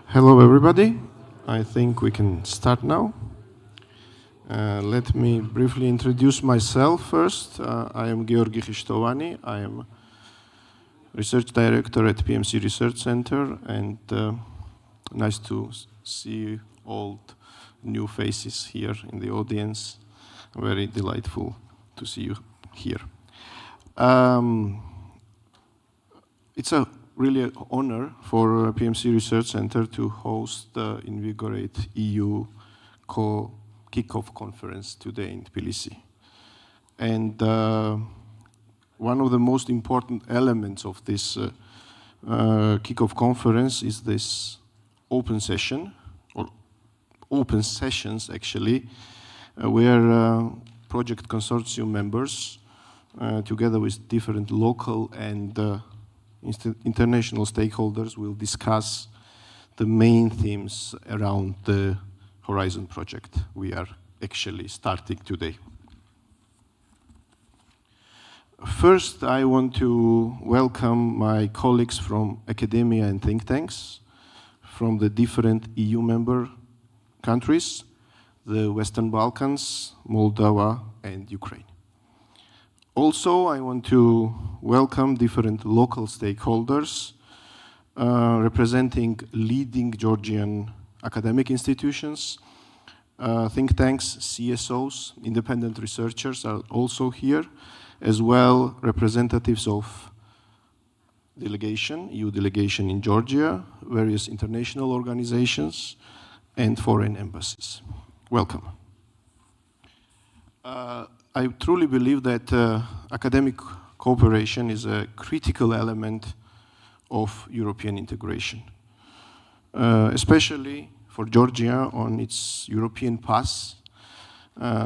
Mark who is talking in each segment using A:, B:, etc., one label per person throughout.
A: Hello, everybody. I think we can start now. Let me briefly introduce myself first. I am Georgi Christovani. I am Research Director at PMC Research Center, and nice to see all new faces here in the audience. Very delightful to see you here. It's a really an honor for PMC Research Center to host the Invigorate EU kickoff conference today in Tbilisi. And one of the most important elements of this kickoff conference is this open session, or open sessions actually, where project consortium members, together with different local and international stakeholders, will discuss the main themes around the Horizon project we are actually starting today. First, I want to welcome my colleagues from academia and think tanks from the different EU member countries, the Western Balkans, Moldova, and Ukraine. Also, I want to welcome different local stakeholders representing leading Georgian academic institutions, think tanks, CSOs, independent researchers are also here, as well representatives of delegation, EU delegation in Georgia, various international organizations, and foreign embassies. Welcome. I truly believe that academic cooperation is a critical element of European integration, especially for Georgia on its European path.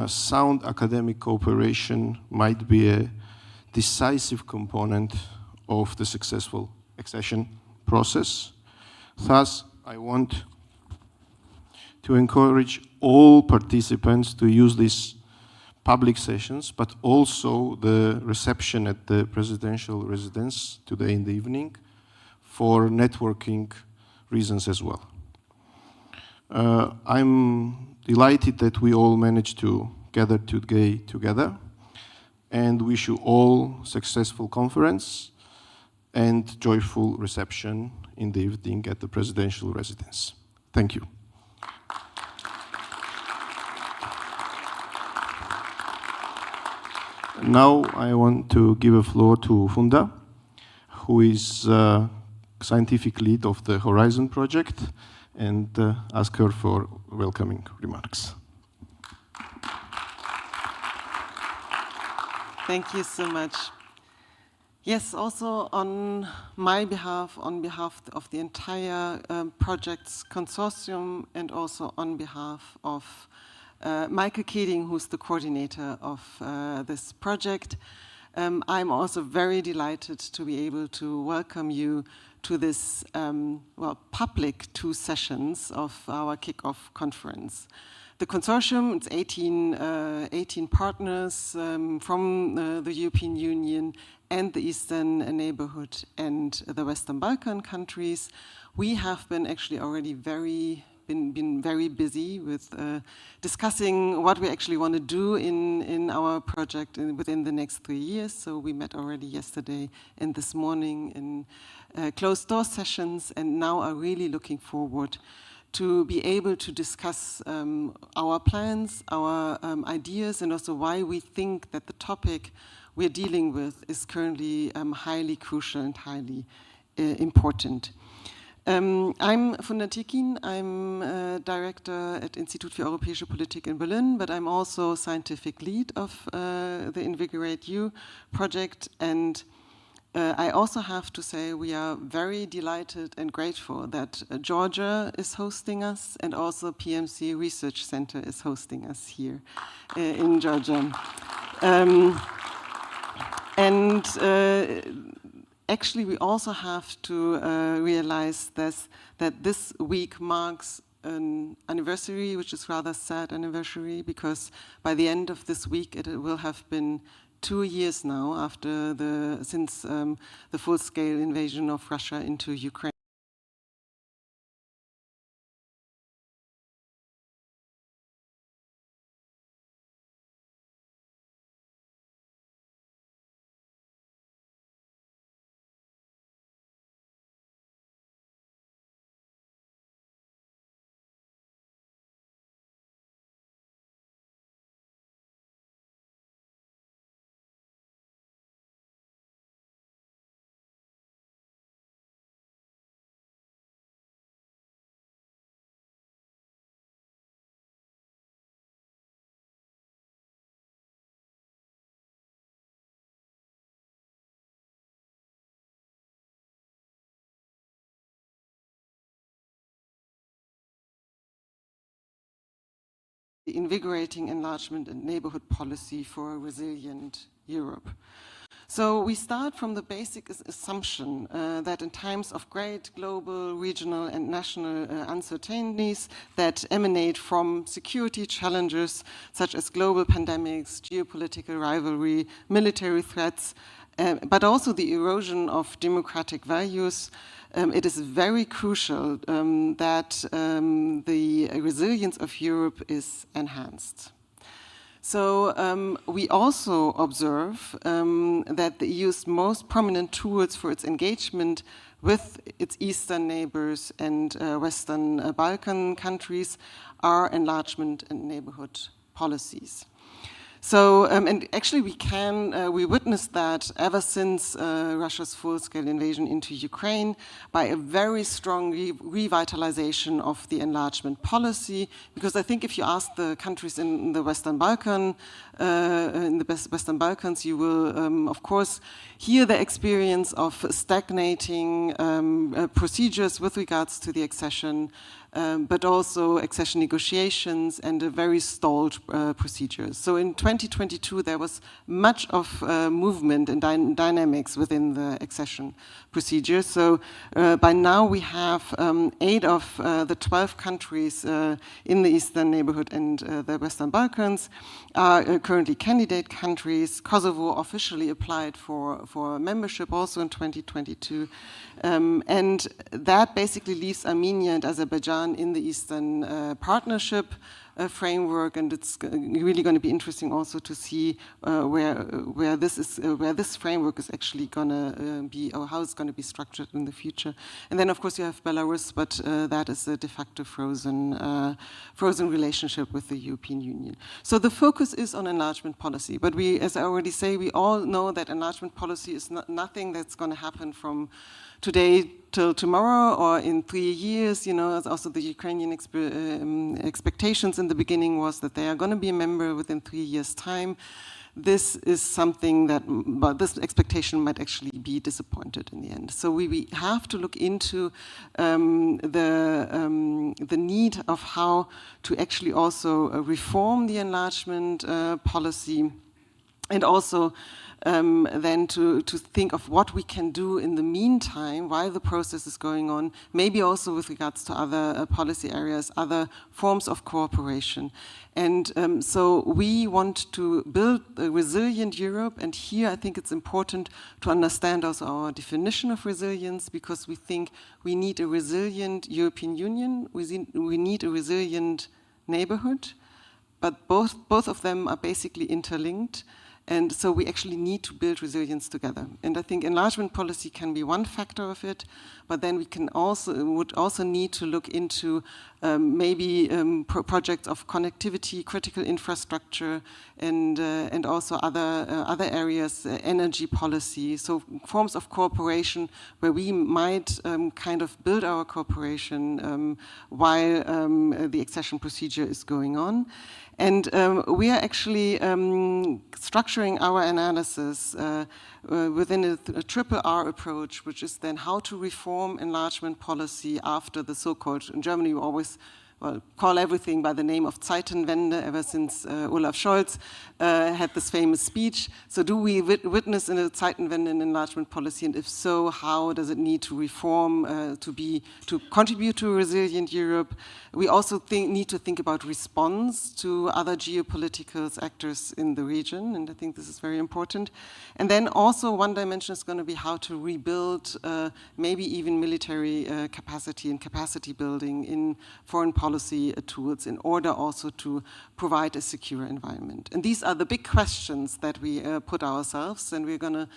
A: Sound academic cooperation might be a decisive component of the successful accession process. Thus, I want to encourage all participants to use these public sessions, but also the reception at the presidential residence today in the evening for networking reasons as well. I'm delighted that we all managed to gather today together, and wish you all successful conference and joyful reception in the evening at the presidential residence. Thank you. Now I want to give a floor to Funda, who is scientific lead of the Horizon project, and ask her for welcoming remarks.
B: Thank you so much. Yes, also on my behalf, on behalf of the entire project's consortium, and also on behalf of Michael Keding, who's the coordinator of this project. I'm also very delighted to be able to welcome you to this public 2 sessions of our kickoff conference. The consortium, it's 18 partners from the European Union and the Eastern Neighbourhood and the Western Balkan countries. We have been actually already been very busy with discussing what we actually want to do in our project within the next 3 years. So we met already yesterday and this morning in closed door sessions, and now are really looking forward to be able to discuss our plans, our ideas, and also why we think that the topic we're dealing with is currently highly crucial and highly important. I'm Funda Tekin. I'm director at Institut für Europäische Politik in Berlin, but I'm also scientific lead of the Invigorate EU project. And I also have to say we are very delighted and grateful that Georgia is hosting us, and also PMC Research Center is hosting us here in Georgia. Actually, we also have to realize that this week marks an anniversary, which is rather sad anniversary, because by the end of this week it will have been 2 years now since the full-scale invasion of Russia into Ukraine. Invigorating Enlargement and Neighbourhood Policy for a Resilient Europe. So we start from the basic assumption that in times of great global, regional and national uncertainties that emanate from security challenges such as global pandemics, geopolitical rivalry, military threats, but also the erosion of democratic values, it is very crucial that the resilience of Europe is enhanced. So we also observe that the EU's most prominent tools for its engagement with its eastern neighbors and Western Balkan countries are enlargement and neighborhood policies. So, and actually we witnessed that ever since Russia's full-scale invasion into Ukraine by a very strong revitalization of the enlargement policy, because I think if you ask the countries in the Western Balkans, you will, of course, hear the experience of stagnating procedures with regards to the accession, but also accession negotiations and a very stalled procedure. So in 2022, there was much of movement and dynamics within the accession procedure. So by now we have 8 of the 12 countries in the Eastern Neighborhood and the Western Balkans are currently candidate countries. Kosovo officially applied for membership also in 2022. And that basically leaves Armenia and Azerbaijan in the Eastern Partnership framework, and it's really going to be interesting also to see where this framework is actually going to be, or how it's going to be structured in the future. And then, of course, you have Belarus, but that is a de facto frozen relationship with the European Union. So the focus is on enlargement policy, but we, as I already say, we all know that enlargement policy is nothing that's going to happen from today till tomorrow or in 3 years. You know, also the Ukrainian expectations in the beginning was that they are going to be a member within 3 years' time. This is something that, well, this expectation might actually be disappointed in the end. So we have to look into the need of how to actually also reform the enlargement policy, and also then to think of what we can do in the meantime while the process is going on, maybe also with regards to other policy areas, other forms of cooperation. And so we want to build a resilient Europe, and here I think it's important to understand also our definition of resilience, because we think we need a resilient European Union, we need a resilient neighborhood, but both of them are basically interlinked. And so we actually need to build resilience together. And I think enlargement policy can be one factor of it, but then we would also need to look into maybe projects of connectivity, critical infrastructure, and also other areas, energy policy. So forms of cooperation where we might kind of build our cooperation while the accession procedure is going on. And we are actually structuring our analysis within a triple R approach, which is then how to reform enlargement policy after the so-called, in Germany we always call everything by the name of Zeitenwende, ever since Olaf Scholz had this famous speech. So do we witness in a Zeitenwende in enlargement policy, and if so, how does it need to reform to contribute to a resilient Europe? We also need to think about response to other geopolitical actors in the region, and I think this is very important. And then also one dimension is going to be how to rebuild maybe even military capacity and capacity building in foreign policy tools in order also to provide a secure environment. And these are the big questions that we put ourselves, and we're going to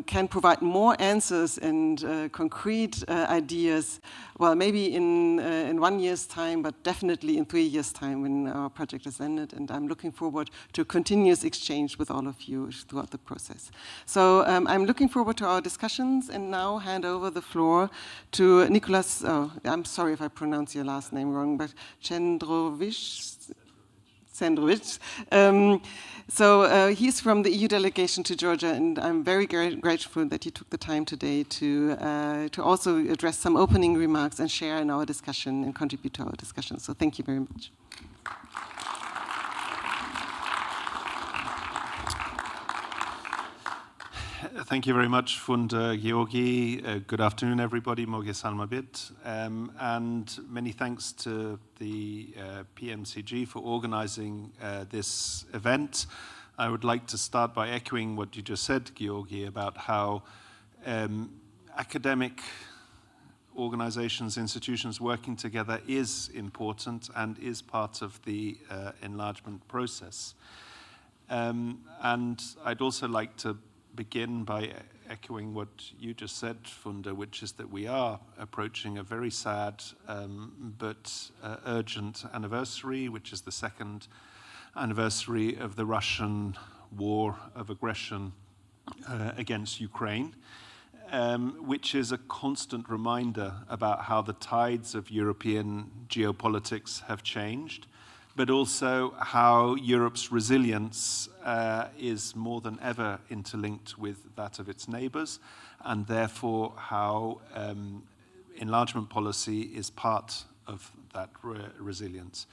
B: can provide more answers and concrete ideas, well, maybe in 1 year's time, but definitely in 3 years' time when our project is ended. And I'm looking forward to continuous exchange with all of you throughout the process. So I'm looking forward to our discussions, and now hand over the floor to Nicholas, I'm sorry if I pronounce your last name wrong, but Cendrovic. So he's from the EU delegation to Georgia, and I'm very grateful that he took the time today to also address some opening remarks and share in our discussion and contribute to our discussion. So thank you very much.
C: Thank you very much, Funda Georgi. Good afternoon, everybody. Moge Salmabit. And many thanks to the PMCG for organizing this event. I would like to start by echoing what you just said, Georgi, about how academic organizations, institutions working together is important and is part of the enlargement process. And I'd also like to begin by echoing what you just said, Funda, which is that we are approaching a very sad but urgent anniversary, which is the second anniversary of the Russian war of aggression against Ukraine, which is a constant reminder about how the tides of European geopolitics have changed, but also how Europe's resilience is more than ever interlinked with that of its neighbors, and therefore how enlargement policy is part of that resilience.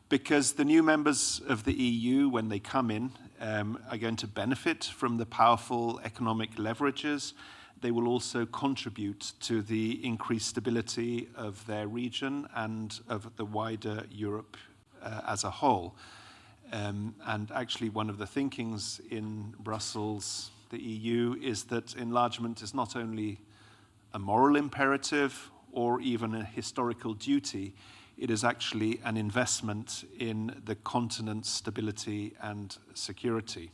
C: Because the new members of the EU, when they come in, are going to benefit from the powerful economic leverages. They will also contribute to the increased stability of their region and of the wider Europe as a whole. And actually one of the thinkings in Brussels, the EU, is that enlargement is not only a moral imperative or even a historical duty, it is actually an investment in the continent's stability and security.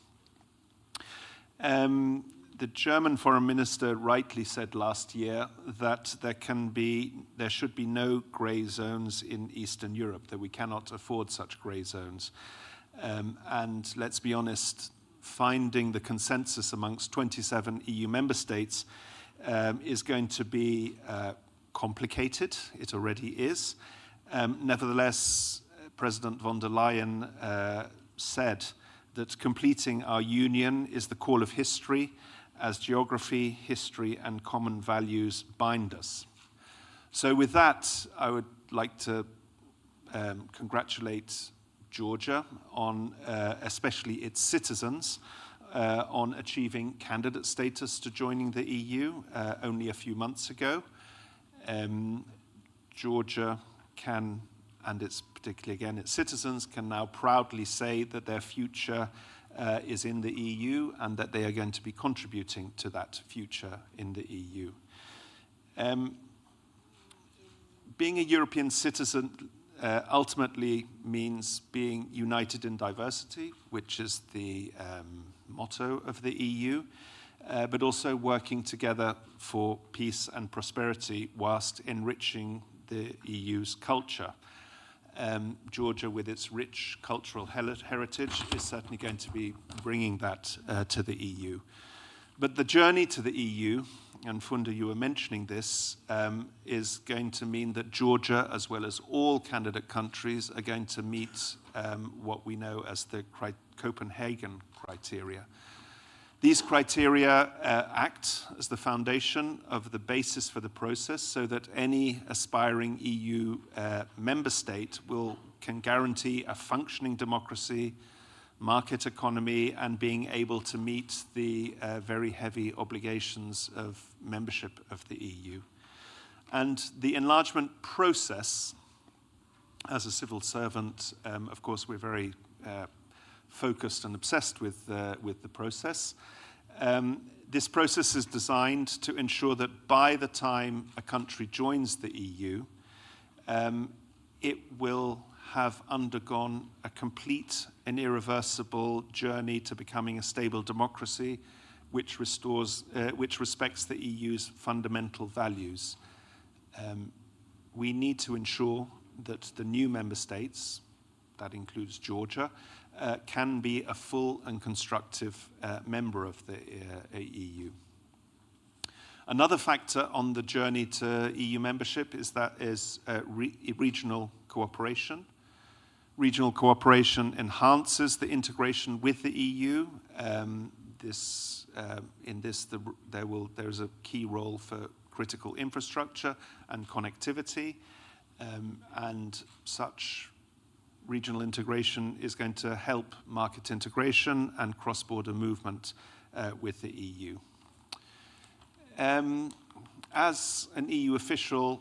C: The German foreign minister rightly said last year that there should be no grey zones in Eastern Europe, that we cannot afford such grey zones. And let's be honest, finding the consensus amongst 27 EU member states is going to be complicated. It already is. Nevertheless, President von der Leyen said that completing our union is the call of history, as geography, history, and common values bind us. So with that, I would like to congratulate Georgia on, especially its citizens, on achieving candidate status to joining the EU only a few months ago. Georgia can, and it's particularly again its citizens, can now proudly say that their future is in the EU and that they are going to be contributing to that future in the EU. Being a European citizen ultimately means being united in diversity, which is the motto of the EU, but also working together for peace and prosperity whilst enriching the EU's culture. Georgia, with its rich cultural heritage, is certainly going to be bringing that to the EU. But the journey to the EU, and Funda, you were mentioning this, is going to mean that Georgia, as well as all candidate countries, are going to meet what we know as the Copenhagen criteria. These criteria act as the foundation of the basis for the process so that any aspiring EU member state can guarantee a functioning democracy, market economy, and being able to meet the very heavy obligations of membership of the EU. And the enlargement process, as a civil servant, of course, we're very focused and obsessed with the process. This process is designed to ensure that by the time a country joins the EU, it will have undergone a complete and irreversible journey to becoming a stable democracy which respects the EU's fundamental values. We need to ensure that the new member states, that includes Georgia, can be a full and constructive member of the EU. Another factor on the journey to EU membership is regional cooperation. Regional cooperation enhances the integration with the EU. There's a key role for critical infrastructure and connectivity, and such regional integration is going to help market integration and cross-border movement with the EU. As an EU official,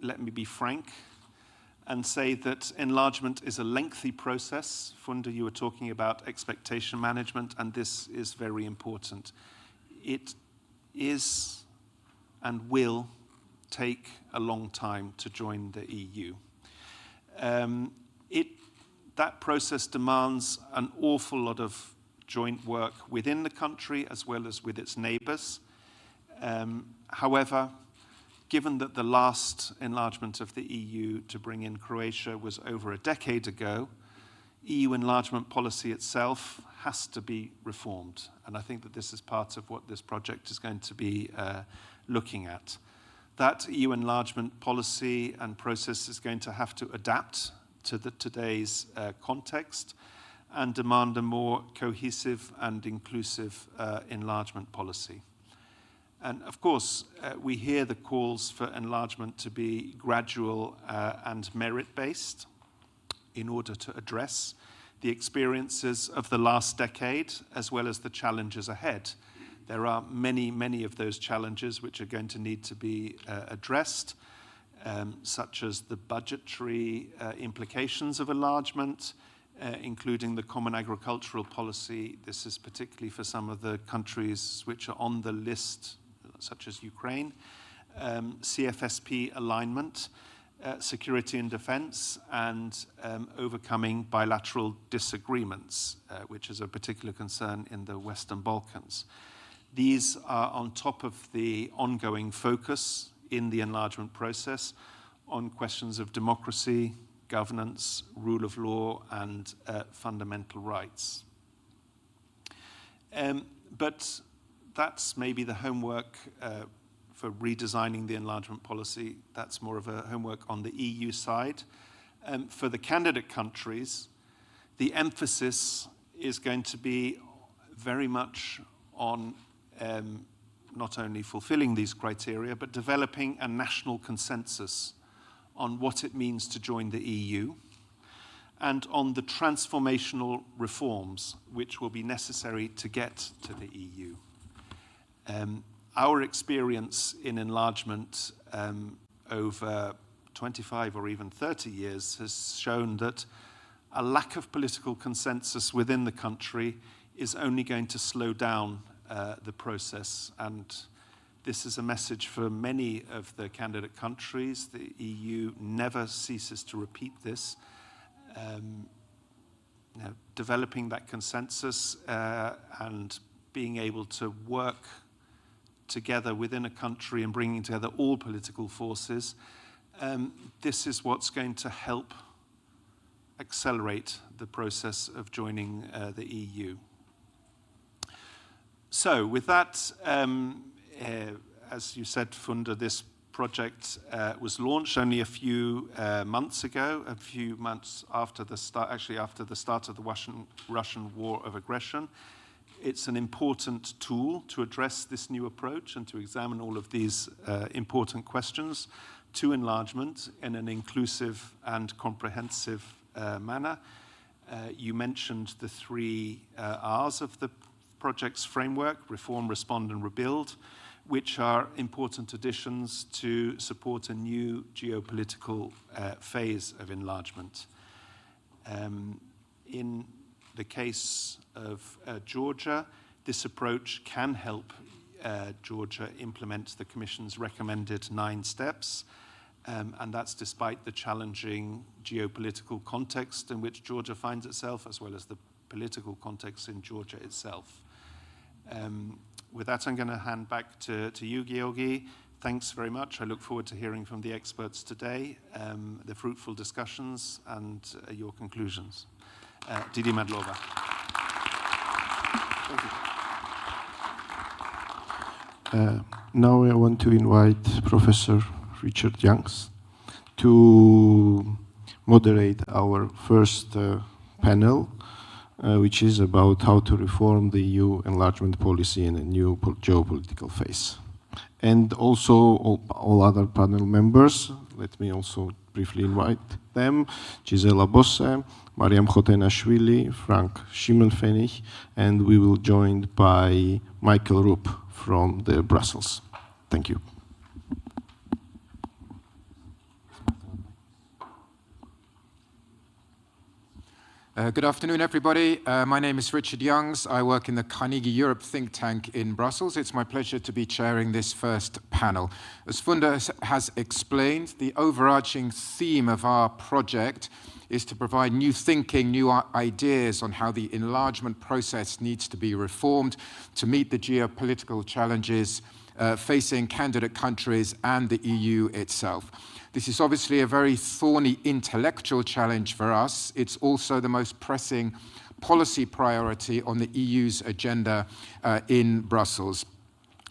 C: let me be frank and say that enlargement is a lengthy process. Funda, you were talking about expectation management, and this is very important. It is and will take a long time to join the EU. That process demands an awful lot of joint work within the country as well as with its neighbours. However, given that the last enlargement of the EU to bring in Croatia was over a decade ago, EU enlargement policy itself has to be reformed. And I think that this is part of what this project is going to be looking at. That EU enlargement policy and process is going to have to adapt to today's context and demand a more cohesive and inclusive enlargement policy. And of course, we hear the calls for enlargement to be gradual and merit-based in order to address the experiences of the last decade as well as the challenges ahead. There are many, many of those challenges which are going to need to be addressed, such as the budgetary implications of enlargement, including the common agricultural policy. This is particularly for some of the countries which are on the list, such as Ukraine, CFSP alignment, security and defense, and overcoming bilateral disagreements, which is a particular concern in the Western Balkans. These are on top of the ongoing focus in the enlargement process on questions of democracy, governance, rule of law, and fundamental rights. But that's maybe the homework for redesigning the enlargement policy. That's more of a homework on the EU side. For the candidate countries, the emphasis is going to be very much on not only fulfilling these criteria, but developing a national consensus on what it means to join the EU and on the transformational reforms which will be necessary to get to the EU. Our experience in enlargement over 25 or even 30 years has shown that a lack of political consensus within the country is only going to slow down the process. And this is a message for many of the candidate countries. The EU never ceases to repeat this. Developing that consensus and being able to work together within a country and bringing together all political forces, this is what's going to help accelerate the process of joining the EU. So with that, as you said, Funda, this project was launched only a few months ago, a few months after the start, actually after the start of the Russian war of aggression. It's an important tool to address this new approach and to examine all of these important questions to enlargement in an inclusive and comprehensive manner. You mentioned the three R's of the project's framework: reform, respond, and rebuild, which are important additions to support a new geopolitical phase of enlargement. In the case of Georgia, this approach can help Georgia implement the Commission's recommended 9 steps, and that's despite the challenging geopolitical context in which Georgia finds itself, as well as the political context in Georgia itself. With that, I'm going to hand back to you, Georgi. Thanks very much. I look forward to hearing from the experts today, the fruitful discussions, and your conclusions. Didi Madlova.
A: Now I want to invite Professor Richard Youngs to moderate our first panel, which is about how to reform the EU enlargement policy in a new geopolitical phase. And also all other panel members, let me also briefly invite them: Gisela Bosse, Mariam Khotenashvili, Frank Schimmelpfennig, and we will be joined by Michael Rupp from the Brussels. Thank you.
D: Good afternoon, everybody. My name is Richard Youngs. I work in the Carnegie Europe think tank in Brussels. It's my pleasure to be chairing this first panel. As Funda has explained, the overarching theme of our project is to provide new thinking, new ideas on how the enlargement process needs to be reformed to meet the geopolitical challenges facing candidate countries and the EU itself. This is obviously a very thorny intellectual challenge for us. It's also the most pressing policy priority on the EU's agenda in Brussels.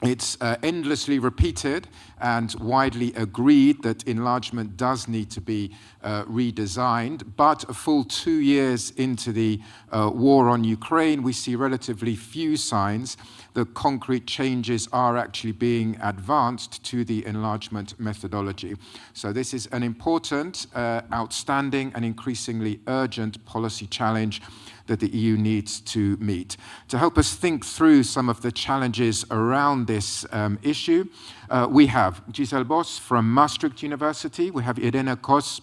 D: It's endlessly repeated and widely agreed that enlargement does need to be redesigned, but a full 2 years into the war on Ukraine, we see relatively few signs that concrete changes are actually being advanced to the enlargement methodology. So this is an important, outstanding and increasingly urgent policy challenge that the EU needs to meet. To help us think through some of the challenges around this issue, we have Giselle Boss from Maastricht University, we have Irena Kos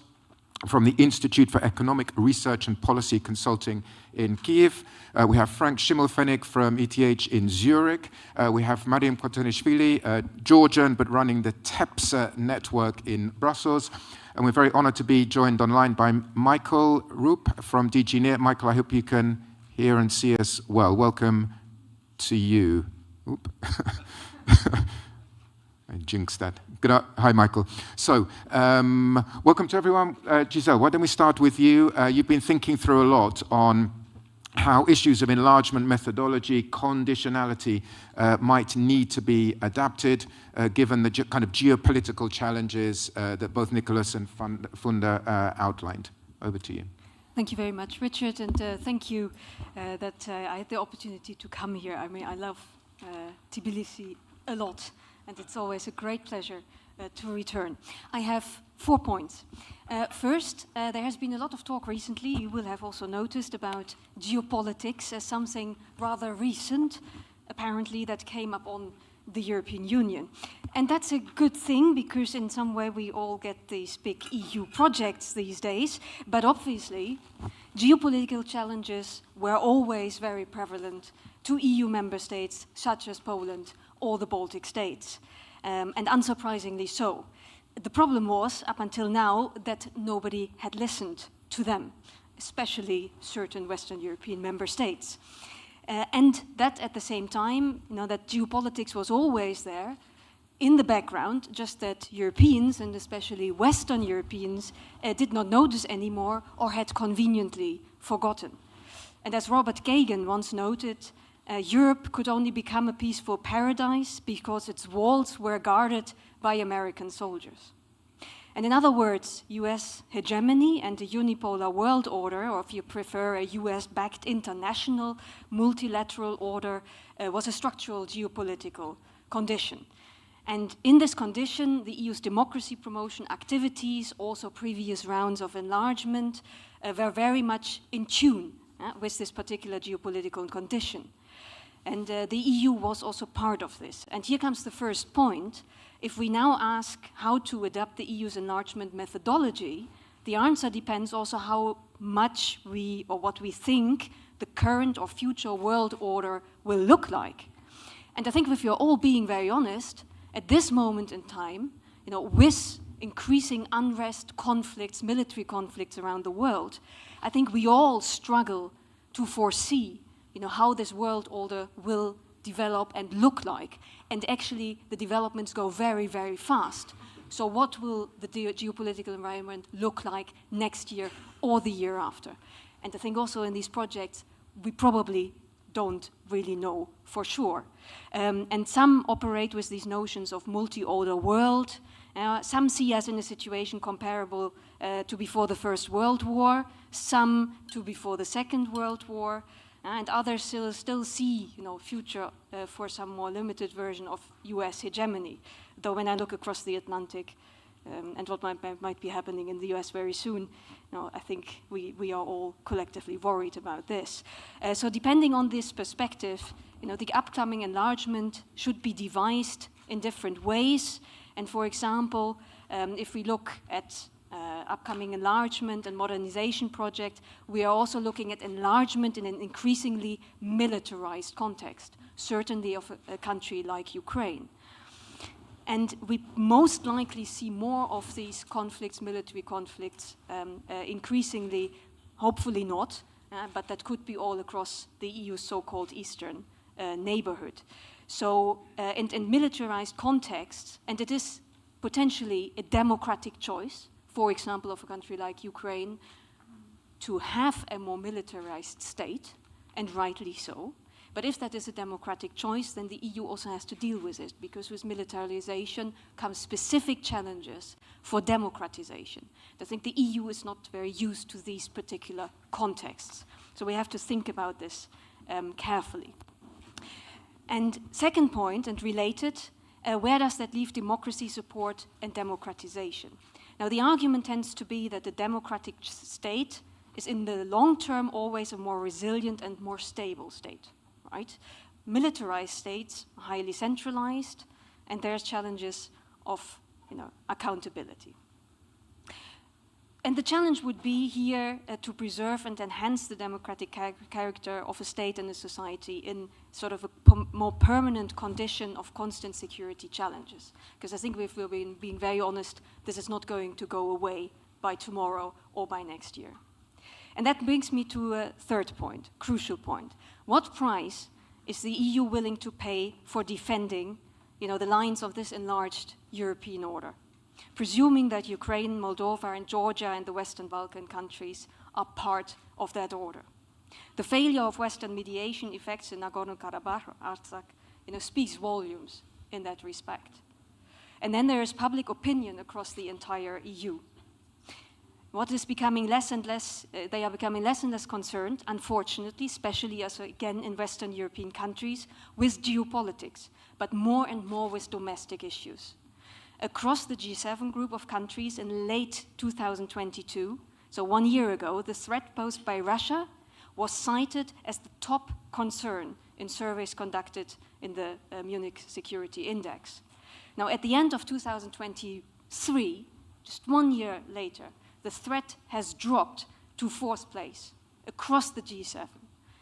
D: from the Institute for Economic Research and Policy Consulting in Kiev. We have Frank Schimmelpfennig from ETH in Zurich. We have Mariam Kotonishvili, Georgian, but running the TEPSA network in Brussels. And we're very honored to be joined online by Michael Roop from DG NEAR. Michael, I hope you can hear and see us well. Welcome to you. Oop. I jinxed that. Hi, Michael. So, welcome to everyone. Giselle, why don't we start with you? You've been thinking through a lot on how issues of enlargement methodology, conditionality might need to be adapted given the kind of geopolitical challenges that both Nicholas and Funda outlined. Over to you.
E: Thank you very much, Richard, and thank you that I had the opportunity to come here. I mean, I love Tbilisi a lot, and it's always a great pleasure to return. I have 4 points. First, there has been a lot of talk recently, you will have also noticed, about geopolitics as something rather recent, apparently, that came up on the European Union. And that's a good thing, because in some way we all get these big EU projects these days, but obviously geopolitical challenges were always very prevalent to EU member states such as Poland or the Baltic states, and unsurprisingly so. The problem was, up until now, that nobody had listened to them, especially certain Western European member states. And that at the same time, that geopolitics was always there in the background, just that Europeans, and especially Western Europeans, did not notice anymore or had conveniently forgotten. And as Robert Kagan once noted, Europe could only become a peaceful paradise because its walls were guarded by American soldiers. And in other words, US hegemony and a unipolar world order, or if you prefer, a US-backed international multilateral order, was a structural geopolitical condition. And in this condition, the EU's democracy promotion activities, also previous rounds of enlargement, were very much in tune with this particular geopolitical condition. And the EU was also part of this. And here comes the first point. If we now ask how to adapt the EU's enlargement methodology, the answer depends also how much we, or what we think, the current or future world order will look like. And I think if you're all being very honest, at this moment in time, with increasing unrest, conflicts, military conflicts around the world, I think we all struggle to foresee how this world order will develop and look like. And actually, the developments go very, very fast. So what will the geopolitical environment look like next year or the year after? And I think also in these projects, we probably don't really know for sure. And some operate with these notions of multi-order world. Some see us in a situation comparable to before the First World War, some to before the Second World War, and others still see future for some more limited version of US hegemony. Though when I look across the Atlantic and what might be happening in the US very soon, I think we are all collectively worried about this. So depending on this perspective, the upcoming enlargement should be devised in different ways. And for example, if we look at upcoming enlargement and modernization project, we are also looking at enlargement in an increasingly militarized context, certainly of a country like Ukraine. And we most likely see more of these conflicts, military conflicts, increasingly, hopefully not, but that could be all across the EU's so-called Eastern neighborhood. So, in militarized contexts, and it is potentially a democratic choice, for example, of a country like Ukraine, to have a more militarized state, and rightly so. But if that is a democratic choice, then the EU also has to deal with it, because with militarization comes specific challenges for democratization. I think the EU is not very used to these particular contexts. So we have to think about this carefully. And second point, and related, where does that leave democracy support and democratization? Now, the argument tends to be that the democratic state is in the long term always a more resilient and more stable state. Right? Militarized states are highly centralized, and there's challenges of accountability. And the challenge would be here to preserve and enhance the democratic character of a state and a society in sort of a more permanent condition of constant security challenges. Because I think if we're being very honest, this is not going to go away by tomorrow or by next year. And that brings me to a third point, crucial point. What price is the EU willing to pay for defending, the lines of this enlarged European order, presuming that Ukraine, Moldova, and Georgia and the Western Balkan countries are part of that order? The failure of Western mediation effects in Nagorno-Karabakh, Artsakh, speaks volumes in that respect. And then there is public opinion across the entire EU. What is becoming less and less, they are becoming less and less concerned, unfortunately, especially as again in Western European countries, with geopolitics, but more and more with domestic issues. Across the G7 group of countries in late 2022, so 1 year ago, the threat posed by Russia was cited as the top concern in surveys conducted in the Munich Security Index. Now, at the end of 2023, just 1 year later, the threat has dropped to 4th place across the G7,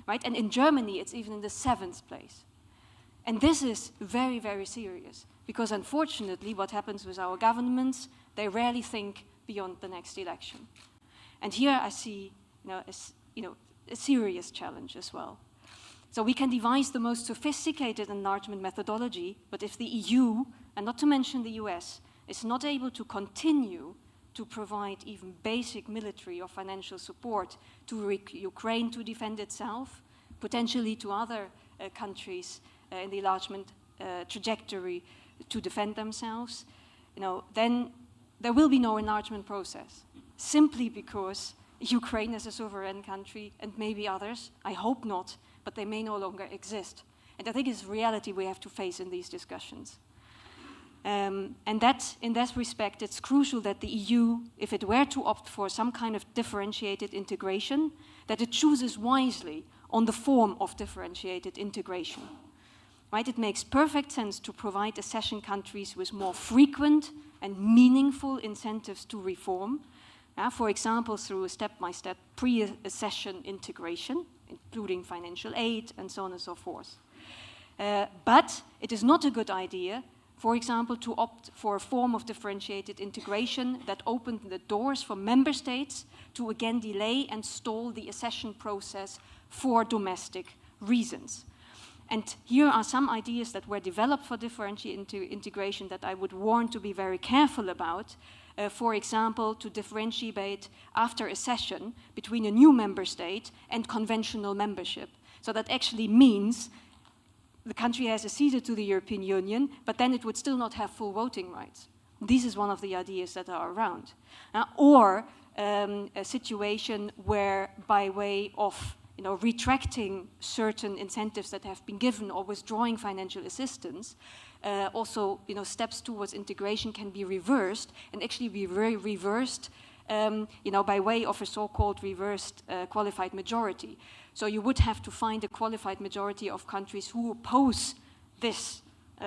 E: right? And in Germany, it's even in the 7th place. And this is very, very serious, because unfortunately, what happens with our governments, they rarely think beyond the next election. And here I see, a serious challenge as well. So we can devise the most sophisticated enlargement methodology, but if the EU, and not to mention the US, is not able to continue to provide even basic military or financial support to Ukraine to defend itself, potentially to other countries in the enlargement trajectory to defend themselves, then there will be no enlargement process, simply because Ukraine is a sovereign country, and maybe others, I hope not, but they may no longer exist. And I think it's a reality we have to face in these discussions. And that, in that respect, it's crucial that the EU, if it were to opt for some kind of differentiated integration, that it chooses wisely on the form of differentiated integration. Right? It makes perfect sense to provide accession countries with more frequent and meaningful incentives to reform, for example, through a step-by-step pre-accession integration, including financial aid and so on and so forth. But it is not a good idea, for example, to opt for a form of differentiated integration that opened the doors for member states to again delay and stall the accession process for domestic reasons. And here are some ideas that were developed for differentiated integration that I would warn to be very careful about. For example, to differentiate after accession between a new member state and conventional membership. So that actually means the country has acceded to the European Union, but then it would still not have full voting rights. This is one of the ideas that are around. Or a situation where, by way of retracting certain incentives that have been given or withdrawing financial assistance, also steps towards integration can be reversed and actually be reversed by way of a so-called reversed qualified majority. So you would have to find a qualified majority of countries who oppose this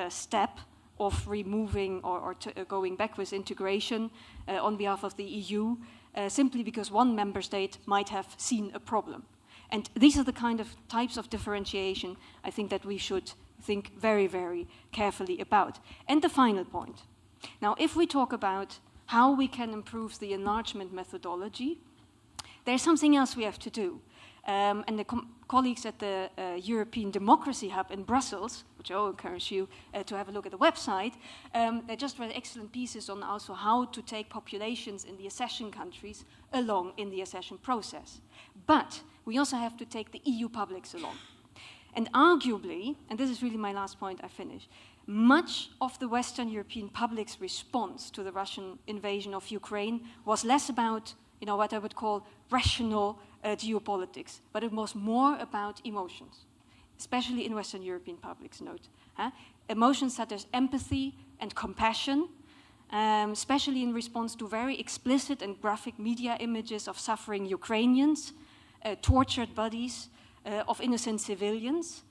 E: step of removing or going backwards integration on behalf of the EU, simply because one member state might have seen a problem. And these are the kind of types of differentiation I think that we should think very, very carefully about. And the final point. Now, if we talk about how we can improve the enlargement methodology, there's something else we have to do. And the colleagues at the European Democracy Hub in Brussels, which I will encourage you to have a look at the website, they just read excellent pieces on also how to take populations in the accession countries along in the accession process. But we also have to take the EU publics along. And arguably, and this is really my last point, I finish, much of the Western European public's response to the Russian invasion of Ukraine was less about, what I would call rational geopolitics, but it was more about emotions, especially in Western European publics, note. Emotions such as empathy and compassion, especially in response to very explicit and graphic media images of suffering Ukrainians, tortured bodies of innocent civilians,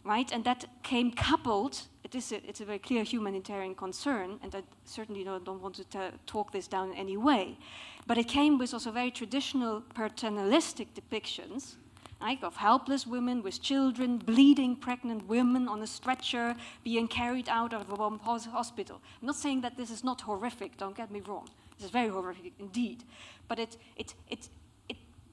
E: right? And that came coupled, it's a very clear humanitarian concern, and I certainly don't want to talk this down in any way, but it came with also very traditional paternalistic depictions, like of helpless women with children, bleeding pregnant women on a stretcher being carried out of a bomb hospital. I'm not saying that this is not horrific, don't get me wrong. This is very horrific indeed. But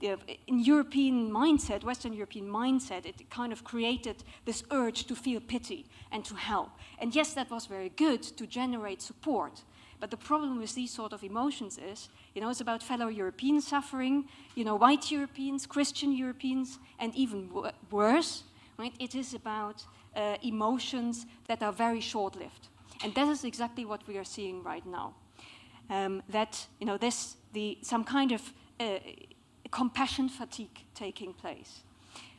E: in European mindset, Western European mindset, it kind of created this urge to feel pity and to help. And yes, that was very good to generate support. But the problem with these sort of emotions is, it's about fellow Europeans suffering, white Europeans, Christian Europeans, and even worse, right? It is about emotions that are very short-lived. And that is exactly what we are seeing right now. Some kind of compassion fatigue taking place.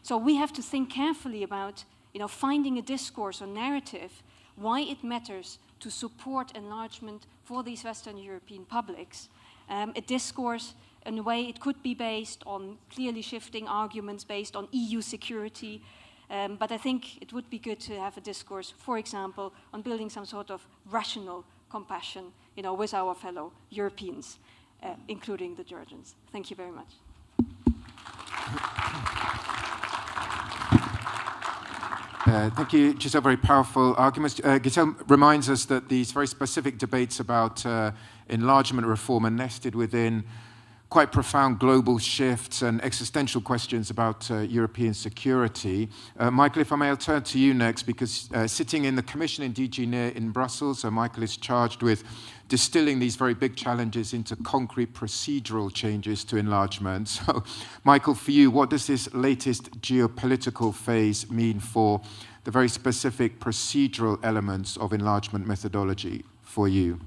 E: So we have to think carefully about, finding a discourse or narrative, why it matters to support enlargement for these Western European publics. A discourse, in a way, it could be based on clearly shifting arguments based on EU security, but I think it would be good to have a discourse, for example, on building some sort of rational compassion, with our fellow Europeans, including the Georgians. Thank you very much.
D: Thank you, Giselle. Very powerful arguments. Giselle reminds us that these very specific debates about enlargement reform are nested within quite profound global shifts and existential questions about European security. Michael, if I may, I'll turn to you next, because sitting in the Commission in DG NEAR in Brussels, Michael is charged with distilling these very big challenges into concrete procedural changes to enlargement. So, Michael, for you, what does this latest geopolitical phase mean for the very specific procedural elements of enlargement methodology for you?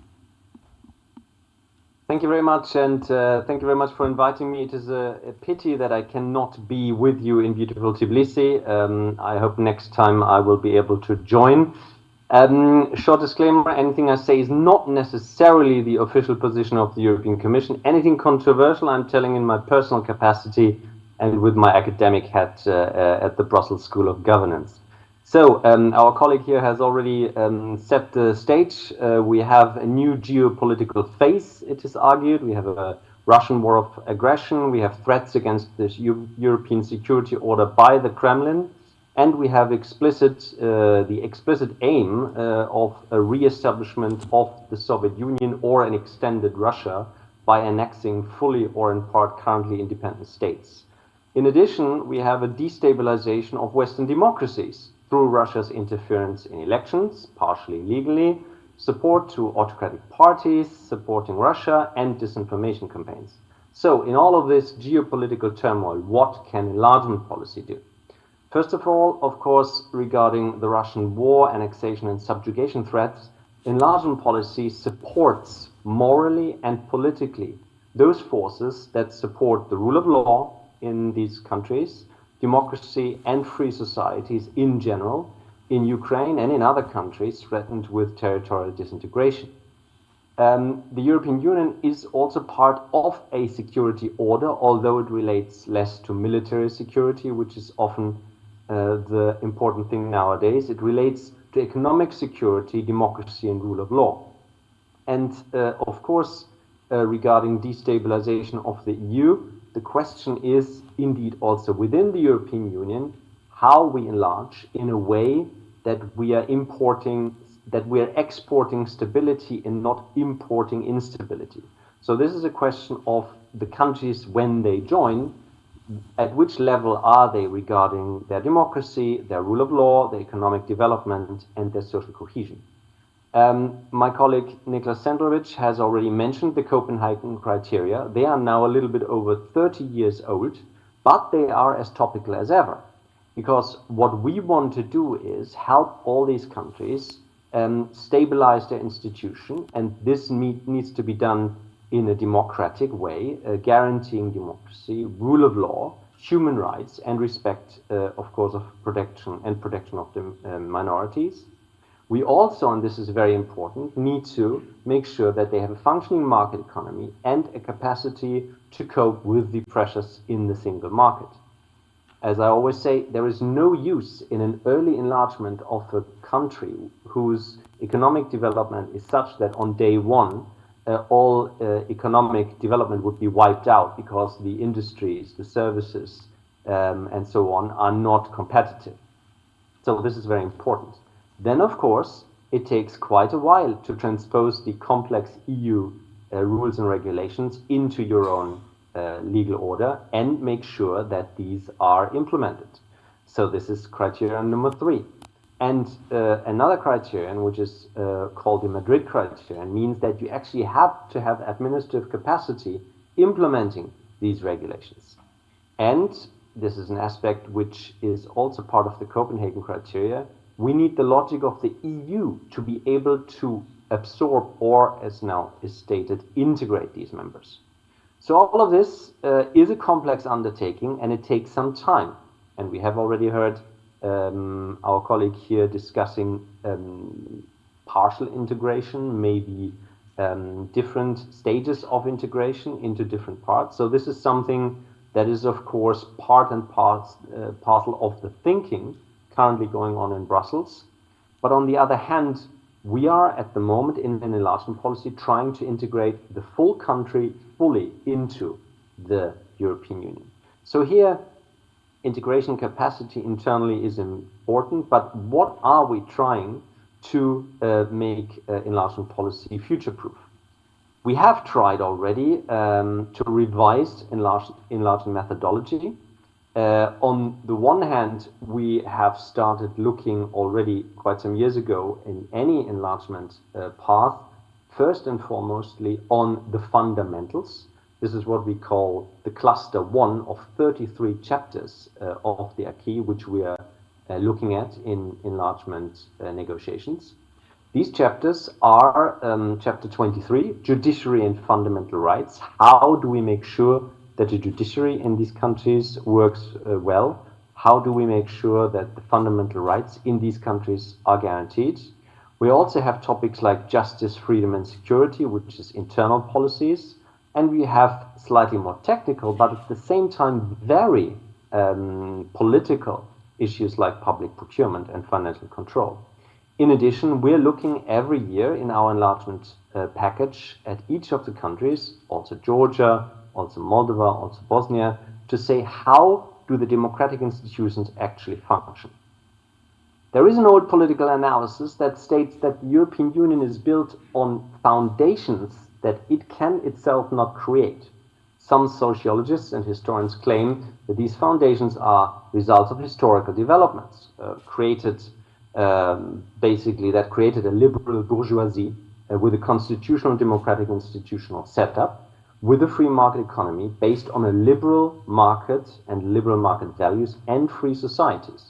F: Thank you very much, and thank you very much for inviting me. It is a pity that I cannot be with you in beautiful Tbilisi. I hope next time I will be able to join. Short disclaimer, anything I say is not necessarily the official position of the European Commission. Anything controversial I'm telling in my personal capacity and with my academic hat at the Brussels School of Governance. So our colleague here has already set the stage. We have a new geopolitical phase, it is argued. We have a Russian war of aggression. We have threats against the European security order by the Kremlin. And we have the explicit aim of a re-establishment of the Soviet Union or an extended Russia by annexing fully or in part currently independent states. In addition, we have a destabilization of Western democracies through Russia's interference in elections, partially legally, support to autocratic parties supporting Russia, and disinformation campaigns. So in all of this geopolitical turmoil, what can enlargement policy do? First of all, of course, regarding the Russian war, annexation and subjugation threats, enlargement policy supports morally and politically those forces that support the rule of law in these countries, democracy and free societies in general, in Ukraine and in other countries threatened with territorial disintegration. The European Union is also part of a security order, although it relates less to military security, which is often the important thing nowadays. It relates to economic security, democracy, and rule of law. And of course, regarding destabilization of the EU, the question is indeed also within the European Union, how we enlarge in a way that we are exporting stability and not importing instability. So this is a question of the countries when they join, at which level are they regarding their democracy, their rule of law, their economic development, and their social cohesion. My colleague Niklas Sendrovic has already mentioned the Copenhagen criteria. They are now a little bit over 30 years old, but they are as topical as ever. Because what we want to do is help all these countries stabilize their institution, and this needs to be done in a democratic way, guaranteeing democracy, rule of law, human rights, and respect, of course, of protection of the minorities. We also, and this is very important, need to make sure that they have a functioning market economy and a capacity to cope with the pressures in the single market. As I always say, there is no use in an early enlargement of a country whose economic development is such that on day one, all economic development would be wiped out because the industries, the services, and so on are not competitive. So this is very important. Then, of course, it takes quite a while to transpose the complex EU rules and regulations into your own legal order and make sure that these are implemented. So this is criterion number 3. And another criterion, which is called the Madrid criterion, means that you actually have to have administrative capacity implementing these regulations. And this is an aspect which is also part of the Copenhagen criteria. We need the logic of the EU to be able to absorb or, as now is stated, integrate these members. So all of this is a complex undertaking and it takes some time. And we have already heard our colleague here discussing partial integration, maybe different stages of integration into different parts. So this is something that is, of course, part and parcel of the thinking currently going on in Brussels. But on the other hand, we are at the moment in an enlargement policy trying to integrate the full country fully into the European Union. So here, integration capacity internally is important, but what are we trying to make enlargement policy future-proof? We have tried already to revise enlargement methodology. On the one hand, we have started looking already quite some years ago in any enlargement path, first and foremostly on the fundamentals. This is what we call the cluster 1 of 33 chapters of the acquis, which we are looking at in enlargement negotiations. These chapters are chapter 23, Judiciary and Fundamental Rights. How do we make sure that the judiciary in these countries works well? How do we make sure that the fundamental rights in these countries are guaranteed? We also have topics like justice, freedom, and security, which is internal policies. And we have slightly more technical, but at the same time very political issues like public procurement and financial control. In addition, we're looking every year in our enlargement package at each of the countries, also Georgia, also Moldova, also Bosnia, to say how do the democratic institutions actually function. There is an old political analysis that states that the European Union is built on foundations that it can itself not create. Some sociologists and historians claim that these foundations are results of historical developments, basically that created a liberal bourgeoisie with a constitutional democratic institutional setup, with a free market economy based on a liberal market and liberal market values and free societies.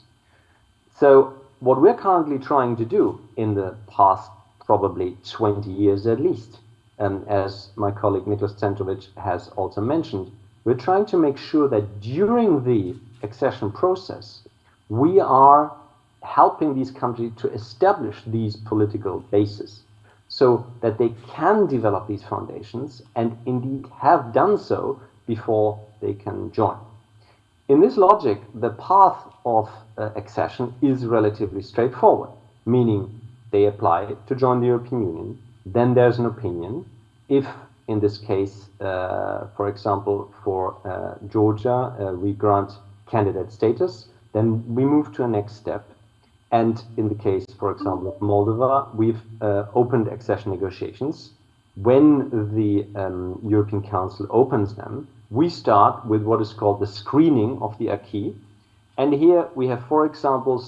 F: So what we're currently trying to do in the past probably 20 years at least, as my colleague Niklas Centrovic has also mentioned, we're trying to make sure that during the accession process, we are helping these countries to establish these political bases. so that they can develop these foundations and indeed have done so before they can join. In this logic, the path of accession is relatively straightforward, meaning they apply to join the European Union, then there's an opinion. If, in this case, for example, for Georgia, we grant candidate status, then we move to a next step. And in the case, for example, of Moldova, we've opened accession negotiations. When the European Council opens them, we start with what is called the screening of the acquis. And here we have, for example,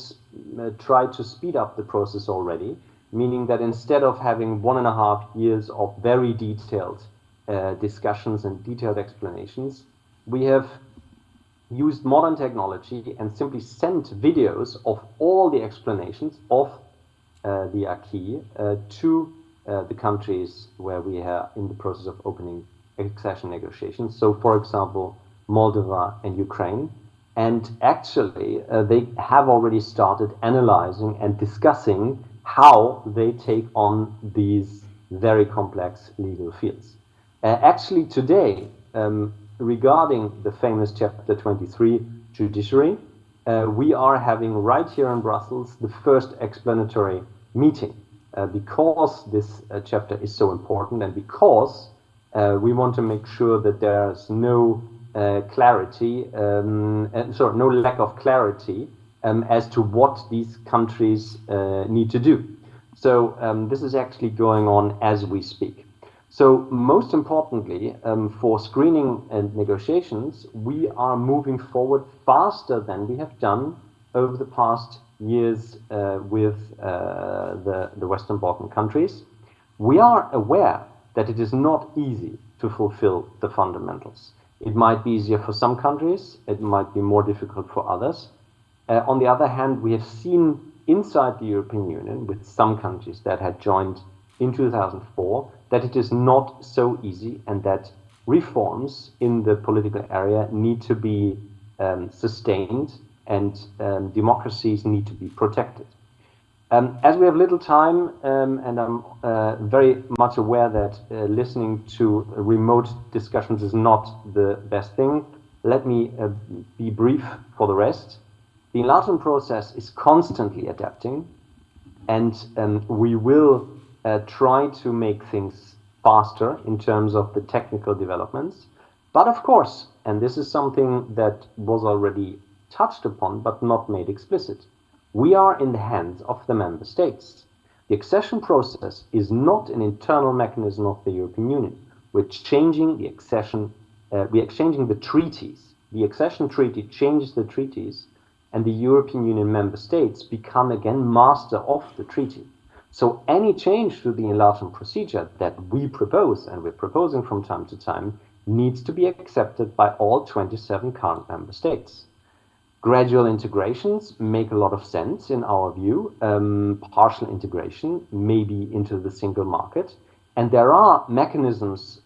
F: tried to speed up the process already, meaning that instead of having 1.5 years of very detailed discussions and detailed explanations, we have used modern technology and simply sent videos of all the explanations of the acquis to the countries where we are in the process of opening accession negotiations. So, for example, Moldova and Ukraine. And actually, they have already started analyzing and discussing how they take on these very complex legal fields. Actually, today, regarding the famous Chapter 23 judiciary, we are having right here in Brussels the first explanatory meeting because this chapter is so important and because we want to make sure that there's no clarity, no lack of clarity as to what these countries need to do. So this is actually going on as we speak. So most importantly, for screening and negotiations, we are moving forward faster than we have done over the past years with the Western Balkan countries. We are aware that it is not easy to fulfill the fundamentals. It might be easier for some countries, it might be more difficult for others. On the other hand, we have seen inside the European Union, with some countries that had joined in 2004, that it is not so easy and that reforms in the political area need to be sustained and democracies need to be protected. As we have little time, and I'm very much aware that listening to remote discussions is not the best thing, let me be brief for the rest. The enlargement process is constantly adapting, and we will try to make things faster in terms of the technical developments. But of course, and this is something that was already touched upon but not made explicit, we are in the hands of the member states. The accession process is not an internal mechanism of the European Union. We're exchanging the treaties. The accession treaty changes the treaties, and the European Union member states become again master of the treaty. So any change to the enlargement procedure that we propose, and we're proposing from time to time, needs to be accepted by all 27 current member states. Gradual integrations make a lot of sense in our view, partial integration, maybe into the single market. And there are mechanisms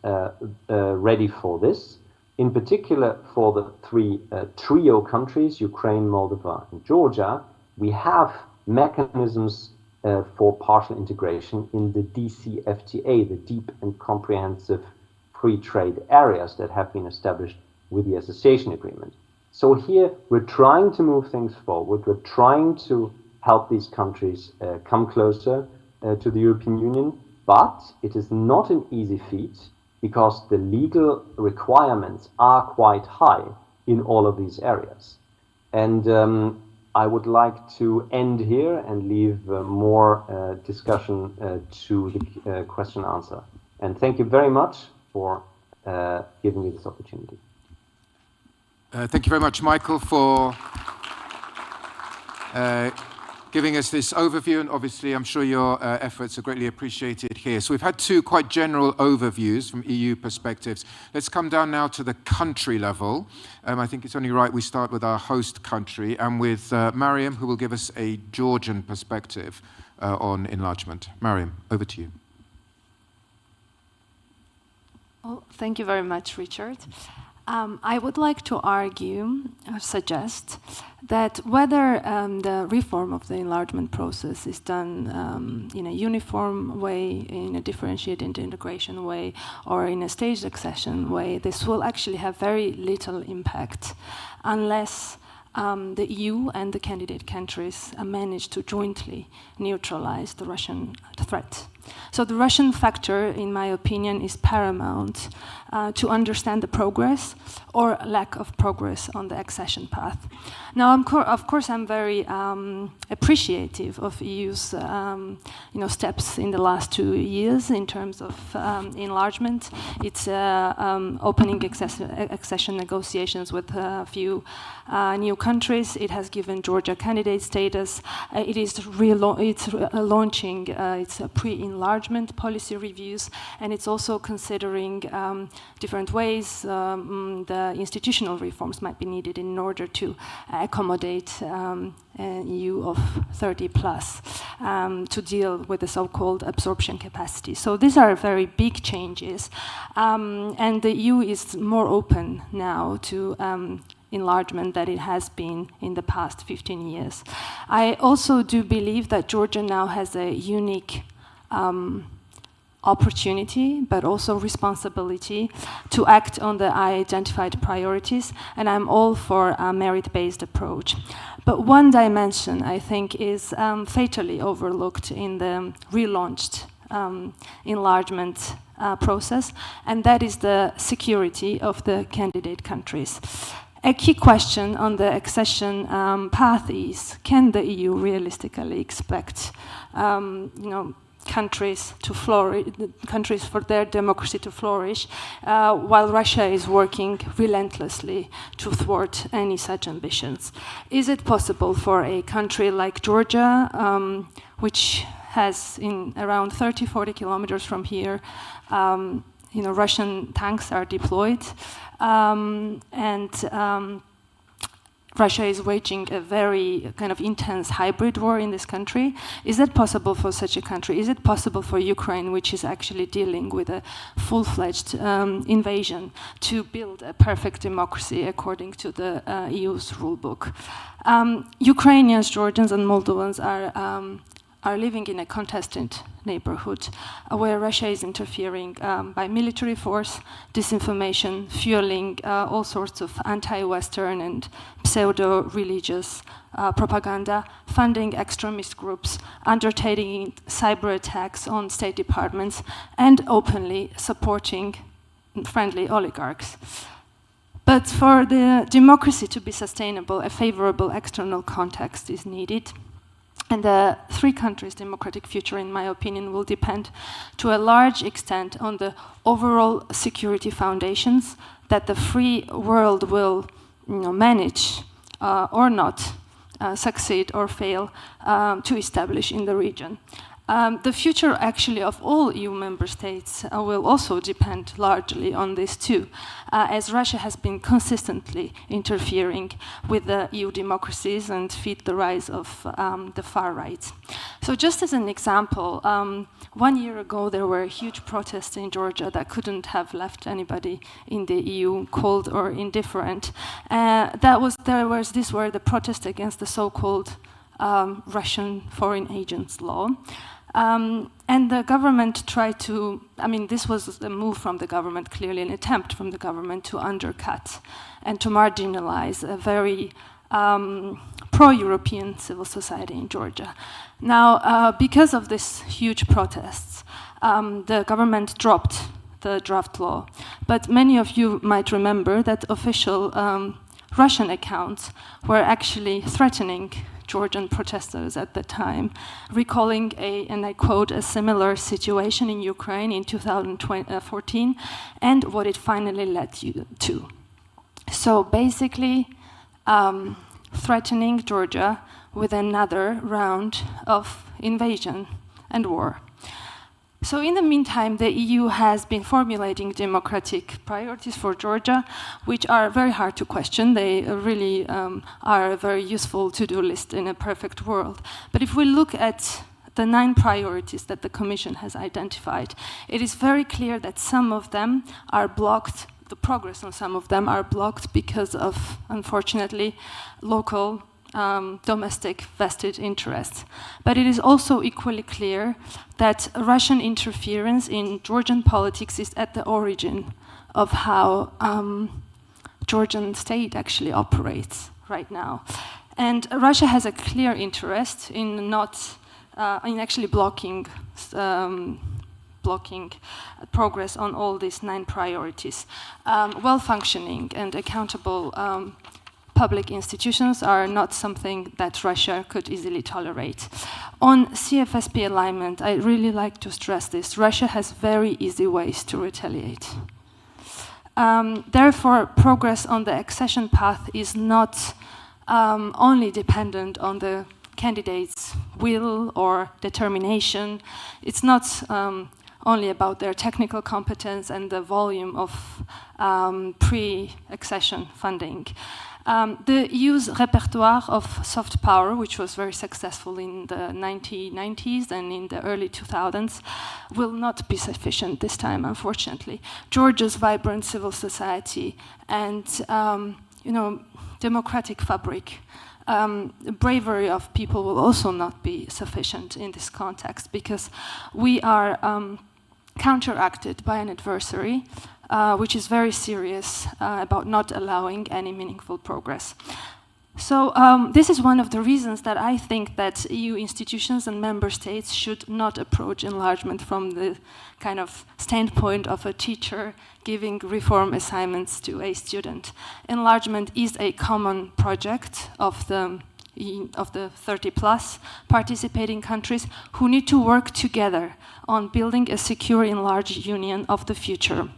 F: ready for this, in particular for the three trio countries, Ukraine, Moldova, and Georgia. We have mechanisms for partial integration in the DCFTA, the Deep and Comprehensive Free Trade Areas that have been established with the association agreement. So here we're trying to move things forward. We're trying to help these countries come closer to the European Union, but it is not an easy feat because the legal requirements are quite high in all of these areas. And I would like to end here and leave more discussion to the question and answer. And thank you very much for giving me this opportunity.
D: Thank you very much, Michael, for giving us this overview, and obviously I'm sure your efforts are greatly appreciated here. So we've had two quite general overviews from EU perspectives. Let's come down now to the country level. I think it's only right we start with our host country and with Mariam, who will give us a Georgian perspective on enlargement. Mariam, over to you.
G: Well, thank you very much, Richard. I would like to argue, or suggest, that whether the reform of the enlargement process is done in a uniform way, in a differentiated integration way, or in a staged accession way, this will actually have very little impact unless the EU and the candidate countries manage to jointly neutralize the Russian threat. So the Russian factor, in my opinion, is paramount to understand the progress or lack of progress on the accession path. Now, of course, I'm very appreciative of EU's steps in the last 2 years in terms of enlargement. It's opening accession negotiations with a few new countries. It has given Georgia candidate status. It is launching its pre-enlargement policy reviews, and it's also considering different ways the institutional reforms might be needed in order to accommodate an EU of 30 plus to deal with the so-called absorption capacity. So these are very big changes, and the EU is more open now to enlargement than it has been in the past 15 years. I also do believe that Georgia now has a unique opportunity, but also responsibility to act on the identified priorities, and I'm all for a merit-based approach. But one dimension, I think, is fatally overlooked in the relaunched enlargement process, and that is the security of the candidate countries. A key question on the accession path is, can the EU realistically expect countries to flourish, countries for their democracy to flourish, while Russia is working relentlessly to thwart any such ambitions? Is it possible for a country like Georgia, which has in around 30-40 kilometers from here, Russian tanks are deployed, and Russia is waging a very kind of intense hybrid war in this country. Is that possible for such a country? Is it possible for Ukraine, which is actually dealing with a full-fledged invasion, to build a perfect democracy according to the EU's rulebook? Ukrainians, Georgians, and Moldovans are living in a contested neighborhood where Russia is interfering by military force, disinformation, fueling all sorts of anti-Western and pseudo-religious propaganda, funding extremist groups, undertaking cyber attacks on state departments, and openly supporting friendly oligarchs. But for the democracy to be sustainable, a favorable external context is needed. And the three countries' democratic future, in my opinion, will depend to a large extent on the overall security foundations that the free world will manage or not succeed or fail to establish in the region. The future, actually, of all EU member states will also depend largely on this too, as Russia has been consistently interfering with the EU democracies and feed the rise of the far right. So just as an example, 1 year ago there were huge protests in Georgia that couldn't have left anybody in the EU cold or indifferent. These were the protests against the so-called Russian foreign agents law. And the government tried to, this was a move from the government, clearly an attempt from the government to undercut and to marginalize a very pro-European civil society in Georgia. Now, because of these huge protests, the government dropped the draft law. But many of you might remember that official Russian accounts were actually threatening Georgian protesters at the time, recalling and I quote, a similar situation in Ukraine in 2014 and what it finally led to. So basically, threatening Georgia with another round of invasion and war. So in the meantime, the EU has been formulating democratic priorities for Georgia, which are very hard to question. They really are a very useful to-do list in a perfect world. But if we look at the 9 priorities that the Commission has identified, it is very clear that some of them are blocked the progress on some of them are blocked because of, unfortunately, local domestic vested interests. But it is also equally clear that Russian interference in Georgian politics is at the origin of how Georgian state actually operates right now. And Russia has a clear interest in in actually blocking progress on all these 9 priorities. Well-functioning and accountable public institutions are not something that Russia could easily tolerate. On CFSP alignment, I really like to stress this. Russia has very easy ways to retaliate. Therefore, progress on the accession path is not only dependent on the candidates' will or determination. It's not only about their technical competence and the volume of pre-accession funding. The EU's repertoire of soft power, which was very successful in the 1990s and in the early 2000s, will not be sufficient this time, unfortunately. Georgia's vibrant civil society and democratic fabric, the bravery of people will also not be sufficient in this context because we are counteracted by an adversary which is very serious about not allowing any meaningful progress. So this is one of the reasons that I think that EU institutions and member states should not approach enlargement from the kind of standpoint of a teacher giving reform assignments to a student. Enlargement is a common project of the 30+ participating countries who need to work together on building a secure enlarged union of the future.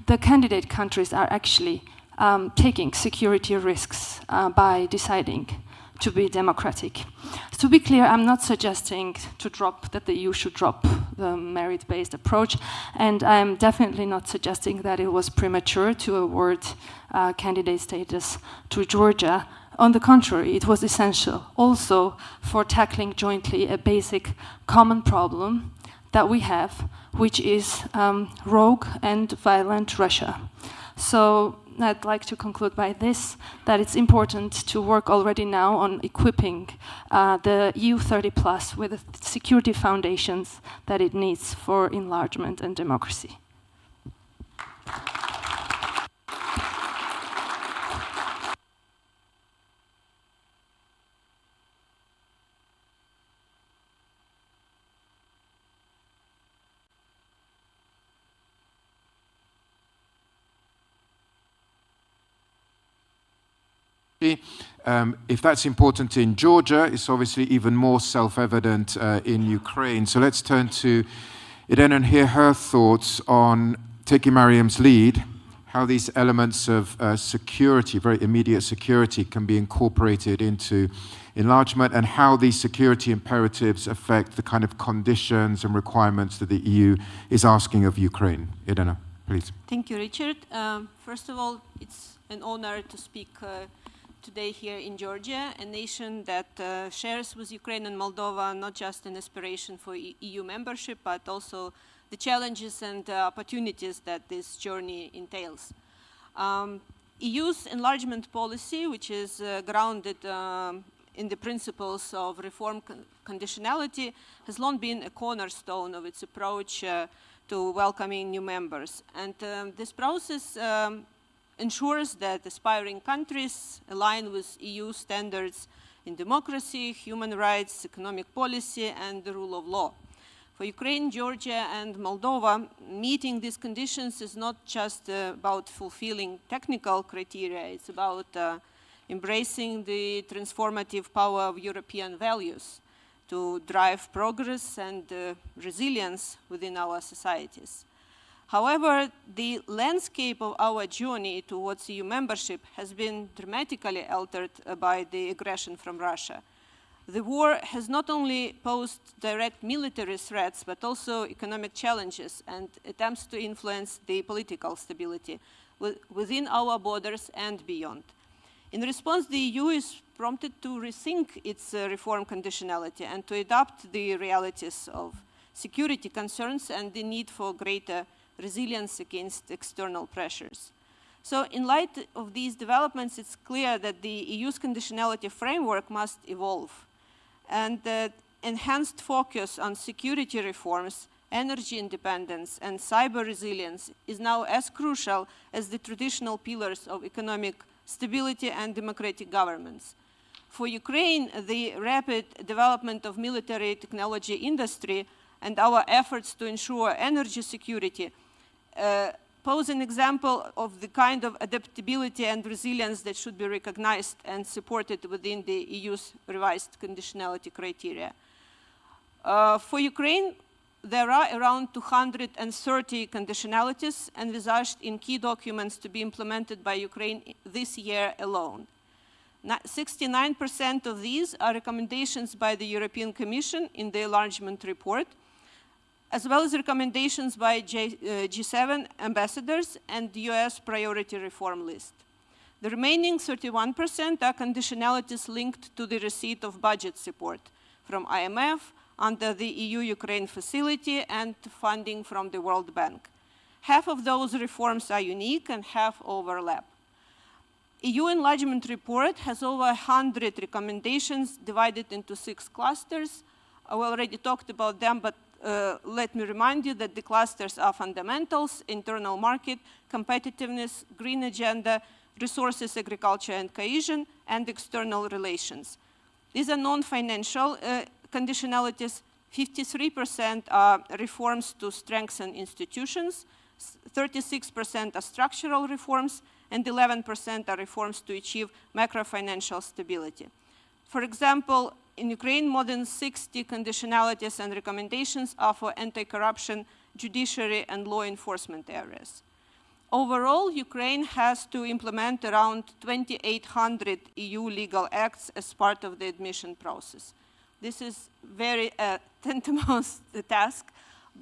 G: The candidate countries are actually taking security risks by deciding to be democratic. To be clear, I'm not suggesting that the EU should drop the merit-based approach, and I'm definitely not suggesting that it was premature to award candidate status to Georgia. On the contrary, it was essential also for tackling jointly a basic common problem that we have, which is rogue and violent Russia. So I'd like to conclude by this, that it's important to work already now on equipping the EU 30+ with the security foundations that it needs for enlargement and democracy.
D: If that's important in Georgia, it's obviously even more self-evident in Ukraine. So let's turn to Irena and hear her thoughts on taking Mariam's lead, how these elements of security, very immediate security, can be incorporated into enlargement, and how these security imperatives affect the kind of conditions and requirements that the EU is asking of Ukraine. Irena, please.
H: Thank you, Richard. First of all, it's an honor to speak today here in Georgia, a nation that shares with Ukraine and Moldova not just an aspiration for EU membership, but also the challenges and opportunities that this journey entails. EU's enlargement policy, which is grounded in the principles of reform conditionality, has long been a cornerstone of its approach to welcoming new members. And this process ensures that aspiring countries align with EU standards in democracy, human rights, economic policy, and the rule of law. For Ukraine, Georgia, and Moldova, meeting these conditions is not just about fulfilling technical criteria, it's about embracing the transformative power of European values to drive progress and resilience within our societies. However, the landscape of our journey towards EU membership has been dramatically altered by the aggression from Russia. The war has not only posed direct military threats, but also economic challenges and attempts to influence the political stability within our borders and beyond. In response, the EU is prompted to rethink its reform conditionality and to adapt the realities of security concerns and the need for greater resilience against external pressures. So in light of these developments, it's clear that the EU's conditionality framework must evolve. And the enhanced focus on security reforms, energy independence, and cyber resilience is now as crucial as the traditional pillars of economic stability and democratic governments. For Ukraine, the rapid development of military technology industry and our efforts to ensure energy security pose an example of the kind of adaptability and resilience that should be recognized and supported within the EU's revised conditionality criteria. For Ukraine, there are around 230 conditionalities envisaged in key documents to be implemented by Ukraine this year alone. 69% of these are recommendations by the European Commission in the enlargement report, as well as recommendations by G7 ambassadors and the US priority reform list. The remaining 31% are conditionalities linked to the receipt of budget support from IMF under the EU-Ukraine facility and funding from the World Bank. Half of those reforms are unique and half overlap. EU enlargement report has over 100 recommendations divided into 6 clusters. I already talked about them, but let me remind you that the clusters are fundamentals, internal market, competitiveness, green agenda, resources, agriculture and cohesion, and external relations. These are non-financial conditionalities. 53% are reforms to strengthen institutions, 36% are structural reforms, and 11% are reforms to achieve macro-financial stability. For example, in Ukraine, more than 60 conditionalities and recommendations are for anti-corruption, judiciary, and law enforcement areas. Overall, Ukraine has to implement around 2,800 EU legal acts as part of the admission process. This is very tantamount task,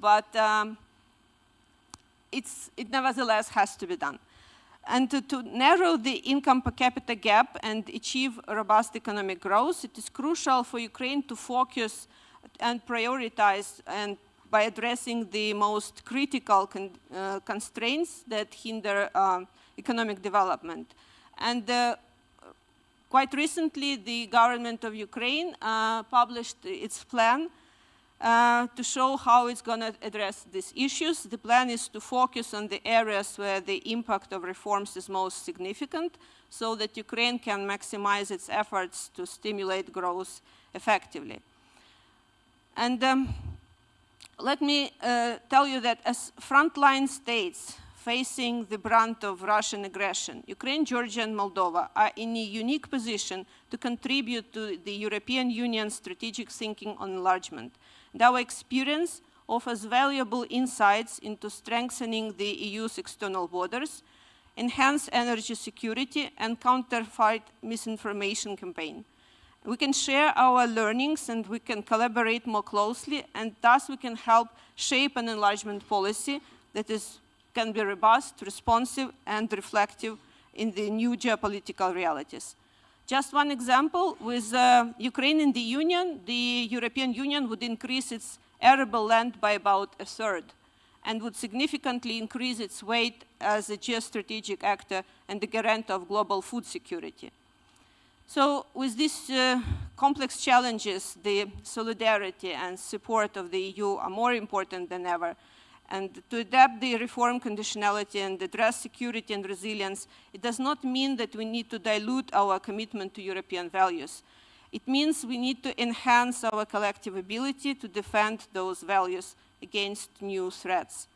H: but it nevertheless has to be done. And to narrow the income per capita gap and achieve robust economic growth, it is crucial for Ukraine to focus and prioritize and by addressing the most critical constraints that hinder economic development. And quite recently, the government of Ukraine published its plan to show how it's going to address these issues. The plan is to focus on the areas where the impact of reforms is most significant so that Ukraine can maximize its efforts to stimulate growth effectively. And let me tell you that as frontline states facing the brunt of Russian aggression, Ukraine, Georgia, and Moldova are in a unique position to contribute to the European Union's strategic thinking on enlargement. And our experience offers valuable insights into strengthening the EU's external borders, enhance energy security, and counterfight misinformation campaign. We can share our learnings and we can collaborate more closely, and thus we can help shape an enlargement policy that can be robust, responsive, and reflective in the new geopolitical realities. Just one example, with Ukraine in the Union, the European Union would increase its arable land by about 1/3 and would significantly increase its weight as a geostrategic actor and the guarantor of global food security. So with these complex challenges, the solidarity and support of the EU are more important than ever. And to adapt the reform conditionality and address security and resilience, it does not mean that we need to dilute our commitment to European values. It means we need to enhance our collective ability to defend those values against new threats.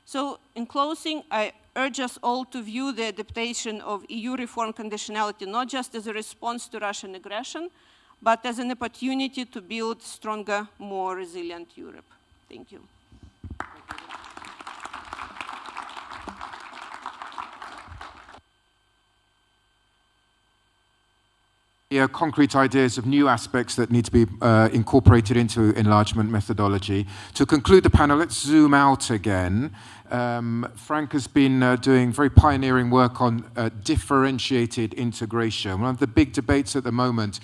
H: So in closing, I urge us all to view the adaptation of EU reform conditionality not just as a response to Russian aggression, but as an opportunity to build stronger, more resilient Europe. Thank you.
D: Concrete ideas of new aspects that need to be incorporated into enlargement methodology. To conclude the panel, let's zoom out again Frank has been doing very pioneering work on differentiated integration. One of the big debates at the moment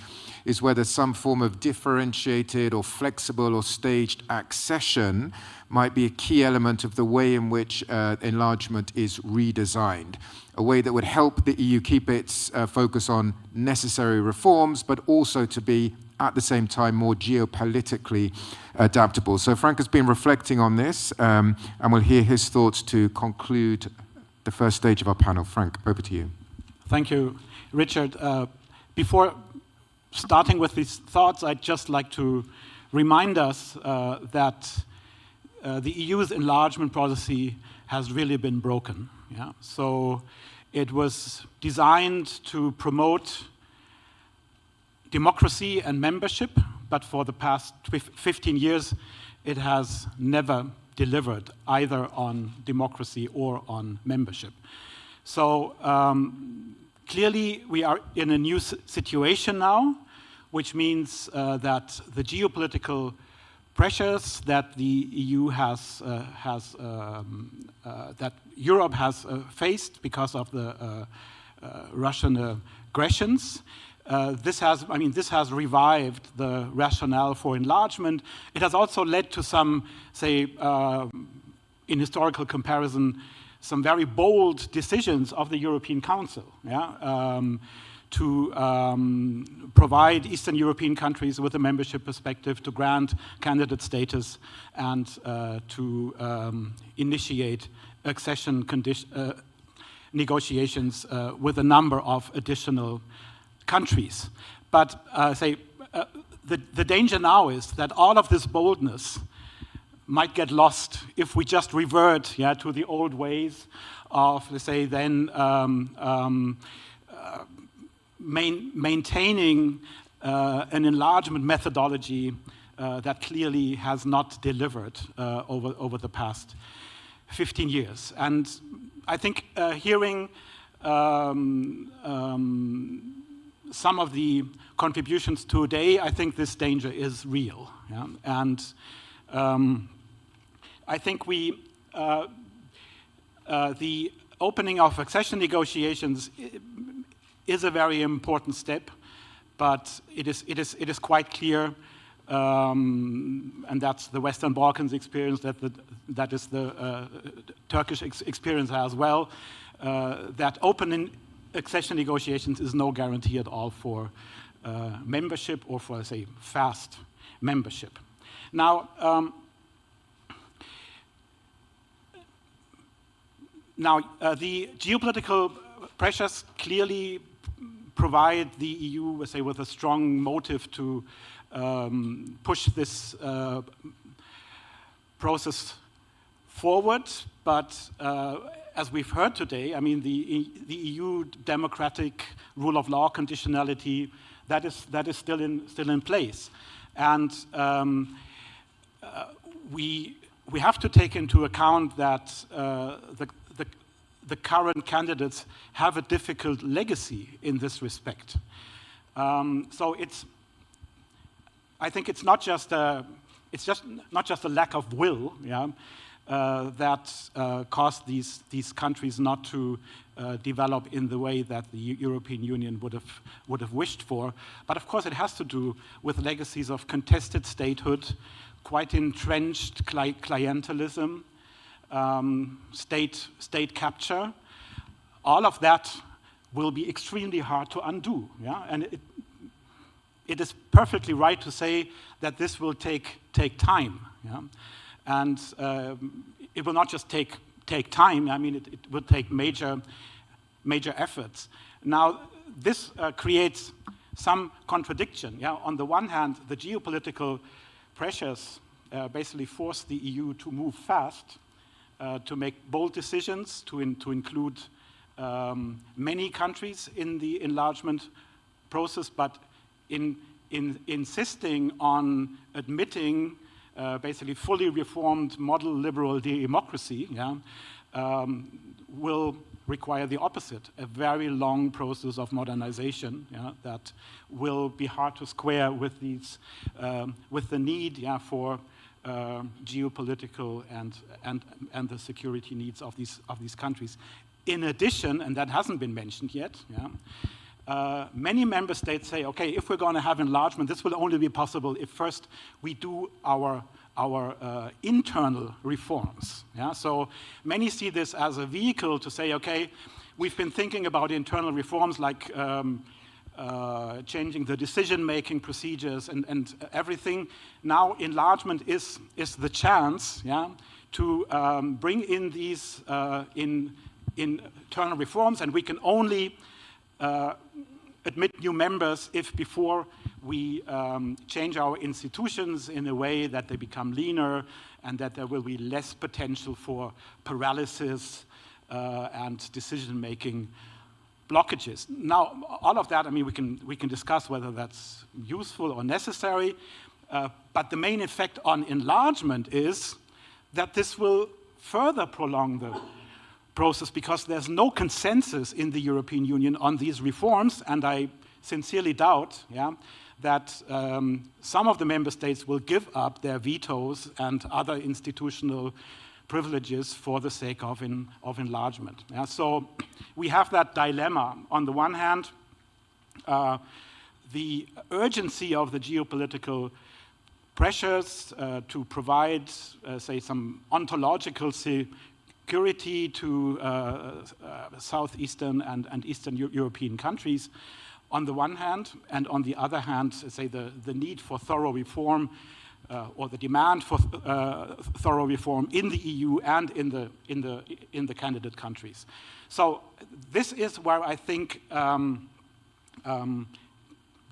D: is whether some form of differentiated or flexible or staged accession might be a key element of the way in which enlargement is redesigned, a way that would help the EU keep its focus on necessary reforms, but also to be, at the same time, more geopolitically adaptable. So Frank has been reflecting on this, and we'll hear his thoughts to conclude the first stage of our panel. Frank, over to you.
I: Thank you, Richard. Before starting with these thoughts, I'd just like to remind us that the EU's enlargement policy has really been broken. Yeah? So it was designed to promote democracy and membership, but for the past 15 years, it has never delivered either on democracy or on membership. So clearly, we are in a new situation now, which means that the geopolitical pressures that the EU that Europe has faced because of the Russian aggressions. This has revived the rationale for enlargement. It has also led to some, say, in historical comparison, some very bold decisions of the European Council, yeah? To provide Eastern European countries with a membership perspective, to grant candidate status, and to initiate accession negotiations with a number of additional countries. But the danger now is that all of this boldness might get lost if we just revert to the old ways of, let's say, then maintaining an enlargement methodology that clearly has not delivered over the past 15 years. And I think hearing some of the contributions today, I think this danger is real. Yeah? And I think the opening of accession negotiations is a very important step, but it is quite clear, and that's the Western Balkans experience, that is the Turkish experience as well, that opening accession negotiations is no guarantee at all for membership or for, say, fast membership. Now, the geopolitical pressures clearly provide the EU, say, with a strong motive to push this process forward. But as we've heard today, I mean, the EU democratic rule of law conditionality, that is still in place, and we have to take into account that the current candidates have a difficult legacy in this respect. So I think it's not just a lack of will, yeah, that caused these countries not to develop in the way that the European Union would have wished for. But of course, it has to do with legacies of contested statehood, quite entrenched clientelism, state capture. All of that will be extremely hard to undo. Yeah? And it is perfectly right to say that this will take time. Yeah? And it will not just take time. I mean, it will take major efforts. Now, this creates some contradiction. Yeah? On the one hand, the geopolitical pressures basically force the EU to move fast, to make bold decisions, to include many countries in the enlargement process, but in insisting on admitting basically fully reformed model liberal democracy, yeah, will require the opposite, a very long process of modernization, yeah, that will be hard to square with the need, yeah, for geopolitical and the security needs of these countries. In addition, and that hasn't been mentioned yet, many member states say, okay, if we're going to have enlargement, this will only be possible if first we do our internal reforms. So many see this as a vehicle to say, okay, we've been thinking about internal reforms like changing the decision-making procedures and everything. Now enlargement is the chance to bring in these internal reforms, and we can only admit new members if before we change our institutions in a way that they become leaner and that there will be less potential for paralysis and decision-making blockages. Now, all of that, I mean, we can discuss whether that's useful or necessary, but the main effect on enlargement is that this will further prolong the process because there's no consensus in the European Union on these reforms, and I sincerely doubt that some of the member states will give up their vetoes and other institutional privileges for the sake of enlargement. So we have that dilemma. On the one hand, the urgency of the geopolitical pressures to provide, say, some ontological security to southeastern and eastern European countries on the one hand, and on the other hand, say, the need for thorough reform or the demand for thorough reform in the EU and in the candidate countries. So this is where I think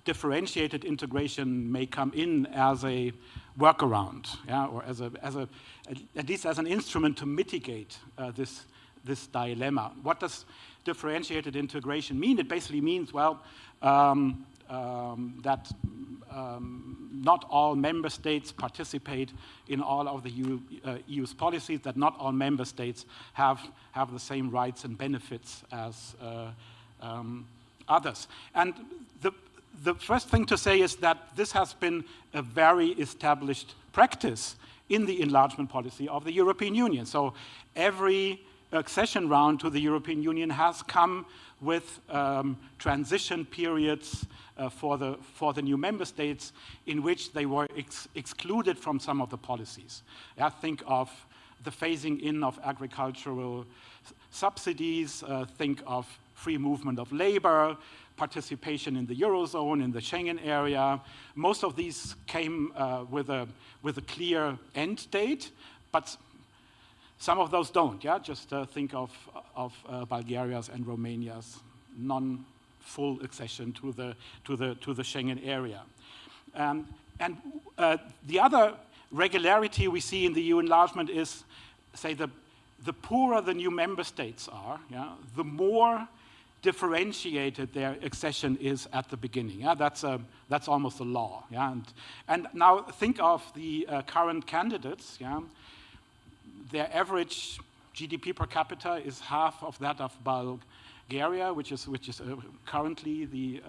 I: differentiated integration may come in as a workaround, or as at least as an instrument to mitigate this dilemma. What does differentiated integration mean? It basically means, well, that not all member states participate in all of the EU's policies, that not all member states have the same rights and benefits as others. And the first thing to say is that this has been a very established practice in the enlargement policy of the European Union. So every accession round to the European Union has come with transition periods for the new member states in which they were excluded from some of the policies. Think of the phasing in of agricultural subsidies, think of free movement of labor, participation in the Eurozone, in the Schengen area. Most of these came with a clear end date, but some of those don't. Just think of Bulgaria's and Romania's non-full accession to the Schengen area. And the other regularity we see in the EU enlargement is, say, the poorer the new member states are, the more differentiated their accession is at the beginning. That's almost a law. And now think of the current candidates. Their average GDP per capita is half of that of Bulgaria, which is currently the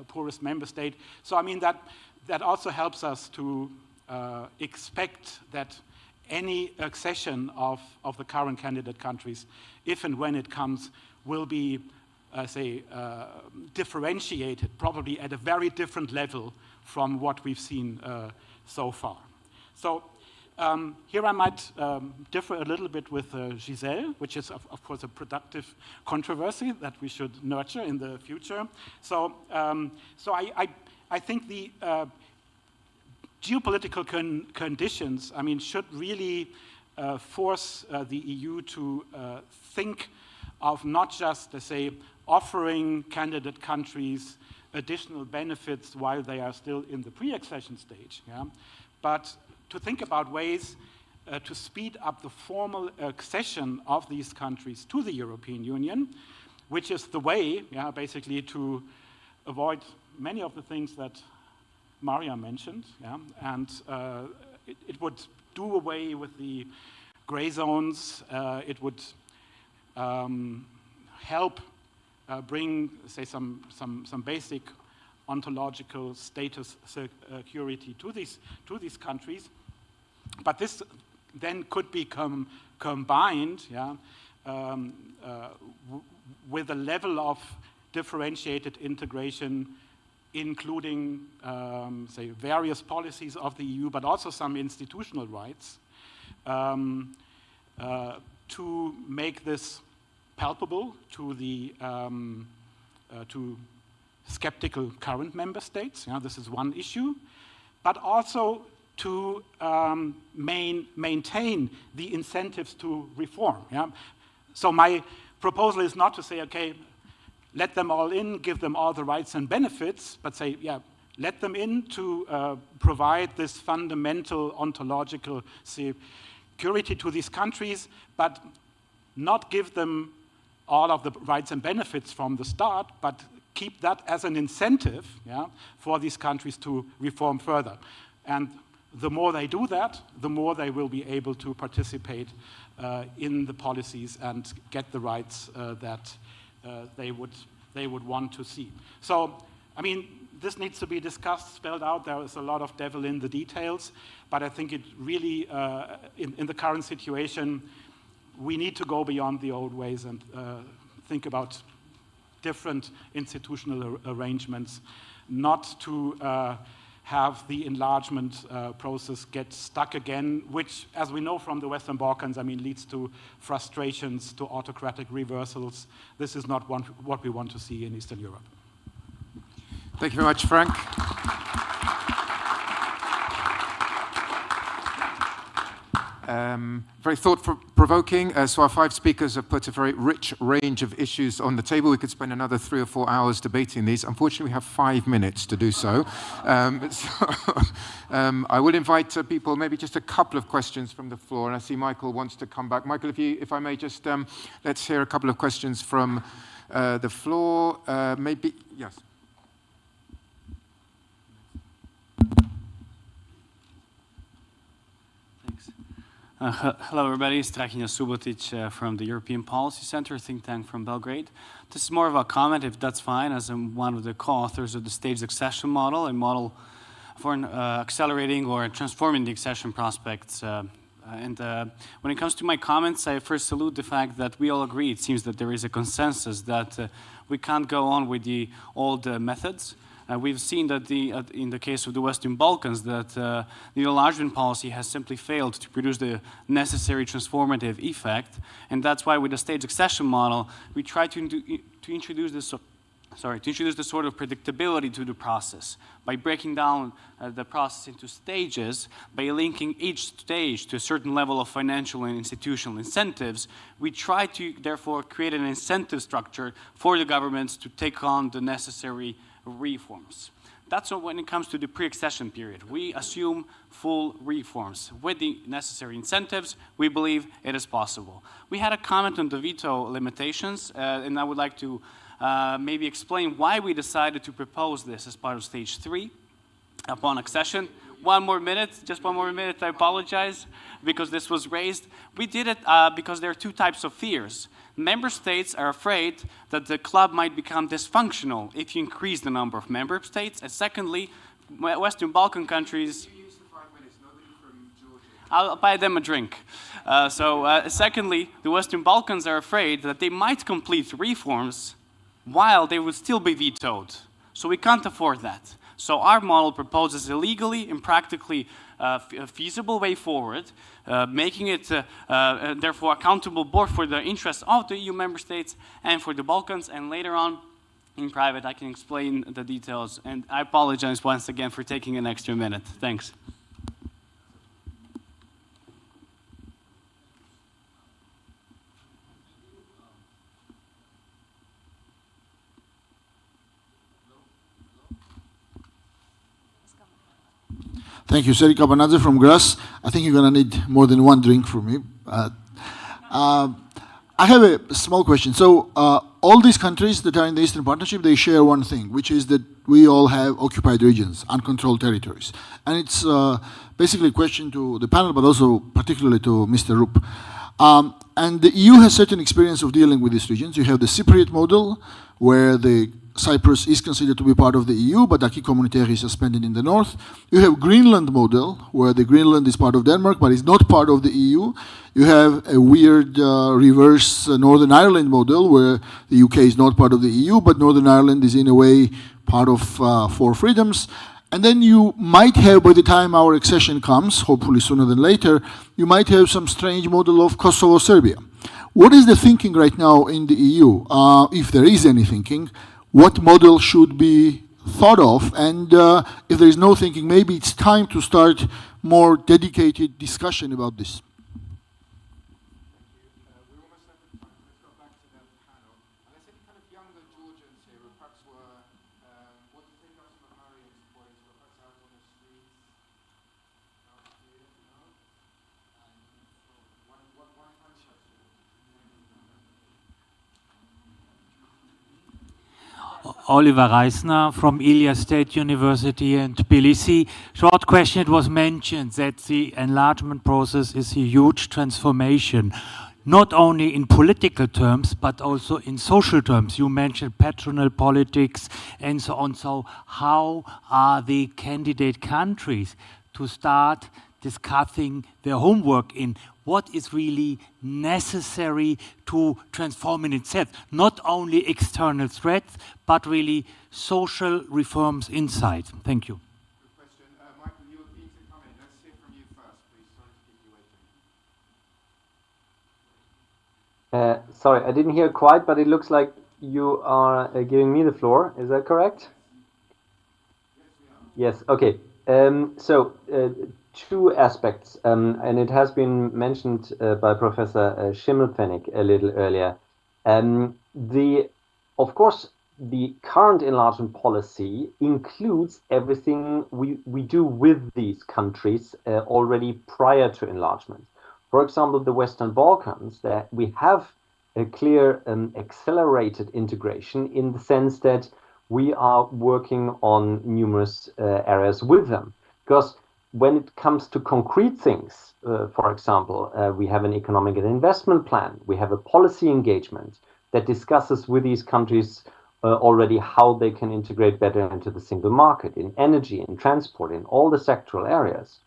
I: poorest member state. So I mean that also helps us to expect that any accession of the current candidate countries, if and when it comes, will be differentiated, probably at a very different level from what we've seen so far. So here I might differ a little bit with Giselle, which is of course a productive controversy that we should nurture in the future. So I think the geopolitical conditions, I mean, should really force the EU to think of not just, let's say, offering candidate countries additional benefits while they are still in the pre-accession stage, but to think about ways to speed up the formal accession of these countries to the European Union, which is the way, basically, to avoid many of the things that Maria mentioned, and it would do away with the gray zones. It would help bring, say, some basic ontological status security to these countries. But this then could be combined, with a level of differentiated integration, including, say, various policies of the EU, but also some institutional rights, to make this palpable to the to skeptical current member states. This is one issue, but also to maintain the incentives to reform. So my proposal is not to say, okay, let them all in, give them all the rights and benefits, but say, let them in to provide this fundamental ontological security to these countries, but not give them all of the rights and benefits from the start, but keep that as an incentive for these countries to reform further. And the more they do that, the more they will be able to participate in the policies and get the rights that they would want to see. So, I mean, this needs to be discussed, spelled out. There is a lot of devil in the details, but I think it really, in the current situation, we need to go beyond the old ways and think about different institutional arrangements, not to have the enlargement process get stuck again, which, as we know from the Western Balkans, I mean, leads to frustrations, to autocratic reversals. This is not what we want to see in Eastern Europe.
D: Thank you very much, Frank. Very thought-provoking. So our 5 speakers have put a very rich range of issues on the table. We could spend another 3 or 4 hours debating these. Unfortunately, we have 5 minutes to do so. I will invite people, maybe just a couple of questions from the floor. And I see Michael wants to come back. Michael, if I may just, let's hear a couple of questions from the floor. Maybe, yes.
J: Hello, everybody. Strahinja Subotic from the European Policy Center, think tank from Belgrade. This is more of a comment, if that's fine, as I'm one of the co-authors of the staged accession model, a model for accelerating or transforming the accession prospects. When it comes to my comments, I first salute the fact that we all agree, it seems that there is a consensus that we can't go on with the old methods. We've seen that in the case of the Western Balkans that the enlargement policy has simply failed to produce the necessary transformative effect, and that's why with the staged accession model we try to introduce this sort of predictability to the process by breaking down the process into stages, by linking each stage to a certain level of financial and institutional incentives. We try to therefore create an incentive structure for the governments to take on the necessary reforms. That's when it comes to the pre-accession period. We assume full reforms. With the necessary incentives, we believe it is possible. We had a comment on the veto limitations, and I would like to maybe explain why we decided to propose this as part of stage 3 upon accession. One more minute, just one more minute, I apologize, because this was raised. We did it because there are 2 types of fears. Member states are afraid that the club might become dysfunctional if you increase the number of member states. And secondly, Western Balkan countries... You used the 5 minutes, nobody from Georgia. I'll buy them a drink. Secondly, the Western Balkans are afraid that they might complete reforms while they would still be vetoed. So we can't afford that. So our model proposes a legally and practically feasible way forward, making it therefore accountable both for the interests of the EU member states and for the Balkans. And later on, in private, I can explain the details. And I apologize once again for taking an extra minute. Thanks.
K: Thank you, Seri Kabanadze from Gras. I think you're going to need more than one drink from me. I have a small question. So all these countries that are in the Eastern Partnership, they share one thing, which is that we all have occupied regions, uncontrolled territories. And it's basically a question to the panel, but also particularly to Mr. Rupp. And the EU has certain experience of dealing with these regions. You have the Cypriot model, where the Cyprus is considered to be part of the EU, but acquis communautaire is suspended in the north. You have Greenland model, where the Greenland is part of Denmark, but is not part of the EU. You have a weird reverse Northern Ireland model, where the UK is not part of the EU, but Northern Ireland is in a way part of Four Freedoms. And then you might have, by the time our accession comes, hopefully sooner than later, you might have some strange model of Kosovo-Serbia. What is the thinking right now in the EU, if there is any thinking? What model should be thought of? And if there is no thinking, maybe it's time to start more dedicated discussion about this.
L: Oliver Reisner from Ilia State University in Tbilisi. Short question, it was mentioned that the enlargement process is a huge transformation, not only in political terms, but also in social terms. You mentioned patronal politics and so on. So how are the candidate countries to start discussing their homework in what is really necessary to transform in itself, not only external threats, but really social reforms inside? Thank you.
D: Good question. Michael, you're keen to come in. Let's hear from you first, please. Sorry to keep you waiting.
F: Sorry, I didn't hear quite, but it looks like you are giving me the floor. Is that correct? Yes, we are. Yes, okay. Two aspects, and it has been mentioned by Professor Schimmelpfennig a little earlier. Of course, the current enlargement policy includes everything we do with these countries already prior to enlargement. For example, the Western Balkans, that we have a clear accelerated integration in the sense that we are working on numerous areas with them. Because when it comes to concrete things, for example, we have an economic and investment plan, we have a policy engagement that discusses with these countries already how they can integrate better into the single market, in energy, in transport, in all the sectoral areas.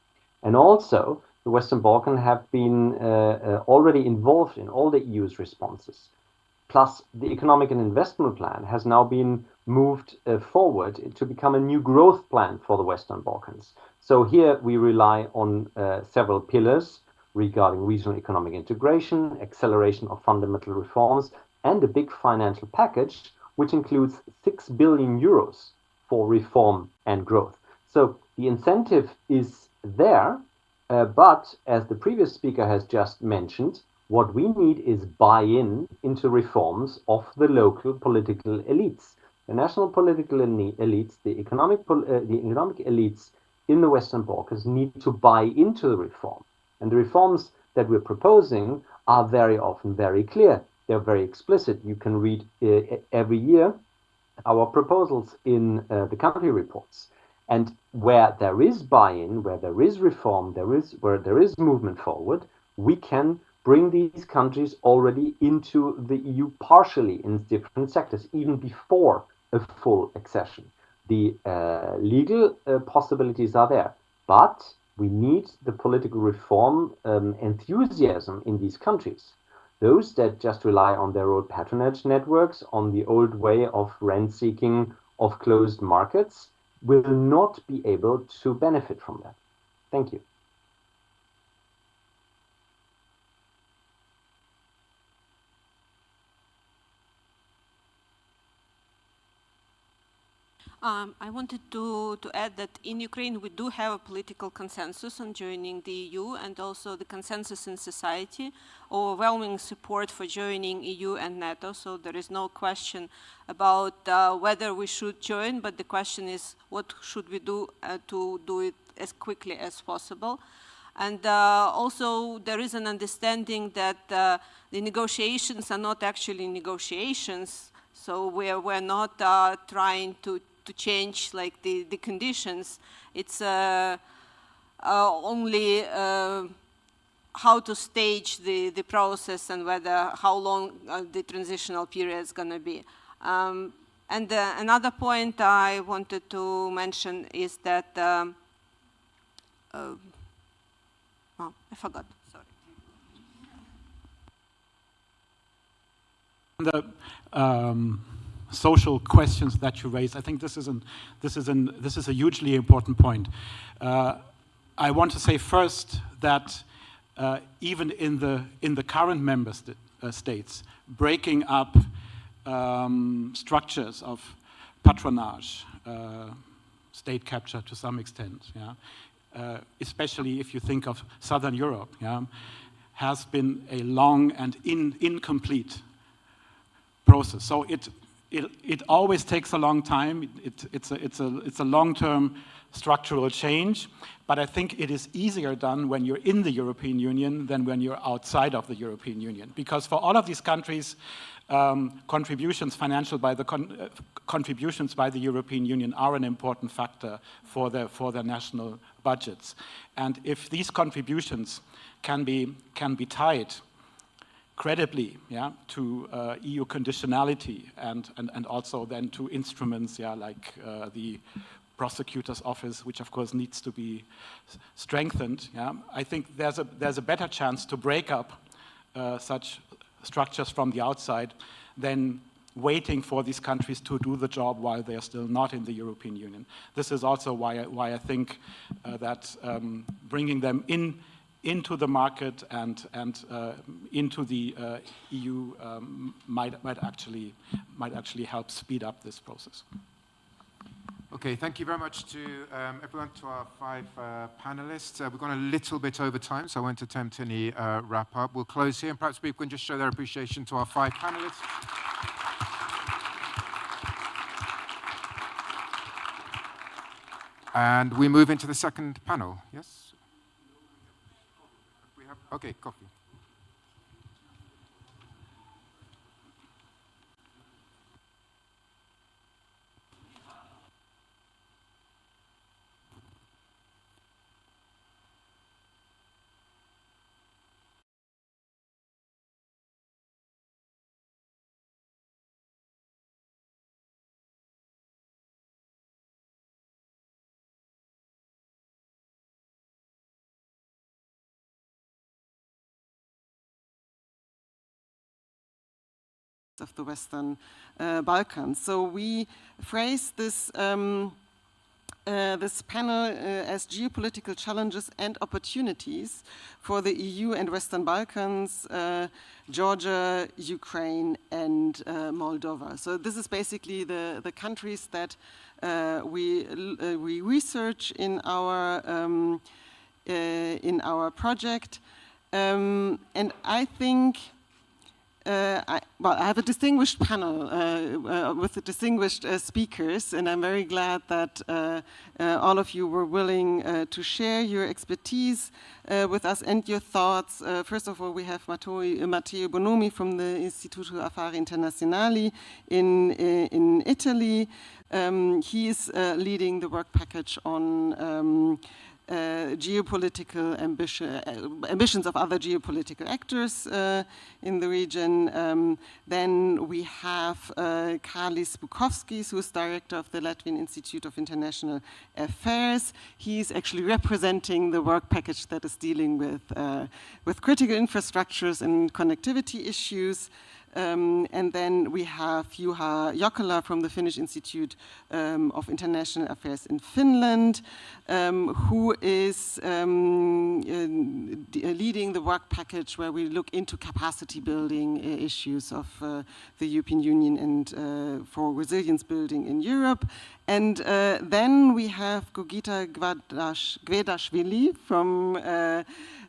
F: And also, the Western Balkans have been already involved in all the EU's responses. Plus, the economic and investment plan has now been moved forward to become a new growth plan for the Western Balkans. So here we rely on several pillars regarding regional economic integration, acceleration of fundamental reforms, and a big financial package, which includes 6 billion euros for reform and growth. So the incentive is there, but as the previous speaker has just mentioned, what we need is buy-in into reforms of the local political elites. The national political elites, the economic elites in the Western Balkans need to buy into the reform. And the reforms that we're proposing are very often very clear. They're very explicit. You can read every year our proposals in the country reports. And where there is buy-in, where there is reform, where there is movement forward, we can bring these countries already into the EU partially in different sectors, even before a full accession. The legal possibilities are there, but we need the political reform enthusiasm in these countries. Those that just rely on their old patronage networks, on the old way of rent-seeking, of closed markets, will not be able to benefit from that. Thank you.
H: I wanted to add that in Ukraine we do have a political consensus on joining the EU, and also the consensus in society, overwhelming support for joining EU and NATO, so there is no question about whether we should join, but the question is what should we do to do it as quickly as possible. And also there is an understanding that the negotiations are not actually negotiations, so we're not trying to change like the conditions. It's only how to stage the process and how long the transitional period is going to be. And another point I wanted to mention is that, oh, I forgot, sorry.
I: The social questions that you raise, I think this is a hugely important point. I want to say first that even in the current member states, breaking up structures of patronage, state capture to some extent, yeah, especially if you think of Southern Europe, yeah, has been a long and incomplete process. So it always takes a long time. It's a long-term structural change, but I think it is easier done when you're in the European Union than when you're outside of the European Union. Because for all of these countries, contributions by the European Union are an important factor for their national budgets. And if these contributions can be tied credibly, yeah, to EU conditionality and also then to instruments, yeah, like the prosecutor's office, which of course needs to be strengthened, yeah, I think there's a better chance to break up such structures from the outside than waiting for these countries to do the job while they are still not in the European Union. This is also why I think that bringing them into the market and into the EU might actually help speed up this process.
D: Okay, thank you very much to everyone, to our 5 panelists. We've gone a little bit over time, so I won't attempt any wrap-up. We'll close here, and perhaps people can just show their appreciation to our 5 panelists. And we move into the second panel, yes? We have, okay, coffee.
B: Of the Western Balkans. So we phrase this this panel as geopolitical challenges and opportunities for the EU and Western Balkans, Georgia, Ukraine, and Moldova. So this is basically the countries that we research in our project, and I think. I have a distinguished panel with distinguished speakers, and I'm very glad that all of you were willing to share your expertise with us and your thoughts. First of all, we have Matteo Bonomi from the Instituto Affari Internazionali in Italy. He is leading the work package on geopolitical ambitions of other geopolitical actors in the region. Then we have Karlis Bukovskis, who is director of the Latvian Institute of International Affairs. He's actually representing the work package that is dealing with critical infrastructures and connectivity issues. And then we have Juha Jokela from the Finnish Institute of International Affairs in Finland, who is leading the work package where we look into capacity building issues of the European Union and for resilience building in Europe. And then we have Gogita Gvedashvili from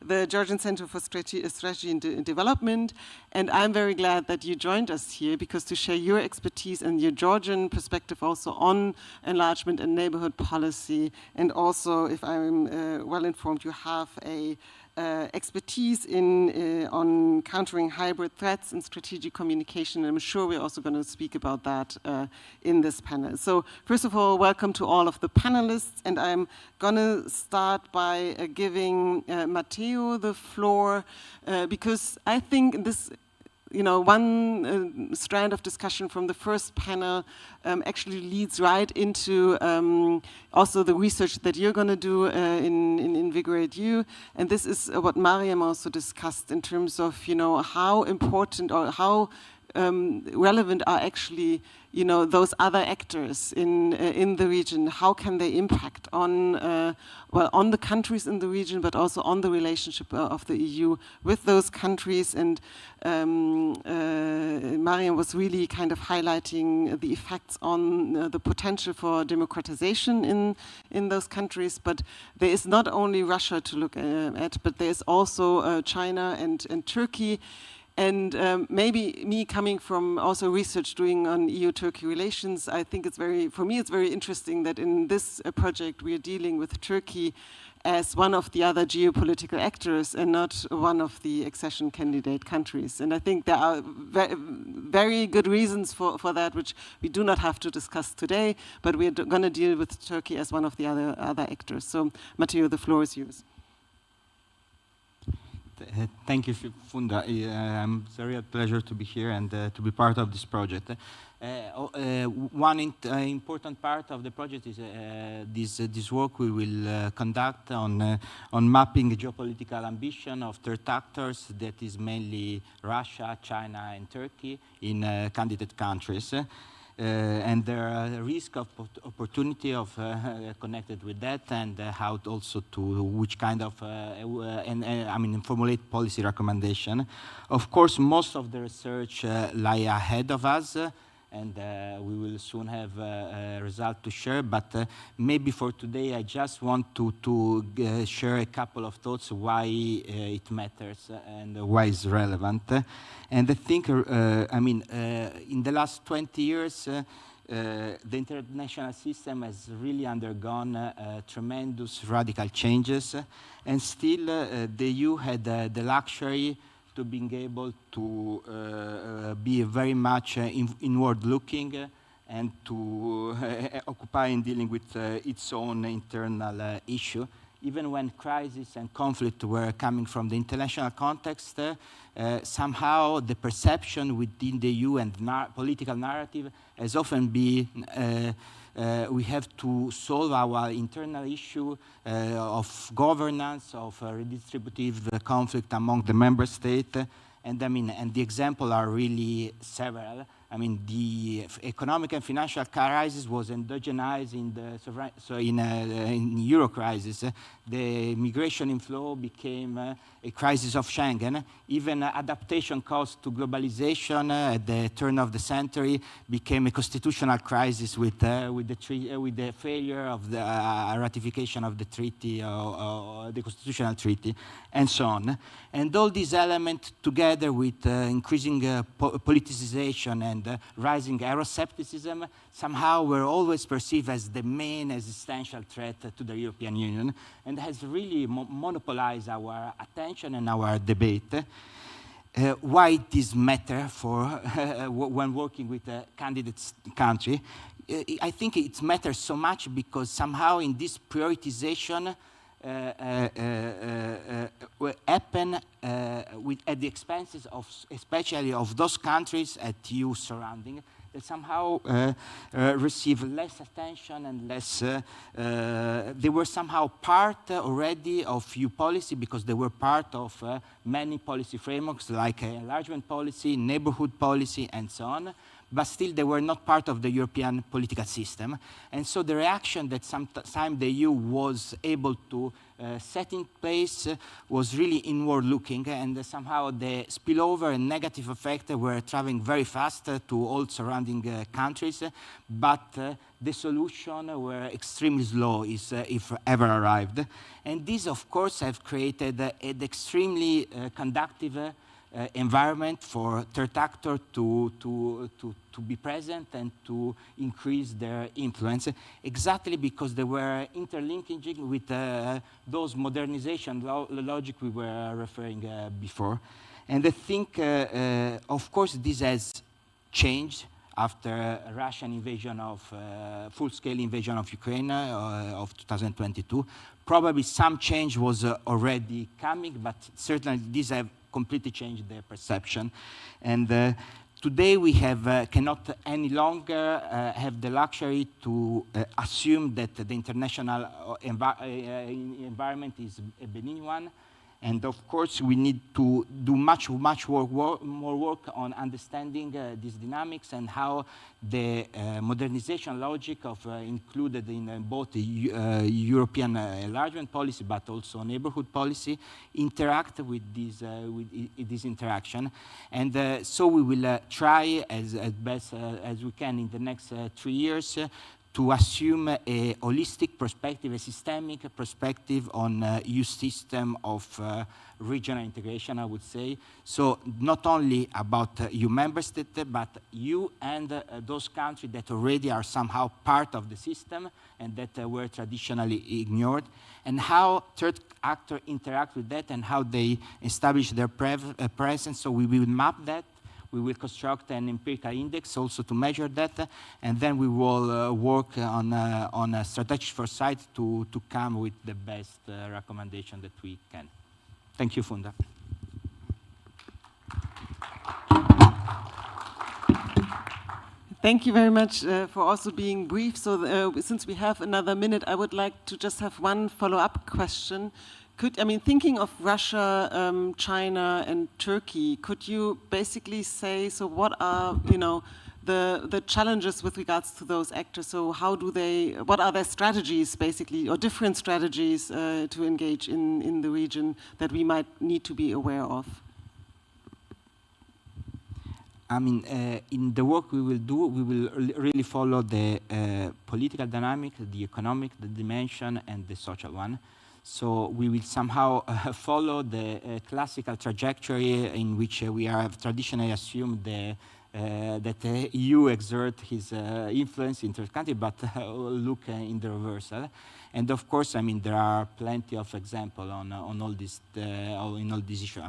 B: the Georgian Center for Strategy and Development. And I'm very glad that you joined us here, because to share your expertise and your Georgian perspective also on enlargement and neighborhood policy, and also, if I'm well informed, you have a expertise on countering hybrid threats and strategic communication. And I'm sure we're also going to speak about that in this panel. So first of all, welcome to all of the panelists. And I'm going to start by giving Matteo the floor, because I think one strand of discussion from the first panel actually leads right into also the research that you're going to do in Invigorate EU. And this is what Mariam also discussed in terms of, how important or how relevant are actually, those other actors in the region. How can they impact on, on the countries in the region, but also on the relationship of the EU with those countries? And Mariam was really kind of highlighting the effects on the potential for democratization in those countries. But there is not only Russia to look at, but there is also China and Turkey. And maybe me coming from also research doing on EU-Turkey relations, I think for me it's very interesting that in this project we are dealing with Turkey as one of the other geopolitical actors and not one of the accession candidate countries. And I think there are very good reasons for that, which we do not have to discuss today, but we're going to deal with Turkey as one of the other actors. So, Matteo, the floor is yours.
M: Thank you, Funda. I'm very a pleasure to be here and to be part of this project. One important part of the project is this work we will conduct on mapping geopolitical ambition of third actors, that is mainly Russia, China, and Turkey in candidate countries. And there are risk of opportunity of connected with that, and how also to which kind of formulate policy recommendation. Of course, most of the research lie ahead of us, and we will soon have a result to share. But maybe for today, I just want to share a couple of thoughts why it matters and why it's relevant. And I think, in the last 20 years, the international system has really undergone tremendous radical changes, and still the EU had the luxury to being able to be very much inward-looking and to occupy in dealing with its own internal issue. Even when crisis and conflict were coming from the international context, somehow the perception within the EU and political narrative has often been we have to solve our internal issue of governance, of redistributive conflict among the member states, and the examples are really several. The economic and financial crisis was endogenized in the in Euro crisis. The migration inflow became a crisis of Schengen. Even adaptation cost to globalization at the turn of the century became a constitutional crisis with the failure of the ratification of the treaty, or the constitutional treaty, and so on. And all these elements, together with increasing politicization and rising Euroscepticism, somehow were always perceived as the main existential threat to the European Union, and has really monopolized our attention and our debate. Why this matter for when working with a candidate country? I think it matters so much because somehow in this prioritization happen at the expenses of, especially of those countries at EU surrounding, that somehow receive less attention and less. They were somehow part already of EU policy because they were part of many policy frameworks like enlargement policy, neighborhood policy, and so on. But still they were not part of the European political system. And so the reaction that sometimes the EU was able to set in place was really inward-looking, and somehow the spillover and negative effect were traveling very fast to all surrounding countries, but the solution were extremely slow, if ever arrived. And these, of course, have created an extremely conductive environment for third actor to be present and to increase their influence, exactly because they were interlinking with those modernization logic we were referring before. And I think, of course, this has changed after Russian invasion of, full-scale invasion of Ukraine of 2022. Probably some change was already coming, but certainly these have completely changed their perception. And today we cannot any longer have the luxury to assume that the international environment is a benign one. And of course, we need to do much more work on understanding these dynamics and how the modernization logic of included in both the European enlargement policy, but also neighborhood policy, interact with this interaction. And so we will try as best as we can in the next 3 years to assume a holistic perspective, a systemic perspective on EU system of regional integration, I would say. So not only about EU member states, but EU and those countries that already are somehow part of the system and that were traditionally ignored, and how third actors interact with that and how they establish their presence. So we will map that. We will construct an empirical index also to measure that, and then we will work on a strategic foresight to come with the best recommendation that we can. Thank you, Funda.
B: Thank you very much for also being brief. So since we have another minute, I would like to just have one follow-up question. Thinking of Russia, China, and Turkey, could you basically say, so what are, the challenges with regards to those actors? So what are their strategies, basically, or different strategies to engage in the region that we might need to be aware of?
M: In the work we will do, we will really follow the political dynamic, the economic, the dimension, and the social one. So we will somehow follow the classical trajectory in which we have traditionally assumed that the EU exert his influence in third country, but look in the reversal. And of course, there are plenty of examples on all this in all these issues.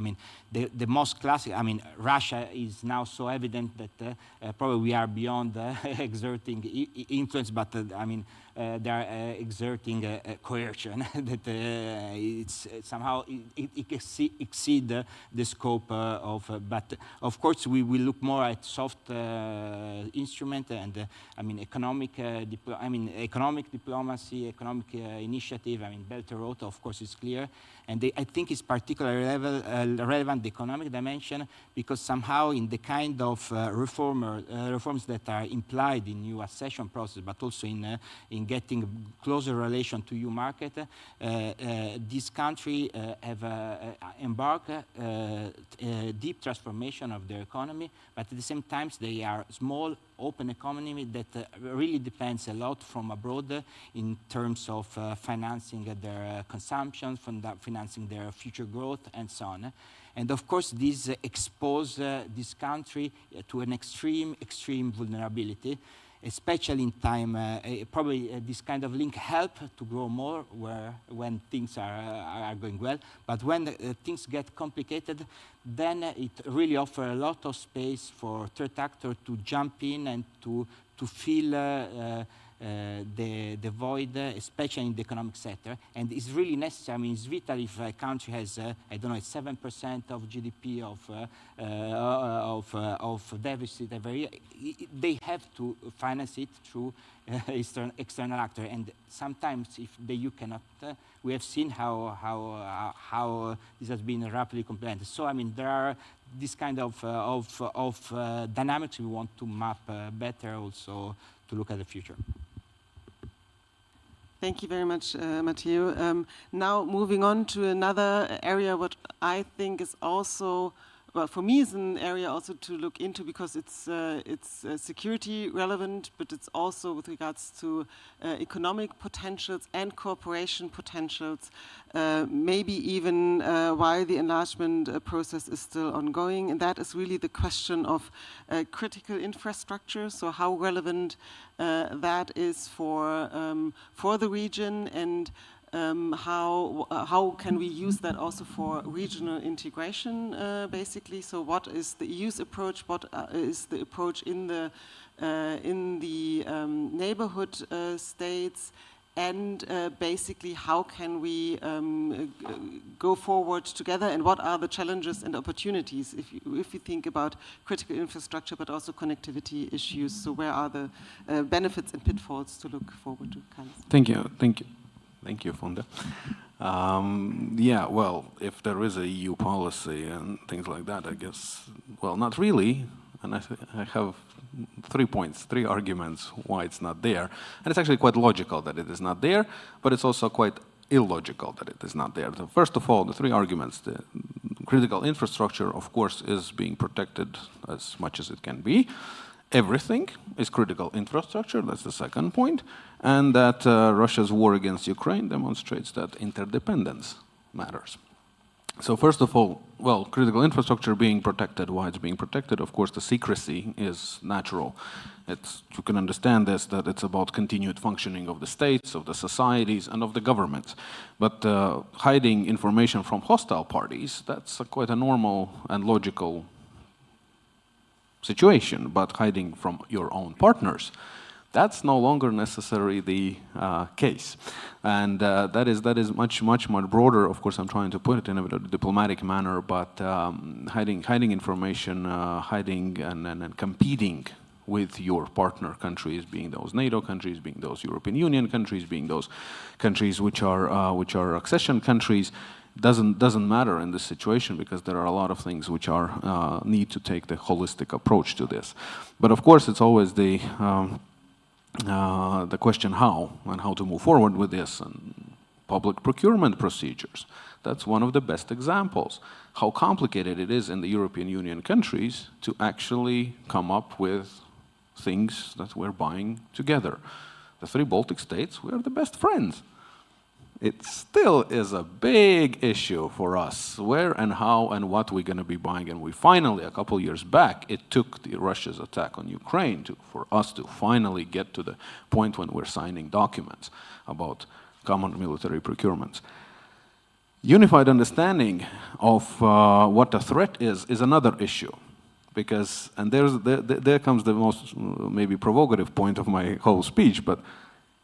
M: The most classic. Russia is now so evident that probably we are beyond exerting influence, but they are exerting coercion that it's somehow it exceed the scope of. But of course, we will look more at soft instrument and economic diplomacy, economic initiative. Belt and Road, of course, is clear, and I think it's particularly relevant the economic dimension, because somehow in the kind of reforms that are implied in EU accession process, but also in getting closer relation to EU market, this country have embarked a deep transformation of their economy, but at the same time they are small, open economy that really depends a lot from abroad in terms of financing their consumption, financing their future growth, and so on. And of course, this exposes this country to an extreme vulnerability, especially in time. Probably this kind of link help to grow more when things are going well. But when things get complicated, then it really offers a lot of space for third actor to jump in and to fill the void, especially in the economic sector. And it's really necessary. It's vital if a country has, 7% of GDP of deficit every year. They have to finance it through external actor. And sometimes, if the EU cannot, we have seen how this has been rapidly complemented. So there are this kind of dynamics we want to map better, also to look at the future.
B: Thank you very much, Matteo. Now moving on to another area, what I think is also, well, for me is an area also to look into, because it's security relevant, but it's also with regards to economic potentials and cooperation potentials, maybe even while the enlargement process is still ongoing. And that is really the question of critical infrastructure. So how relevant that is for the region, and how can we use that also for regional integration, basically? So what is the EU's approach? What is the approach in the neighborhood states? and basically how can we go forward together, and what are the challenges and opportunities if you think about critical infrastructure but also connectivity issues. So where are the benefits and pitfalls to look forward to?
N: Thank you, Fonda. Yeah, well, if there is a EU policy and things like that, I guess, well, not really. And I have 3 points, 3 arguments why it's not there. And it's actually quite logical that it is not there, but it's also quite illogical that it is not there. So first of all, the 3 arguments, the critical infrastructure, of course, is being protected as much as it can be. Everything is critical infrastructure, that's the second point. And that Russia's war against Ukraine demonstrates that interdependence matters. So first of all, well, critical infrastructure being protected, why it's being protected, of course, the secrecy is natural. You can understand this, that it's about continued functioning of the states, of the societies, and of the governments. But hiding information from hostile parties, that's quite a normal and logical situation. But hiding from your own partners, that's no longer necessarily the case. And that is much broader. Of course, I'm trying to put it in a diplomatic manner, but hiding information, hiding and competing with your partner countries, being those NATO countries, being those European Union countries, being those countries which are accession countries, doesn't matter in this situation, because there are a lot of things which are need to take the holistic approach to this. But of course, it's always the question how, and how to move forward with this, and public procurement procedures. That's one of the best examples. How complicated it is in the European Union countries to actually come up with things that we're buying together. The 3 Baltic states, we are the best friends. It still is a big issue for us, where and how and what we're going to be buying. And we finally, a couple years back, it took Russia's attack on Ukraine for us to finally get to the point when we're signing documents about common military procurements. Unified understanding of what a threat is another issue. Because, and there comes the most maybe provocative point of my whole speech, but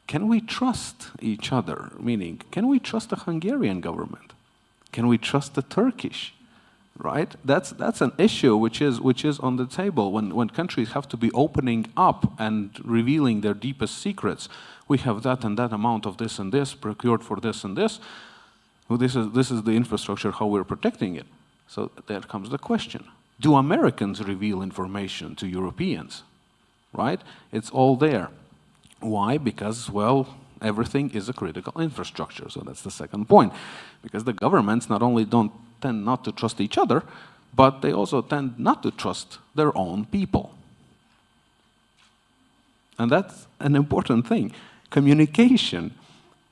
N: can we trust each other? Meaning, can we trust the Hungarian government? Can we trust the Turkish? Right? That's an issue which is on the table when countries have to be opening up and revealing their deepest secrets. We have that and that amount of this and this procured for this and this. Well, this is the infrastructure, how we're protecting it. So there comes the question. Do Americans reveal information to Europeans? Right? It's all there. Why? Because, well, everything is a critical infrastructure. So that's the second point. Because the governments not only tend not to trust each other, but they also tend not to trust their own people. And that's an important thing. Communication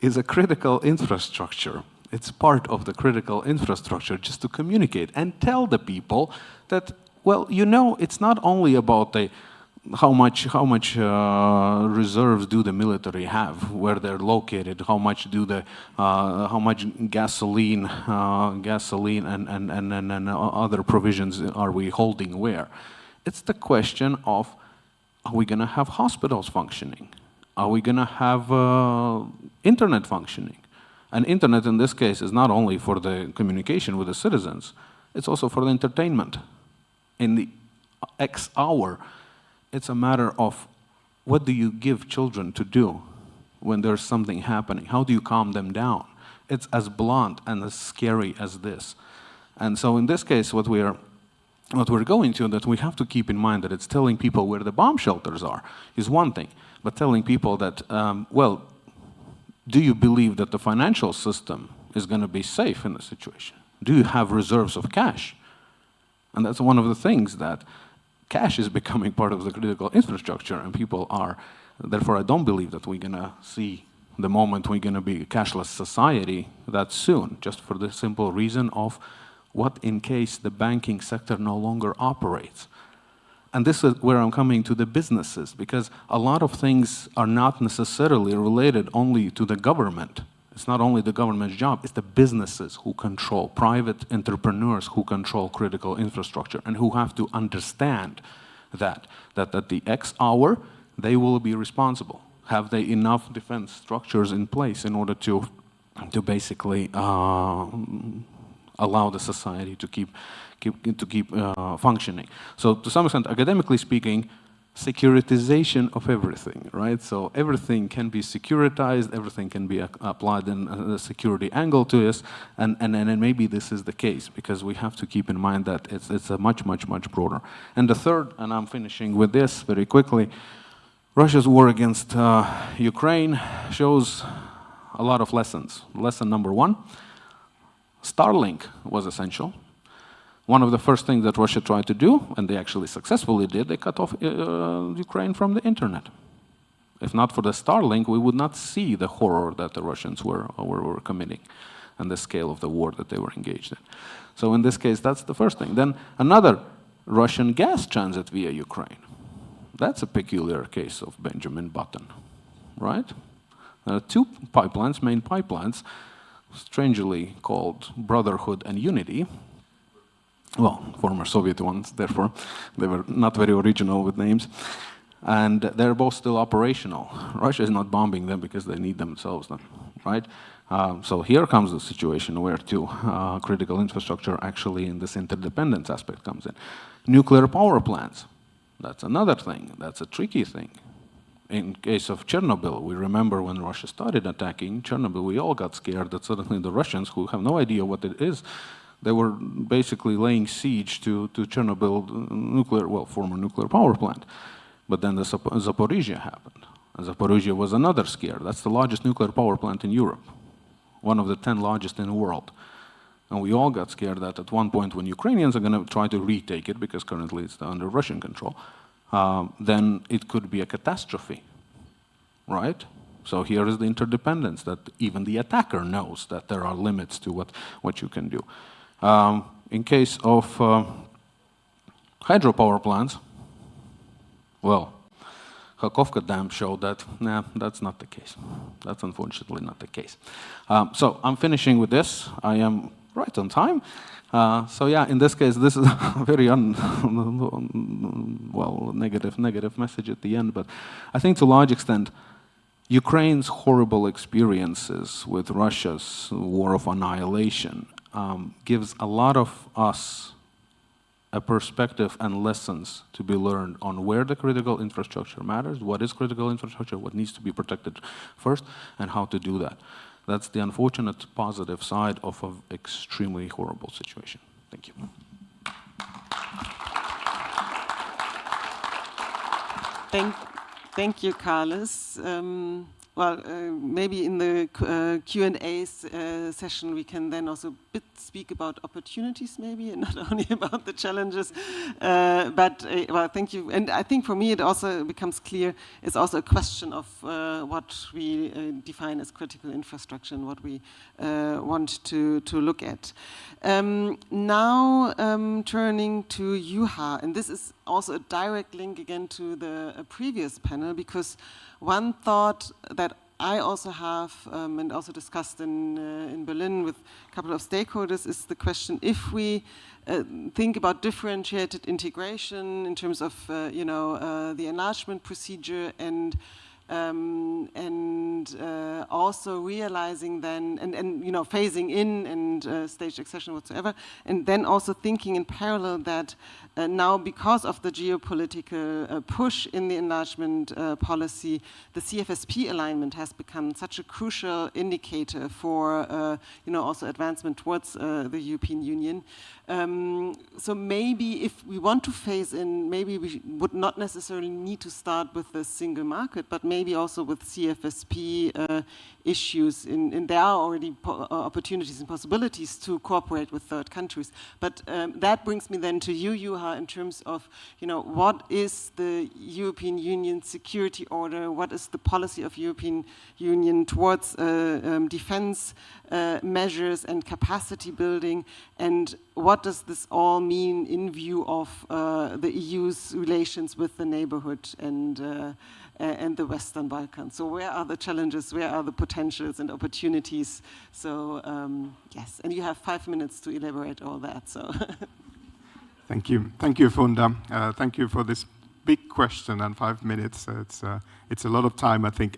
N: is a critical infrastructure. It's part of the critical infrastructure just to communicate and tell the people that, well, you know, it's not only about how much reserves do the military have, where they're located, how much gasoline and other provisions are we holding where. It's the question of, are we going to have hospitals functioning? Are we going to have internet functioning? And internet in this case is not only for the communication with the citizens, it's also for the entertainment. In the X hour, it's a matter of what do you give children to do when there's something happening? How do you calm them down? It's as blunt and as scary as this. And so in this case, what we're going to, that we have to keep in mind that it's telling people where the bomb shelters are is one thing, but telling people that, well, do you believe that the financial system is going to be safe in the situation? Do you have reserves of cash? And that's one of the things that cash is becoming part of the critical infrastructure, and people are, therefore I don't believe that we're going to see the moment we're going to be a cashless society that soon, just for the simple reason of what in case the banking sector no longer operates. And this is where I'm coming to the businesses, because a lot of things are not necessarily related only to the government. It's not only the government's job, it's the businesses who control, private entrepreneurs who control critical infrastructure and who have to understand that at the X hour, they will be responsible. Have they enough defense structures in place in order to basically allow the society to keep functioning? So to some extent, academically speaking, securitization of everything, right? So everything can be securitized, everything can be applied in a security angle to this, and maybe this is the case, because we have to keep in mind that it's a much broader. And the third, and I'm finishing with this very quickly, Russia's war against Ukraine shows a lot of lessons. Lesson number one, Starlink was essential. One of the first things that Russia tried to do, and they actually successfully did, they cut off Ukraine from the internet. If not for the Starlink, we would not see the horror that the Russians were committing and the scale of the war that they were engaged in. So in this case, that's the first thing. Then another, Russian gas transit via Ukraine. That's a peculiar case of Benjamin Button, right? Two pipelines, main pipelines, strangely called Brotherhood and Unity. Well, former Soviet ones, therefore, they were not very original with names. And they're both still operational. Russia is not bombing them because they need themselves, right? So here comes the situation where two critical infrastructure actually in this interdependence aspect comes in. Nuclear power plants, that's another thing. That's a tricky thing. In case of Chernobyl, we remember when Russia started attacking Chernobyl, we all got scared that suddenly the Russians, who have no idea what it is, they were basically laying siege to Chernobyl, former nuclear power plant. But then the Zaporizhia happened. And Zaporizhia was another scare. That's the largest nuclear power plant in Europe, one of the 10 largest in the world. And we all got scared that at one point when Ukrainians are going to try to retake it, because currently it's under Russian control, then it could be a catastrophe, right? So here is the interdependence, that even the attacker knows that there are limits to what you can do. In case of hydropower plants, well, Kakhovka Dam showed that, that's not the case. That's unfortunately not the case. So I'm finishing with this. I am right on time. So yeah, in this case, this is a very negative message at the end, but I think to a large extent, Ukraine's horrible experiences with Russia's war of annihilation gives a lot of us a perspective and lessons to be learned on where the critical infrastructure matters, what is critical infrastructure, what needs to be protected first, and how to do that. That's the unfortunate positive side of an extremely horrible situation. Thank you.
B: Thank you, Carlos. Maybe in the Q&A session we can then also speak about opportunities maybe, and not only about the challenges. Thank you. And I think for me it also becomes clear it's also a question of what we define as critical infrastructure and what we want to look at. Now turning to Juha, and this is also a direct link again to the previous panel, because one thought that I also have and also discussed in Berlin with a couple of stakeholders is the question, if we think about differentiated integration in terms of the enlargement procedure and also realizing then, and phasing in and staged accession whatsoever, and then also thinking in parallel that now, because of the geopolitical push in the enlargement policy, the CFSP alignment has become such a crucial indicator for also advancement towards the European Union. So maybe if we want to phase in, maybe we would not necessarily need to start with the single market, but maybe also with CFSP issues. And there are already opportunities and possibilities to cooperate with third countries. But that brings me then to you, Juha, in terms of what is the European Union security order? What is the policy of European Union towards defense measures and capacity building? And what does this all mean in view of the EU's relations with the neighborhood and the Western Balkans? So where are the challenges, where are the potentials and opportunities? So yes, and you have 5 minutes to elaborate all that. So
A: Thank you, Funda. Thank you for this
O: big question, and 5 minutes, it's a lot of time, I think.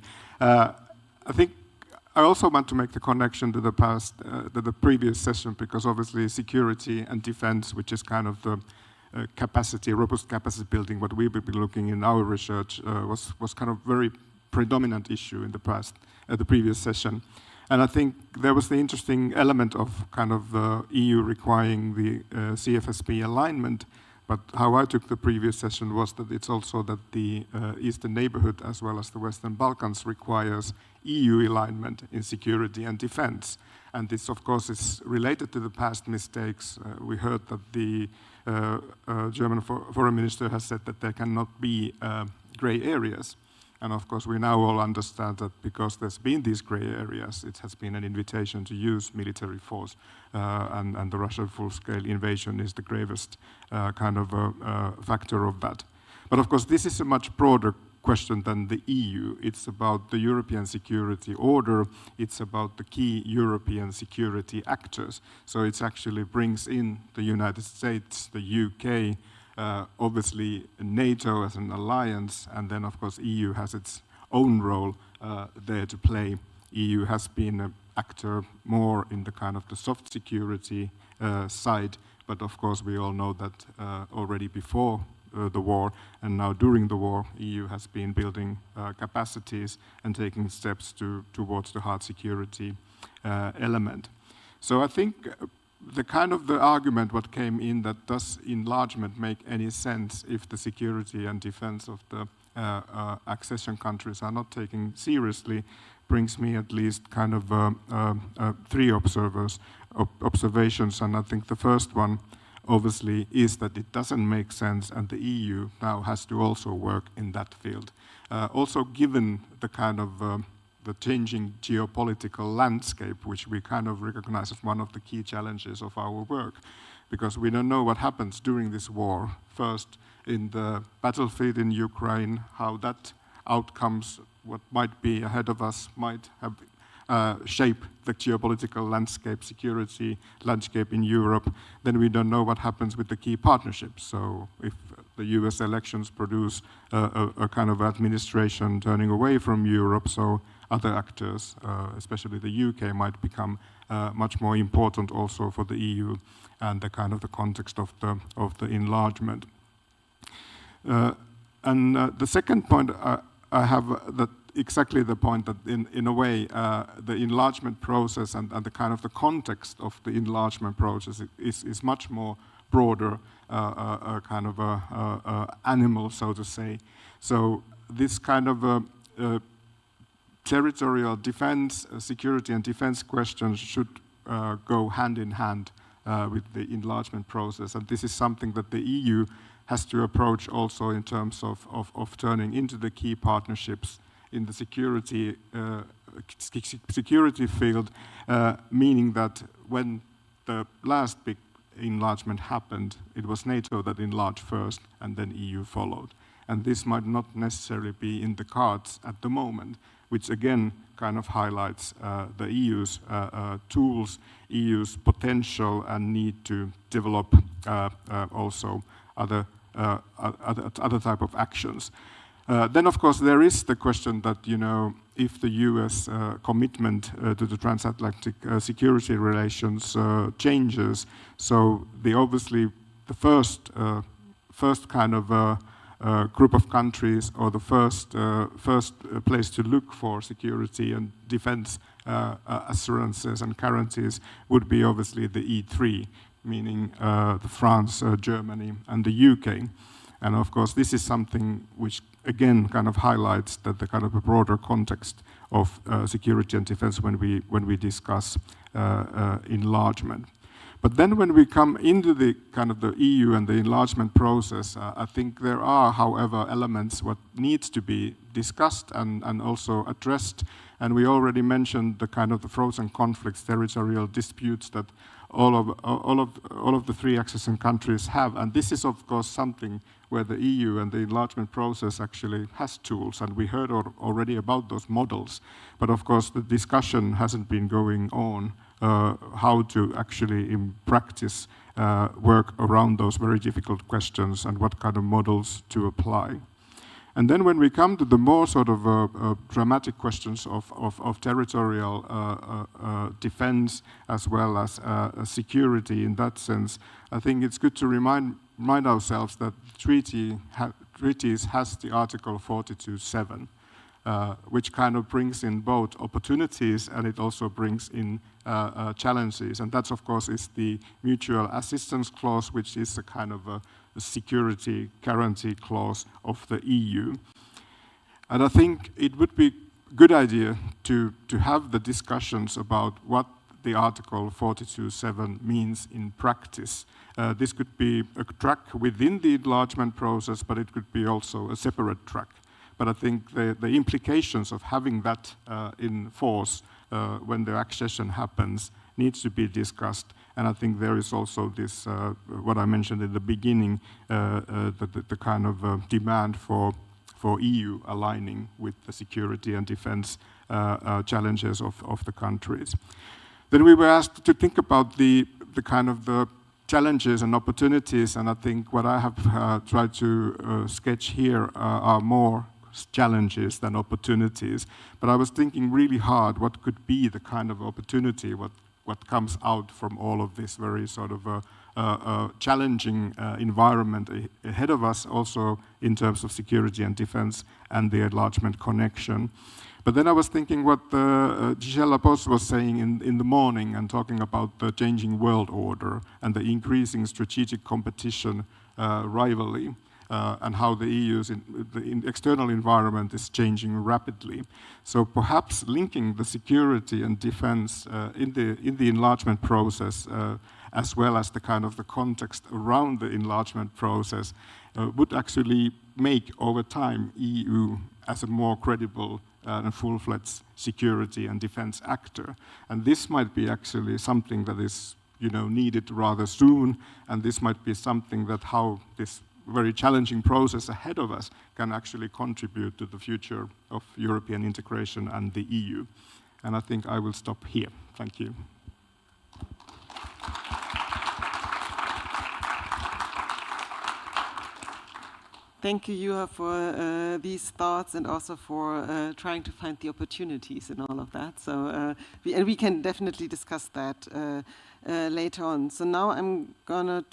O: I also want to make the connection to the past, to the previous session, because obviously security and defense, which is kind of the robust capacity building, what we've been looking in our research, was kind of very predominant issue in the past, the previous session. And I think there was the interesting element of kind of the EU requiring the CFSP alignment, but how I took the previous session was that it's also that the Eastern Neighbourhood as well as the Western Balkans requires EU alignment in security and defense. And this, of course, is related to the past mistakes. We heard that the German foreign minister has said that there cannot be grey areas. And of course, we now all understand that because there's been these grey areas, it has been an invitation to use military force, and the Russian full-scale invasion is the gravest kind of factor of that. But of course, this is a much broader question than the EU. It's about the European security order. It's about the key European security actors. So it actually brings in the United States, the UK, obviously NATO as an alliance, and then of course EU has its own role there to play. EU has been an actor more in the kind of the soft security side, but of course we all know that already before the war and now during the war, EU has been building capacities and taking steps towards the hard security element. So I think the argument what came in that does enlargement make any sense if the security and defense of the accession countries are not taken seriously brings me at least kind of three observations, and I think the first one obviously is that it doesn't make sense, and the EU now has to also work in that field. Also given the kind of the changing geopolitical landscape, which we kind of recognize as one of the key challenges of our work, because we don't know what happens during this war. First, in the battlefield in Ukraine, how that outcomes, what might be ahead of us, might have shape the geopolitical landscape, security landscape in Europe. Then we don't know what happens with the key partnerships. So if the US elections produce a kind of administration turning away from Europe, so other actors, especially the UK, might become much more important also for the EU and the kind of the context of the enlargement. And the second point I have that exactly the point that in a way the enlargement process and the kind of the context of the enlargement process is much more broader kind of animal, so to say. So this kind of territorial defense, security and defense questions should go hand in hand with the enlargement process. And this is something that the EU has to approach also in terms of turning into the key partnerships in the security field, meaning that when the last big enlargement happened, it was NATO that enlarged first and then EU followed. And this might not necessarily be in the cards at the moment, which again kind of highlights the EU's tools, EU's potential and need to develop also other type of actions. Then, of course, there is the question that, you know, if the US commitment to the transatlantic security relations changes, so obviously the first kind of group of countries or the first place to look for security and defense assurances and guarantees would be obviously the E3, meaning France, Germany, and the UK. And of course, this is something which again kind of highlights that the kind of a broader context of security and defense when we discuss enlargement. But then when we come into the kind of the EU and the enlargement process, I think there are, however, elements what needs to be discussed and also addressed. And we already mentioned the kind of the frozen conflicts, territorial disputes that all of the three accession countries have. And this is, of course, something where the EU and the enlargement process actually has tools. And we heard already about those models. But of course, the discussion hasn't been going on how to actually in practice work around those very difficult questions and what kind of models to apply. And then when we come to the more sort of dramatic questions of territorial defense as well as security in that sense, I think it's good to remind ourselves that treaties has the Article 42.7, which kind of brings in both opportunities and it also brings in challenges. And that's, of course, is the mutual assistance clause, which is a kind of a security guarantee clause of the EU. And I think it would be a good idea to have the discussions about what the Article 42.7 means in practice. This could be a track within the enlargement process, but it could be also a separate track. But I think the implications of having that in force when the accession happens needs to be discussed. And I think there is also this, what I mentioned in the beginning, the kind of demand for EU aligning with the security and defense challenges of the countries. Then we were asked to think about the kind of the challenges and opportunities, and I think what I have tried to sketch here are more challenges than opportunities. But I was thinking really hard what could be the kind of opportunity, what comes out from all of this very sort of challenging environment ahead of us, also in terms of security and defense and the enlargement connection. But then I was thinking what Gisela Boss was saying in the morning and talking about the changing world order and the increasing strategic competition, rivalry, and how the EU's the external environment is changing rapidly. So perhaps linking the security and defense in the enlargement process, as well as the kind of the context around the enlargement process, would actually make over time EU as a more credible and full-fledged security and defense actor. And this might be actually something that is, needed rather soon, and this might be something that how this very challenging process ahead of us can actually contribute to the future of European integration and the EU. And I think I will stop here. Thank you.
B: Thank you, Juha, for these thoughts and also for trying to find the opportunities in all of that. So we can definitely discuss that later on. So now I'm gonna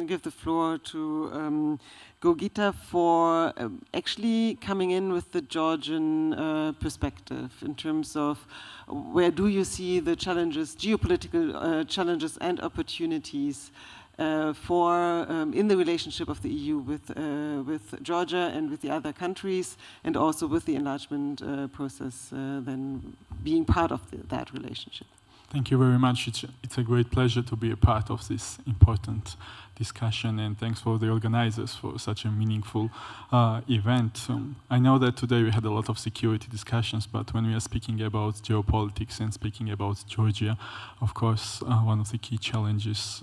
B: give the floor to Gogita for actually coming in with the Georgian perspective in terms of where do you see the challenges, geopolitical challenges and opportunities in the relationship of the EU with Georgia and with the other countries, and also with the enlargement process then being part of that relationship.
P: Thank you very much. It's a great pleasure to be a part of this important discussion, and thanks for the organizers for such a meaningful event. I know that today we had a lot of security discussions, but when we are speaking about geopolitics and speaking about Georgia, of course, one of the key challenges,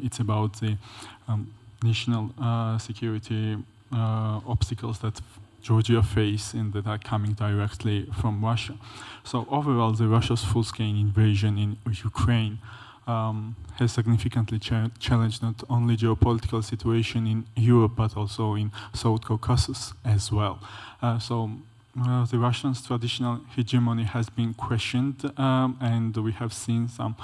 P: it's about the national security obstacles that Georgia face and that are coming directly from Russia. So overall, Russia's full-scale invasion in Ukraine has significantly challenged not only geopolitical situation in Europe, but also in South Caucasus as well. The Russians' traditional hegemony has been questioned, and we have seen some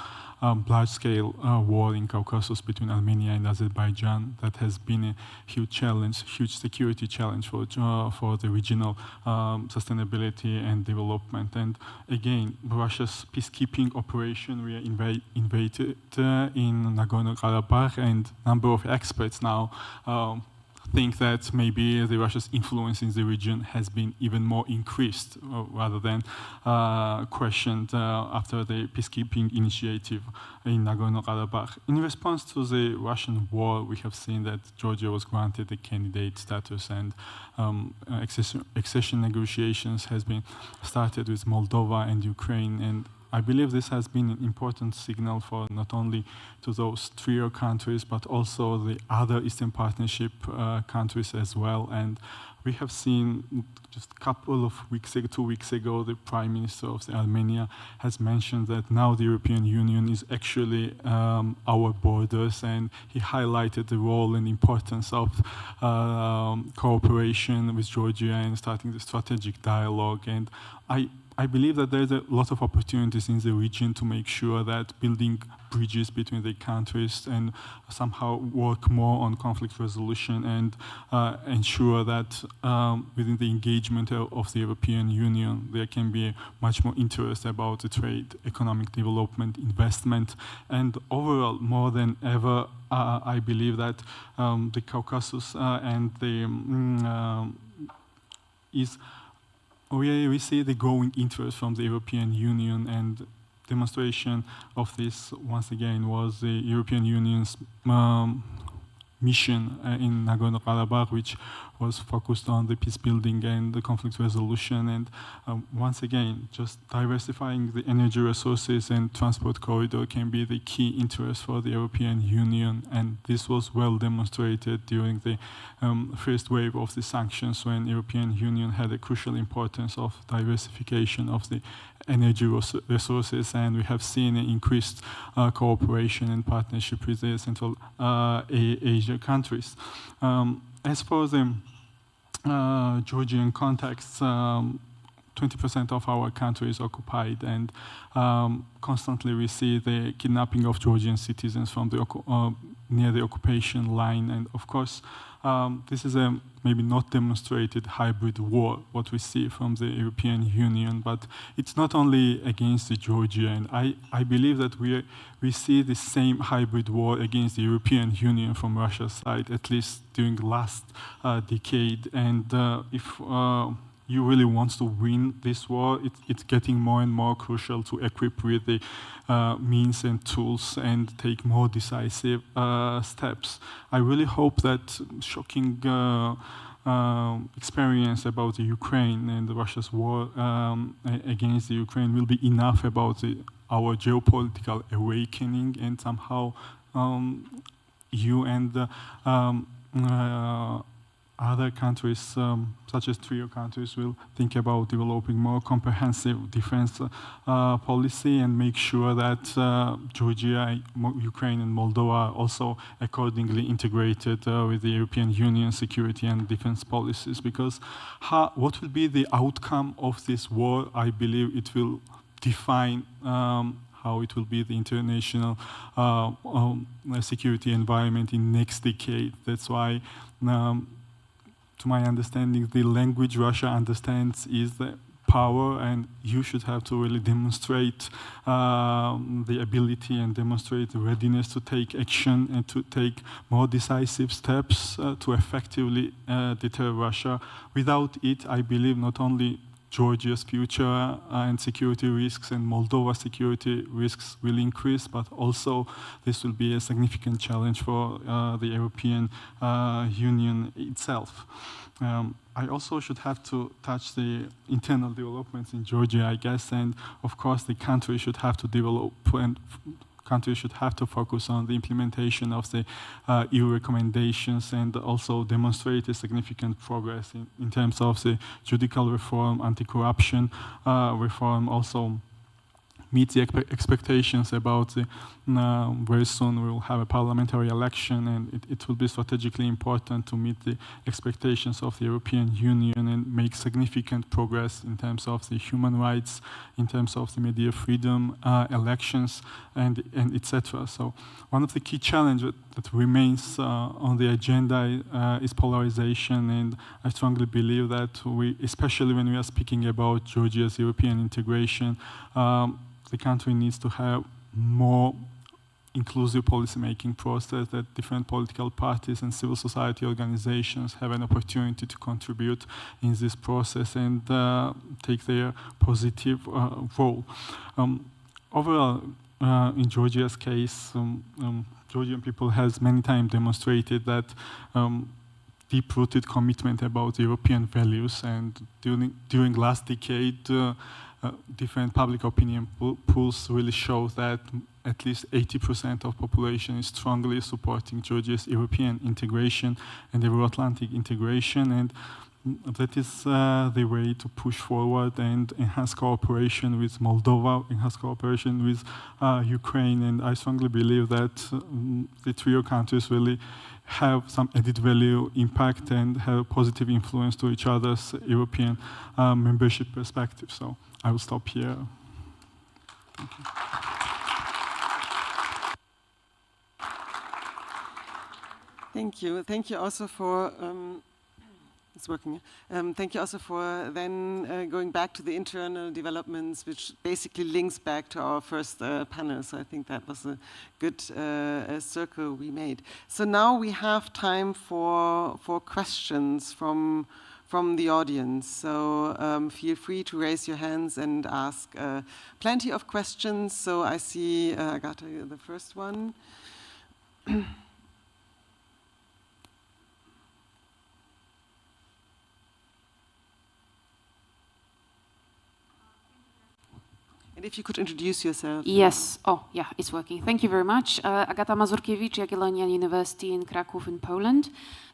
P: large-scale war in Caucasus between Armenia and Azerbaijan. That has been a huge challenge, huge security challenge for the regional sustainability and development. And again, Russia's peacekeeping operation, we are invaded in Nagorno-Karabakh, and a number of experts now think that maybe the Russia's influence in the region has been even more increased rather than questioned after the peacekeeping initiative in Nagorno-Karabakh. In response to the Russian war, we have seen that Georgia was granted a candidate status, and accession negotiations has been started with Moldova and Ukraine, and I believe this has been an important signal for not only to those trio countries, but also the other Eastern Partnership countries as well. And we have seen just a couple of weeks ago, 2 weeks ago, the Prime Minister of Armenia has mentioned that now the European Union is actually our borders, and he highlighted the role and importance of cooperation with Georgia and starting the strategic dialogue. And I believe that there's a lot of opportunities in the region to make sure that building bridges between the countries and somehow work more on conflict resolution and ensure that within the engagement of the European Union, there can be much more interest about the trade, economic development, investment, and overall, more than ever, I believe that the Caucasus and the we see the growing interest from the European Union, and demonstration of this once again was the European Union's mission in Nagorno-Karabakh, which was focused on the peace building and the conflict resolution. And once again, just diversifying the energy resources and transport corridor can be the key interest for the European Union. And this was well demonstrated during the first wave of the sanctions, when the European Union had a crucial importance of diversification of the energy resources, and we have seen an increased cooperation and partnership with the Central Asia countries. As for the Georgian context, 20% of our country is occupied, and constantly we see the kidnapping of Georgian citizens from the near the occupation line. And of course, this is a maybe not demonstrated hybrid war, what we see from the European Union, but it's not only against Georgia. And I believe that we see the same hybrid war against the European Union from Russia's side, at least during the last decade. And if you really want to win this war, it's getting more and more crucial to equip with the means and tools and take more decisive steps. I really hope that shocking experience about the Ukraine and Russia's war against the Ukraine will be enough about our geopolitical awakening, and somehow you and other countries, such as trio countries, will think about developing more comprehensive defense policy and make sure that Georgia, Ukraine, and Moldova are also accordingly integrated with the European Union security and defense policies. Because what will be the outcome of this war, I believe it will define how it will be the international security environment in next decade. That's why to my understanding, the language Russia understands is the power, and you should have to really demonstrate the ability and demonstrate the readiness to take action and to take more decisive steps to effectively deter Russia. Without it, I believe not only Georgia's future and security risks and Moldova's security risks will increase, but also this will be a significant challenge for the European Union itself. I also should have to touch the internal developments in Georgia, I guess, and of course the country should have to develop and countries should have to focus on the implementation of the EU recommendations and also demonstrate a significant progress in terms of the judicial reform, anti-corruption reform, also meet the expectations about the, very soon we will have a parliamentary election, and it will be strategically important to meet the expectations of the European Union and make significant progress in terms of the human rights, in terms of the media freedom, elections, and etc. So one of the key challenges that remains on the agenda is polarization, and I strongly believe that we, especially when we are speaking about Georgia's European integration, the country needs to have more inclusive policy-making process, that different political parties and civil society organizations have an opportunity to contribute in this process and take their positive role. Overall, in Georgia's case, Georgian people has many times demonstrated that deep-rooted commitment about European values, and during last decade, different public opinion polls really show that at least 80% of population is strongly supporting Georgia's European integration and Euro-Atlantic integration, and that is the way to push forward and enhance cooperation with Moldova, enhance cooperation with Ukraine, and I strongly believe that the trio countries really have some added value impact and have a positive influence to each other's European membership perspective. So I will stop here. Thank you.
B: Thank you. Thank you also for it's working. Thank you also for then going back to the internal developments, which basically links back to our first panel. So I think that was a good circle we made. So now we have time for questions from the audience. So feel free to raise your hands and ask plenty of questions. So I see Agatha, the first one. And if you could introduce yourself.
Q: Yes. Oh, yeah, it's working. Thank you very much. Agata Mazurkiewicz, Jagiellonian University in Kraków in Poland.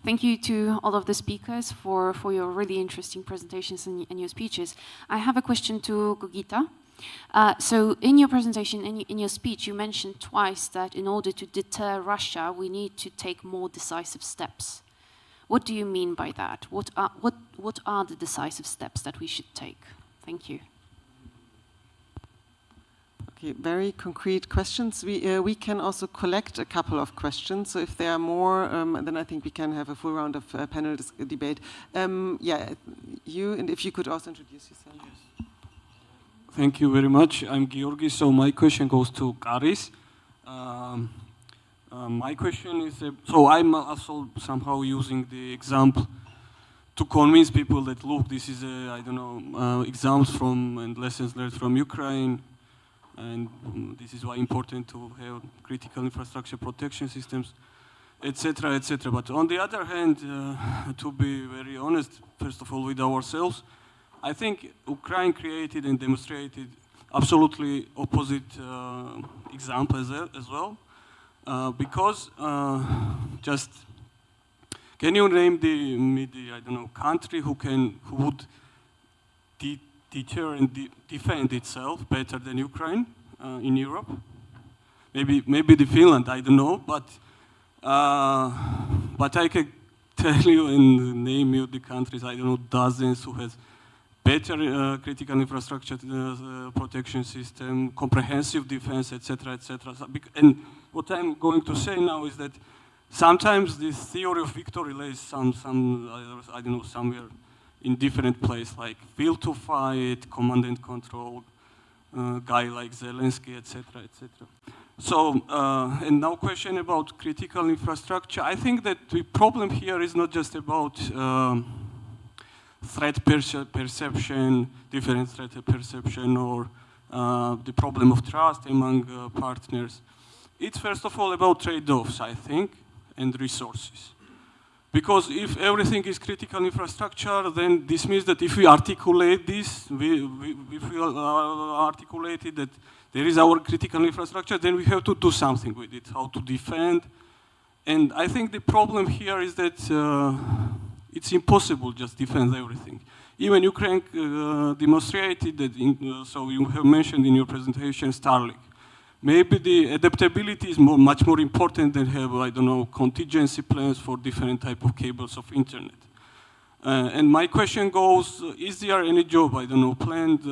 Q: Thank you to all of the speakers for your really interesting presentations and your speeches. I have a question to Gogita. So in your presentation, in your speech, you mentioned twice that in order to deter Russia, we need to take more decisive steps. What do you mean by that? What are the decisive steps that we should take? Thank you.
B: Okay, very concrete questions. We can also collect a couple of questions. So if there are more, then I think we can have a full round of panel debate. Yeah, you, and if you could also introduce yourself. Yes.
R: Thank you very much. I'm Georgi. So my question goes to Karis. My question is, so I'm also somehow using the example to convince people that, look, this is, I don't know, examples from and lessons learned from Ukraine. And this is why important to have critical infrastructure protection systems, etc., etc. But on the other hand, to be very honest, first of all, with ourselves, I think Ukraine created and demonstrated absolutely opposite example as well, because just can you name the I don't know country who would deter and defend itself better than Ukraine in Europe? Maybe the Finland, I don't know, but I can tell you and name you the countries, I don't know, dozens who has better critical infrastructure protection system, comprehensive defense, etc., etc. And what I'm going to say now is that sometimes this theory of victory lays I don't know, somewhere in different place, like will to fight, command and control, guy like Zelensky, etc., etc. So, and now question about critical infrastructure. I think that the problem here is not just about threat perception, different threat perception, or the problem of trust among partners. It's first of all about trade-offs, I think, and resources. Because if everything is critical infrastructure, then this means that if we articulate this, if we articulate it that there is our critical infrastructure, then we have to do something with it, how to defend. And I think the problem here is that it's impossible just defend everything. Even Ukraine demonstrated that, so you have mentioned in your presentation Starlink. Maybe the adaptability is much more important than have, I don't know, contingency plans for different type of cables of internet. And my question goes, is there any job, I don't know, planned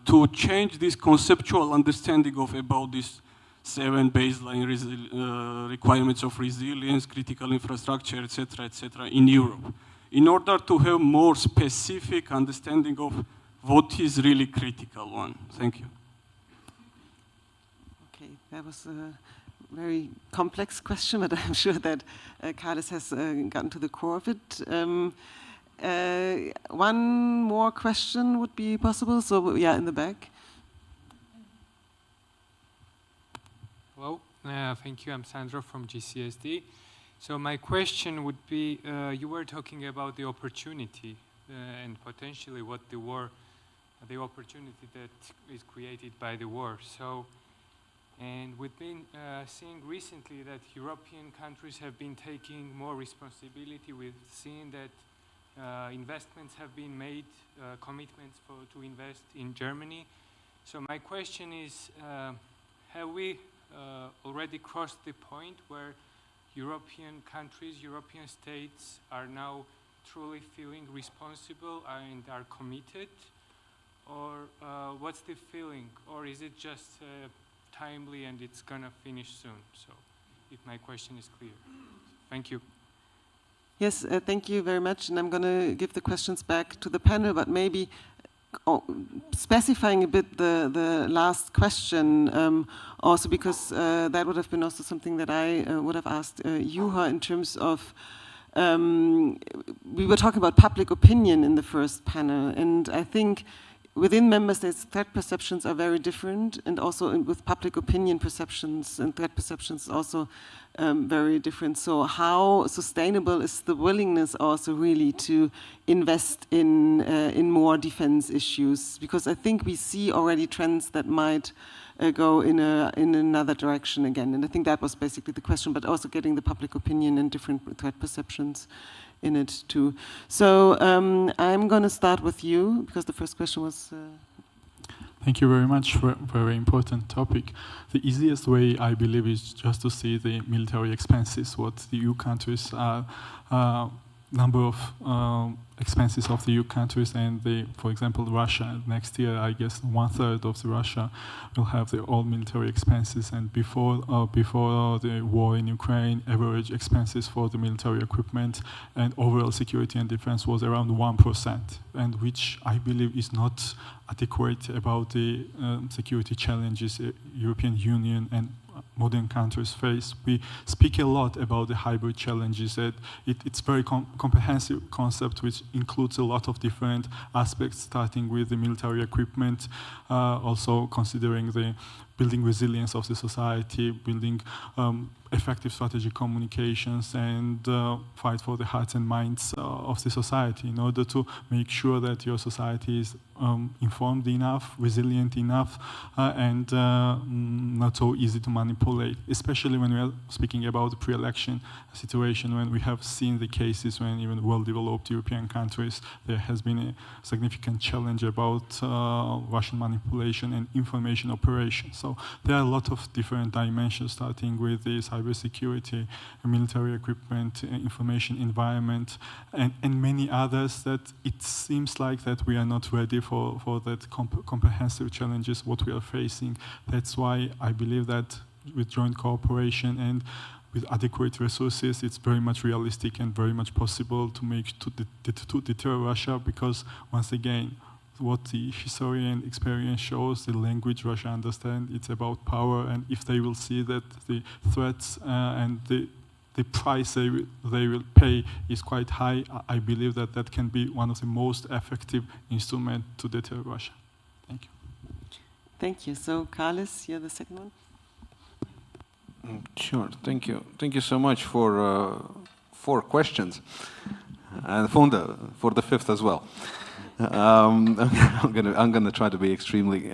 R: to change this conceptual understanding about these 7 baseline requirements of resilience, critical infrastructure, etc., in Europe, in order to have more specific understanding of what is really critical one? Thank you.
B: That was a very complex question, but I'm sure that Carlos has gotten to the core of it. One more question would be possible. So, yeah, in the back.
S: Hello, thank you. I'm Sandro from GCSD. So my question would be, you were talking about the opportunity and potentially what the war the opportunity that is created by the war. So, and we've been seeing recently that European countries have been taking more responsibility. We've seen that investments have been made, commitments to invest in Germany. So my question is, have we already crossed the point where European countries, European states are now truly feeling responsible and are committed? Or what's the feeling? Or is it just timely and it's gonna finish soon? So if my question is clear. Thank you.
B: Yes, thank you very much. And I'm gonna give the questions back to the panel, but maybe specifying a bit the last question, also because that would have been also something that I would have asked Juha in terms of, we were talking about public opinion in the first panel, and I think within member states, threat perceptions are very different, and also with public opinion perceptions and threat perceptions also very different. So how sustainable is the willingness also really to invest in more defense issues? Because I think we see already trends that might go in another direction again. And I think that was basically the question, but also getting the public opinion and different threat perceptions in it too. So I'm going to start with you, because the first question was...
P: Thank you very much for a very important topic. The easiest way, I believe, is just to see the military expenses, what the EU countries are, number of expenses of the EU countries, and for example, Russia. Next year, I guess 1/3 of Russia will have all military expenses, and before the war in Ukraine, average expenses for the military equipment and overall security and defense was around 1%, and which I believe is not adequate about the security challenges European Union and modern countries face. We speak a lot about the hybrid challenges. It's very comprehensive concept which includes a lot of different aspects, starting with the military equipment, also considering the building resilience of the society, building effective strategic communications, and fight for the hearts and minds of the society in order to make sure that your society is informed enough, resilient enough, and not so easy to manipulate, especially when we are speaking about the pre-election situation, when we have seen the cases when even well-developed European countries, there has been a significant challenge about Russian manipulation and information operations. So there are a lot of different dimensions, starting with the cybersecurity, military equipment, information environment, and many others that it seems like that we are not ready for that comprehensive challenges what we are facing. That's why I believe that with joint cooperation and with adequate resources, it's very much realistic and very much possible to deter Russia, because once again, what the history and experience shows, the language Russia understands, it's about power, and if they will see that the threats and the price they will pay is quite high, I believe that that can be one of the most effective instruments to deter Russia. Thank you.
B: Thank you. So, Carlos, you're the second one.
N: Sure. Thank you. Thank you so much for 4 questions, and for the 5th as well. I'm gonna try to be extremely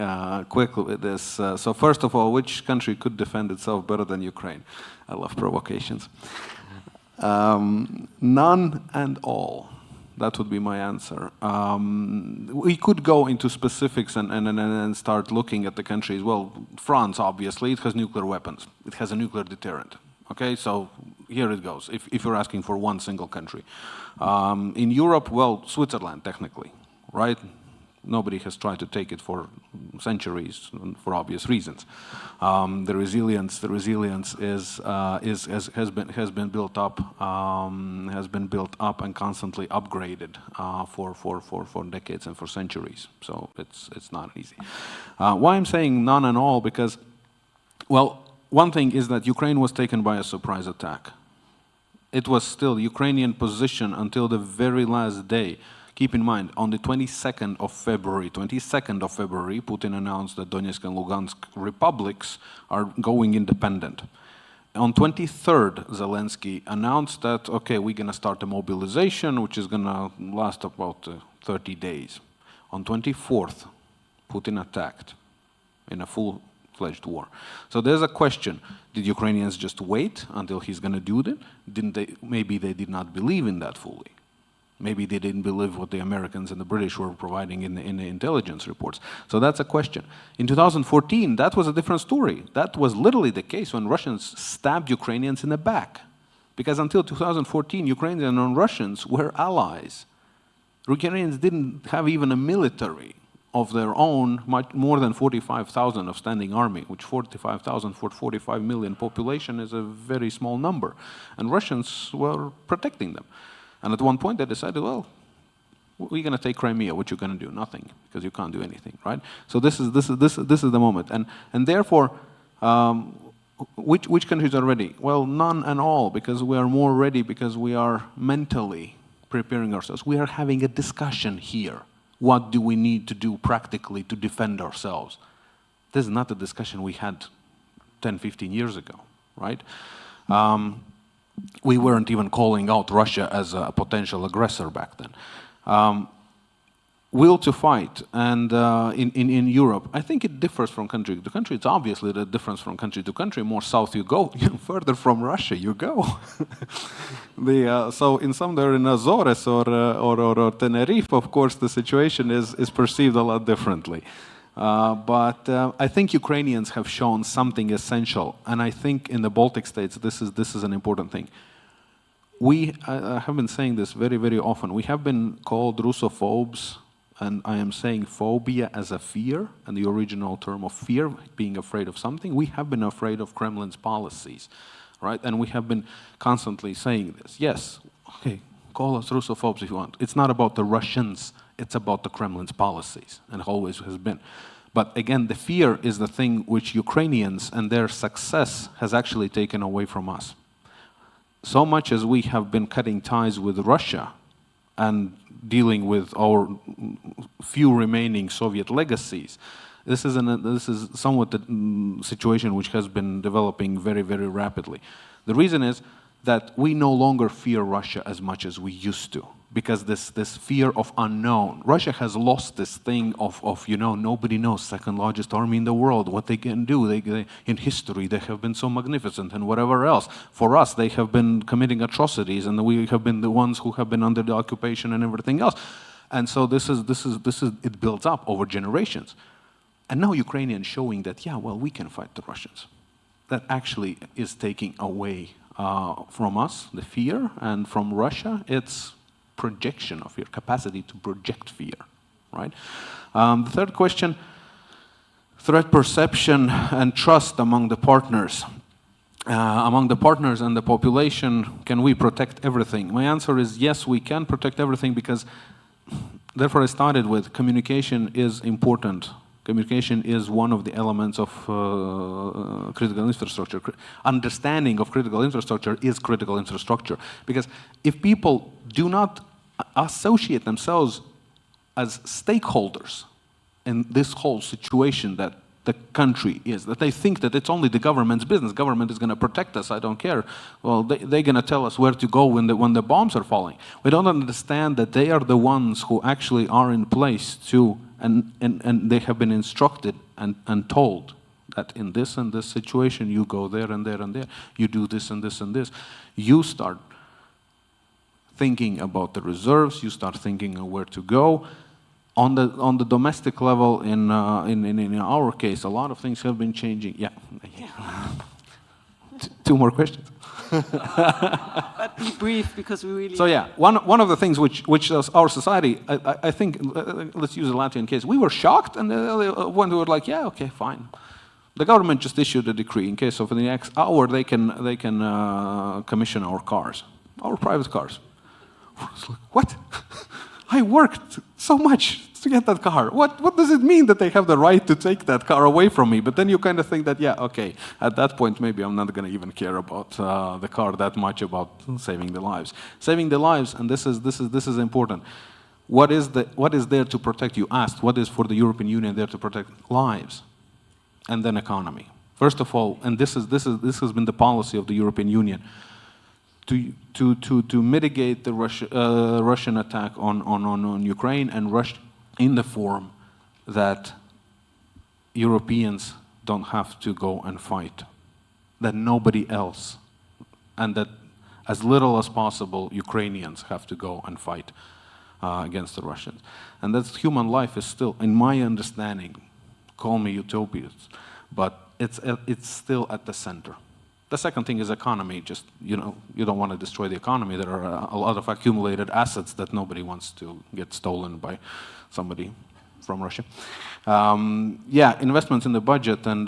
N: quick with this. So first of all, which country could defend itself better than Ukraine? I love provocations. None and all. That would be my answer. We could go into specifics and start looking at the countries. Well, France, obviously, it has nuclear weapons. It has a nuclear deterrent. Okay, so here it goes, if you're asking for one single country. In Europe, well, Switzerland, technically, right? Nobody has tried to take it for centuries, for obvious reasons. The resilience has been built up and constantly upgraded for decades and for centuries. So it's not easy. Why I'm saying none and all, because, well, one thing is that Ukraine was taken by a surprise attack. It was still Ukrainian position until the very last day. Keep in mind, on the 22nd of February, Putin announced that Donetsk and Lugansk republics are going independent. On 23rd, Zelensky announced that, okay, we're going to start a mobilization, which is going to last about 30 days. On 24th, Putin attacked in a full-fledged war. So there's a question. Did Ukrainians just wait until he's going to do that? Maybe they did not believe in that fully. Maybe they didn't believe what the Americans and the British were providing in the intelligence reports. So that's a question. In 2014, that was a different story. That was literally the case when Russians stabbed Ukrainians in the back. Because until 2014, Ukrainians and Russians were allies. Ukrainians didn't have even a military of their own, much more than 45,000 of standing army, which 45,000 for 45 million population is a very small number. And Russians were protecting them. And at one point they decided, well, we're going to take Crimea. What you're going to do? Nothing, because you can't do anything, right? So this is the moment. And therefore, which countries are ready? Well, none and all, because we are more ready because we are mentally preparing ourselves. We are having a discussion here. What do we need to do practically to defend ourselves? This is not a discussion we had 10, 15 years ago, right? We weren't even calling out Russia as a potential aggressor back then. Will to fight, and in Europe, I think it differs from country to country. It's obviously the difference from country to country. More south you go, further from Russia you go. So in somewhere in Azores or Tenerife, of course, the situation is perceived a lot differently. But I think Ukrainians have shown something essential, and I think in the Baltic states this is an important thing. I have been saying this very, very often. We have been called Russophobes, and I am saying phobia as a fear, and the original term of fear, being afraid of something. We have been afraid of Kremlin's policies, right? And we have been constantly saying this. Yes, okay, call us Russophobes if you want. It's not about the Russians, it's about the Kremlin's policies, and always has been. But again, the fear is the thing which Ukrainians and their success has actually taken away from us. So much as we have been cutting ties with Russia and dealing with our few remaining Soviet legacies, this is somewhat the situation which has been developing very, very rapidly. The reason is that we no longer fear Russia as much as we used to, because this fear of unknown. Russia has lost this thing of nobody knows, second largest army in the world, what they can do. In history, they have been so magnificent and whatever else. For us, they have been committing atrocities, and we have been the ones who have been under the occupation and everything else. And so it builds up over generations. And now Ukrainians showing that, yeah, well, we can fight the Russians. That actually is taking away from us the fear, and from Russia, it's projection of your capacity to project fear, right? The third question, threat perception and trust among the partners. Among the partners and the population, can we protect everything? My answer is yes, we can protect everything, because therefore I started with communication is important. Communication is one of the elements of critical infrastructure. Understanding of critical infrastructure is critical infrastructure. Because if people do not associate themselves as stakeholders in this whole situation that the country is, that they think that it's only the government's business, government is going to protect us, I don't care. Well, they're going to tell us where to go when the bombs are falling. We don't understand that they are the ones who actually are in place to, and they have been instructed and told that in this and this situation, you go there and there and there, you do this and this and this. You start thinking about the reserves, you start thinking of where to go. On the domestic level, in our case, a lot of things have been changing. Yeah. Two more questions.
B: But be brief, because we really...
N: So yeah, one of the things which our society, I think, let's use the Latvian case, we were shocked, and when we were like, yeah, okay, fine. The government just issued a decree in case of the next hour they can commission our cars, our private cars. Like, what? I worked so much to get that car. What does it mean that they have the right to take that car away from me? But then you kind of think that, yeah, okay, at that point maybe I'm not going to even care about the car that much, about saving the lives. Saving the lives, and this is important. What is there to protect? You asked, what is for the European Union there to protect? Lives, and then economy. First of all, and this has been the policy of the European Union, to mitigate the Russian attack on Ukraine, and Russia in the form that Europeans don't have to go and fight, that nobody else, and that as little as possible Ukrainians have to go and fight against the Russians. And that human life is still, in my understanding, call me utopians, but it's still at the center. The second thing is economy. Just, you don't want to destroy the economy. There are a lot of accumulated assets that nobody wants to get stolen by somebody from Russia. Yeah, investments in the budget, and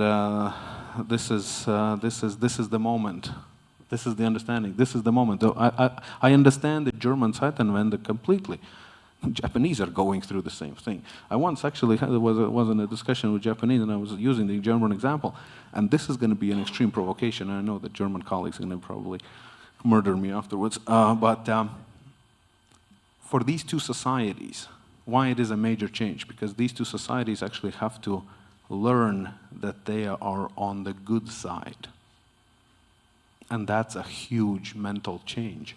N: this is the moment. This is the understanding. This is the moment. I understand the German Zeitenwende completely. Japanese are going through the same thing. I once actually was in a discussion with Japanese, and I was using the German example. And this is going to be an extreme provocation. I know that German colleagues are going to probably murder me afterwards. But for these two societies, why it is a major change? Because these two societies actually have to learn that they are on the good side. And that's a huge mental change.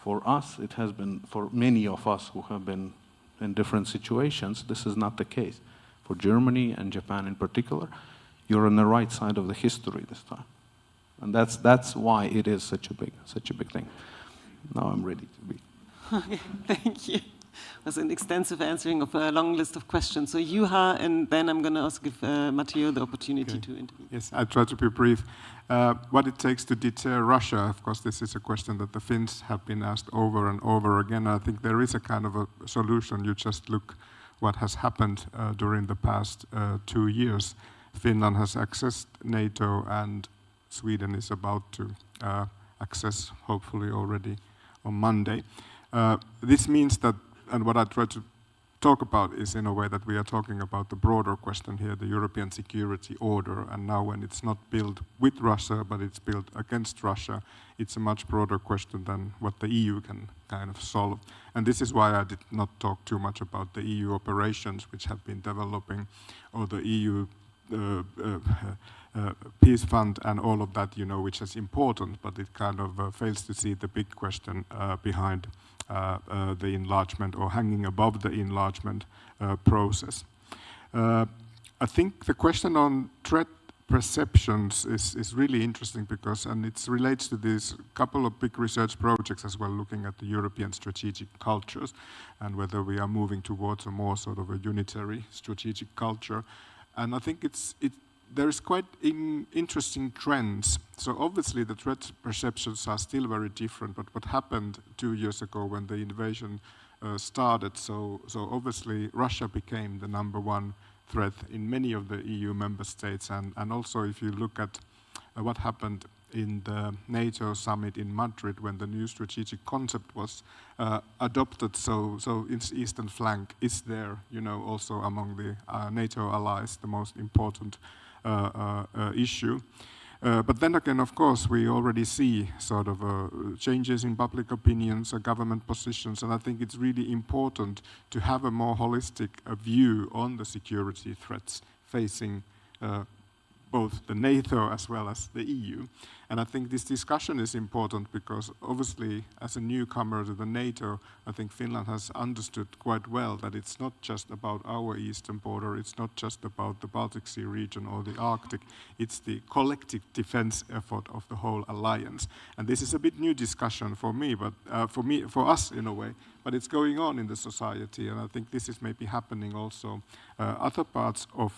N: For us, it has been, for many of us who have been in different situations, this is not the case. For Germany and Japan in particular, you're on the right side of the history this time. And that's why it is such a big thing. Now I'm ready to be.
B: Okay, thank you. It was an extensive answering of a long list of questions. So Juha, and then I'm going to also give Matteo the opportunity to intervene.
O: Yes, I'll try to be brief. What it takes to deter Russia, of course, this is a question that the Finns have been asked over and over again. I think there is a kind of a solution. You just look what has happened during the past 2 years. Finland has accessed NATO, and Sweden is about to access, hopefully already on Monday. This means that, and what I try to talk about is in a way that we are talking about the broader question here, the European security order, and now when it's not built with Russia, but it's built against Russia, it's a much broader question than what the EU can kind of solve. And this is why I did not talk too much about the EU operations which have been developing, or the EU peace fund and all of that, which is important, but it kind of fails to see the big question behind the enlargement, or hanging above the enlargement process. I think the question on threat perceptions is really interesting because, and it relates to these couple of big research projects as well, looking at the European strategic cultures and whether we are moving towards a more sort of a unitary strategic culture. And I think there is quite interesting trends. So obviously the threat perceptions are still very different, but what happened 2 years ago when the invasion started, so obviously Russia became the #1 threat in many of the EU member states, and also if you look at what happened in the NATO summit in Madrid when the new strategic concept was adopted, so its eastern flank is there, also among the NATO allies, the most important issue. But then again, of course, we already see sort of changes in public opinions, government positions, and I think it's really important to have a more holistic view on the security threats facing both the NATO as well as the EU. And I think this discussion is important because obviously as a newcomer to the NATO, I think Finland has understood quite well that it's not just about our eastern border, it's not just about the Baltic Sea region or the Arctic, it's the collective defense effort of the whole alliance. And this is a bit new discussion for me, but for us in a way, but it's going on in the society, and I think this is maybe happening also other parts of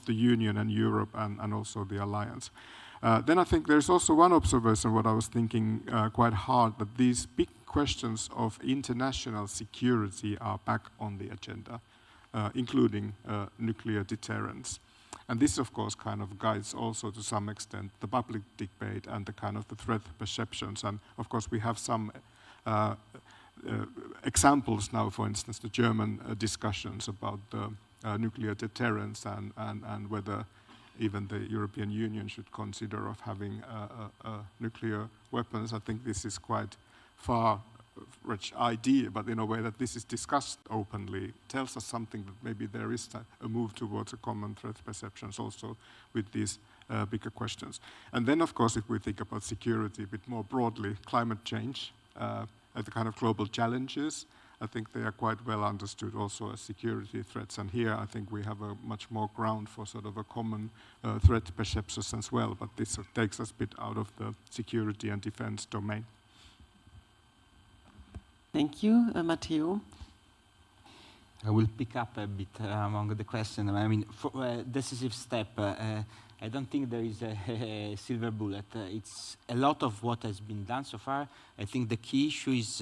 O: the Union and Europe and also the alliance. Then I think there's also one observation what I was thinking quite hard, that these big questions of international security are back on the agenda, including nuclear deterrence. And this, of course, kind of guides also to some extent the public debate and the kind of the threat perceptions. And of course, we have some examples now, for instance, the German discussions about the nuclear deterrence and whether even the European Union should consider of having nuclear weapons. I think this is quite far-reach idea, but in a way that this is discussed openly tells us something that maybe there is a move towards a common threat perceptions also with these bigger questions. And then, of course, if we think about security a bit more broadly, climate change, the kind of global challenges, I think they are quite well understood also as security threats. And here I think we have a much more ground for sort of a common threat perceptions as well. But this takes us a bit out of the security and defense domain.
B: Thank you. Matteo?
M: I will pick up a bit among the questions. I mean, for decisive step, I don't think there is a silver bullet. It's a lot of what has been done so far. I think the key issue is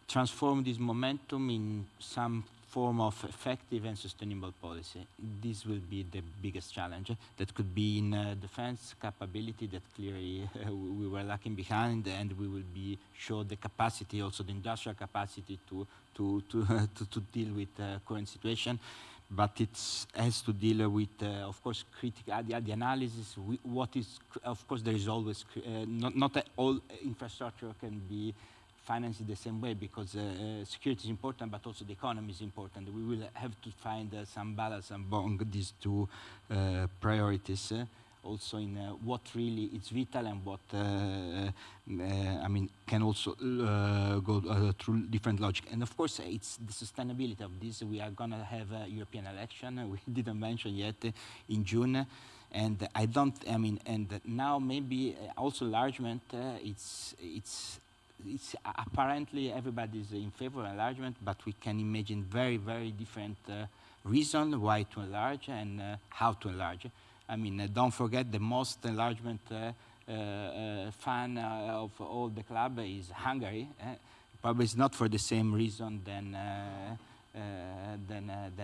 M: transform this momentum in some form of effective and sustainable policy. This will be the biggest challenge. That could be in defense capability that clearly we were lacking behind, and we will be show the capacity, also the industrial capacity to deal with the current situation. But it has to deal with, of course, critical the analysis. What is, of course, there is always not all infrastructure can be financed the same way, because security is important, but also the economy is important. We will have to find some balance among these two priorities. Also in what really is vital and what I mean can also go through different logic. And of course, it's the sustainability of this. We are going to have a European election. We didn't mention yet in June, and I don't. I mean, and now maybe also enlargement. It's apparently everybody's in favor of enlargement, but we can imagine very, very different reasons why to enlarge and how to enlarge. I mean, don't forget the most enlargement fan of all the club is Hungary. Probably it's not for the same reason than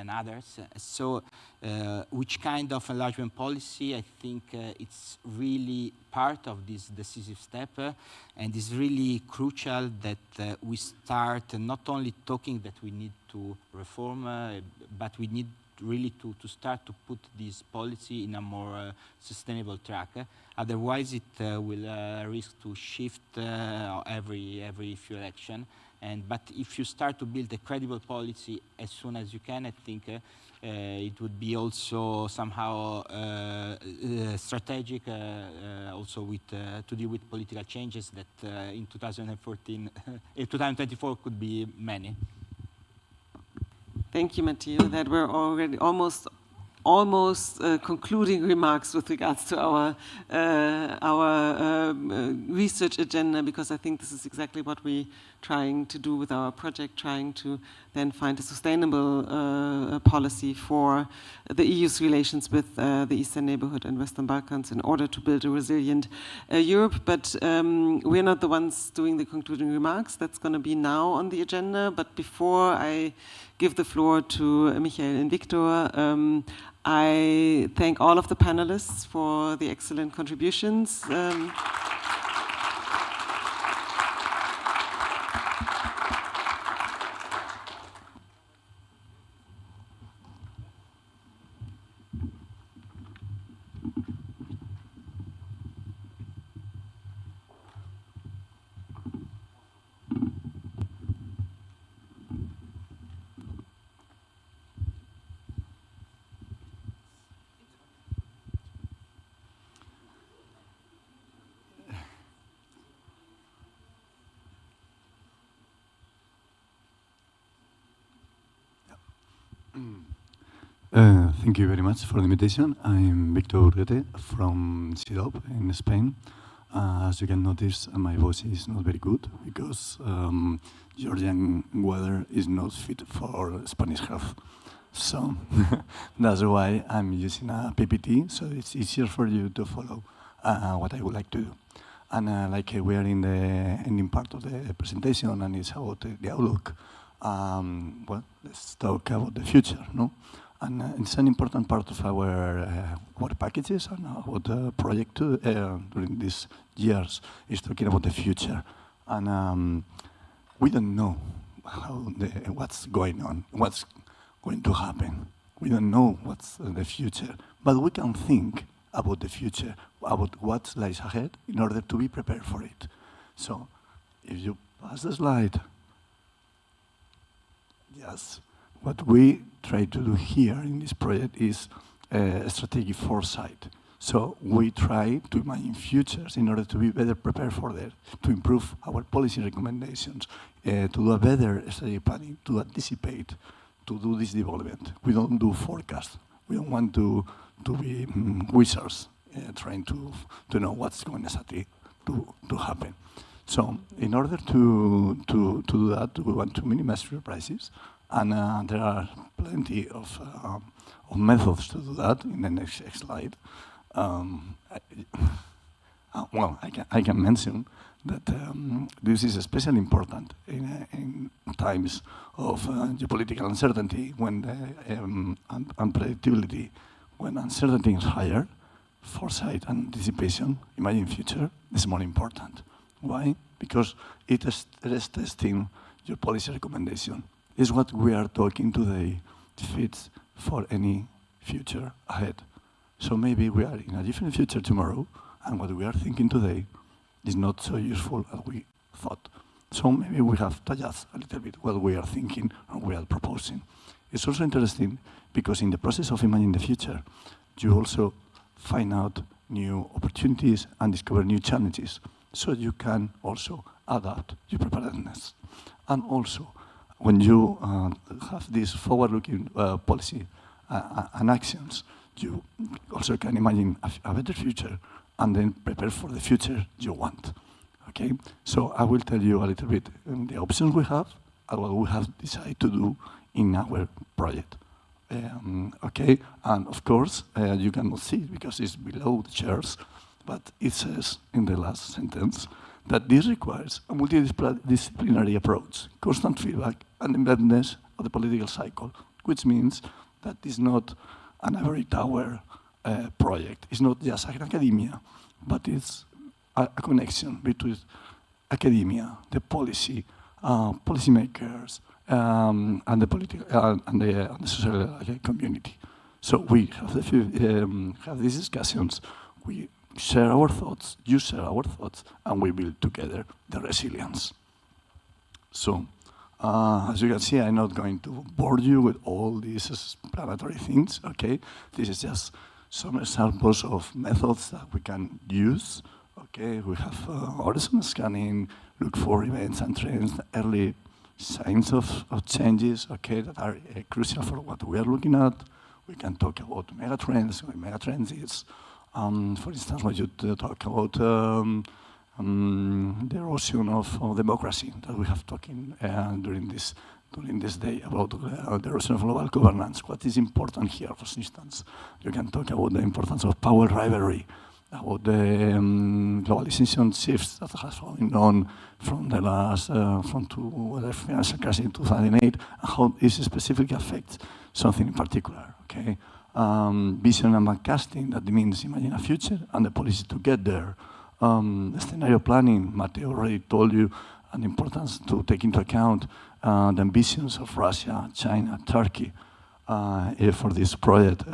M: others. So, which kind of enlargement policy? I think it's really part of this decisive step, and it's really crucial that we start not only talking that we need to reform, but we need really to start to put this policy in a more sustainable track. Otherwise, it will risk to shift every few election. But if you start to build a credible policy as soon as you can, I think it would be also somehow strategic, also with to deal with political changes that in 2014, 2024 could be many.
B: Thank you, Matteo. That were already almost concluding remarks with regards to our research agenda, because I think this is exactly what we're trying to do with our project, trying to then find a sustainable policy for the EU's relations with the Eastern Neighbourhood and Western Balkans in order to build a resilient Europe. But we're not the ones doing the concluding remarks. That's going to be now on the agenda. But before I give the floor to Michael and Victor, I thank all of the panelists for the excellent contributions.
T: Thank you very much for the invitation. I'm Victor Urguete from CIDOB in Spain. As you can notice, my voice is not very good because Georgian weather is not fit for Spanish health. So that's why I'm using a PPT, so it's easier for you to follow what I would like to do. And like we are in the ending part of the presentation and it's about the outlook, well, let's talk about the future, no? And it's an important part of our work packages and our project during these years is talking about the future. And we don't know what's going on, what's going to happen. We don't know what's the future, but we can think about the future, about what lies ahead in order to be prepared for it. So if you pass the slide, yes. What we try to do here in this project is strategic foresight. So we try to imagine futures in order to be better prepared for that, to improve our policy recommendations, to do a better strategic planning, to anticipate, to do this development. We don't do forecasts. We don't want to be wizards trying to know what's going exactly to happen. So in order to do that, we want to minimize surprises, and there are plenty of methods to do that in the next slide. Well, I can mention that this is especially important in times of geopolitical uncertainty, when unpredictability, when uncertainty is higher. Foresight and anticipation, imagine future, is more important. Why? Because it is testing your policy recommendation. Is what we are talking today fits for any future ahead. So maybe we are in a different future tomorrow, and what we are thinking today is not so useful as we thought. So maybe we have to adjust a little bit what we are thinking and we are proposing. It's also interesting because in the process of imagining the future, you also find out new opportunities and discover new challenges, so you can also adapt your preparedness. And also, when you have this forward-looking policy and actions, you also can imagine a better future and then prepare for the future you want. Okay? So I will tell you a little bit the options we have and what we have decided to do in our project. Okay, and of course, you cannot see it because it's below the chairs, but it says in the last sentence that this requires a multidisciplinary approach, constant feedback, and embeddedness of the political cycle, which means that it's not an ivory tower project. It's not just an academia, but it's a connection between academia, the policy, policymakers, and the political and the social community. So we have these discussions. We share our thoughts. You share our thoughts, and we build together the resilience. So, as you can see, I'm not going to bore you with all these explanatory things. Okay, this is just some examples of methods that we can use. Okay, we have horizon scanning, look for events and trends, early signs of changes, okay, that are crucial for what we are looking at. We can talk about megatrends. What megatrends is, for instance, when you talk about the erosion of democracy that we have talking during this day about the erosion of global governance. What is important here, for instance? You can talk about the importance of power rivalry, about the globalization shifts that has going on from the last, from the financial crisis in 2008, and how this specifically affects something in particular, okay? Vision and backcasting, that means imagine a future and the policy to get there. Scenario planning, Matteo already told you, an importance to take into account the ambitions of Russia, China, Turkey for this project.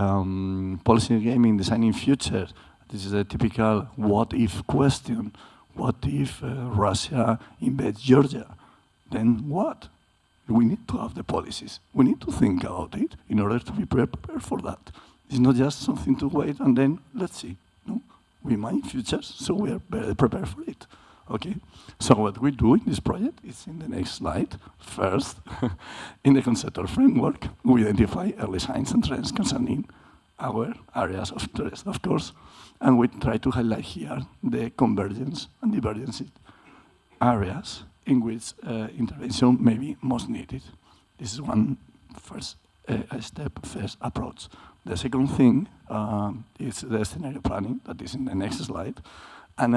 T: Policy gaming, designing future. This is a typical what-if question. What if Russia invades Georgia? Then what? We need to have the policies. We need to think about it in order to be prepared for that. It's not just something to wait and then let's see. No, we imagine futures, so we are better prepared for it. Okay? So what we do in this project is in the next slide. First, in the conceptual framework, we identify early signs and trends concerning our areas of interest, of course, and we try to highlight here the convergence and divergence areas in which intervention may be most needed. This is one first approach. The second thing is the scenario planning, that is in the next slide, and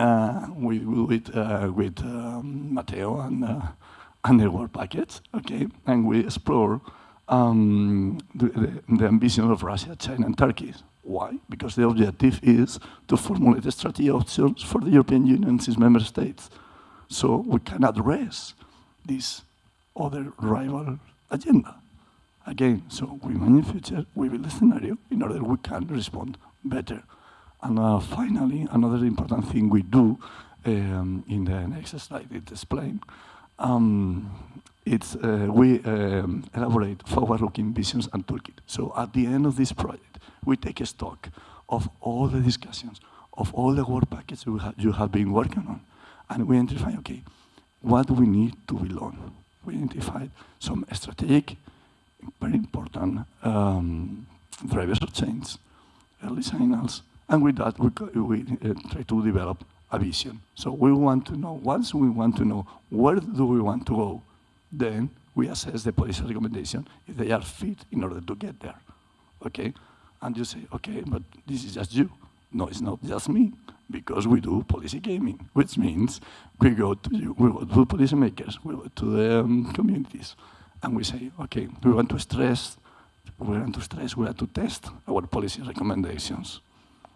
T: we will do it with Matteo and the work package, okay, and we explore the ambition of Russia, China, and Turkey. Why? Because the objective is to formulate a strategy options for the European Union and its member states. So we can address this other rival agenda. Again, so we imagine future, we build a scenario in order we can respond better. And finally, another important thing we do in the next slide, it's explained, we elaborate forward-looking visions and toolkit. So at the end of this project, we take a stock of all the discussions, of all the work packages you have been working on. And we identify, okay, what do we need to belong? We identified some strategic, very important drivers of change, early signals, and with that we try to develop a vision. So we want to know, once we want to know where do we want to go, then we assess the policy recommendation if they are fit in order to get there, okay? And you say, okay, but this is just you. No, it's not just me, because we do policy gaming, which means we go to you, we go to policymakers, we go to the communities, and we say, okay, we want to stress, we want to test our policy recommendations.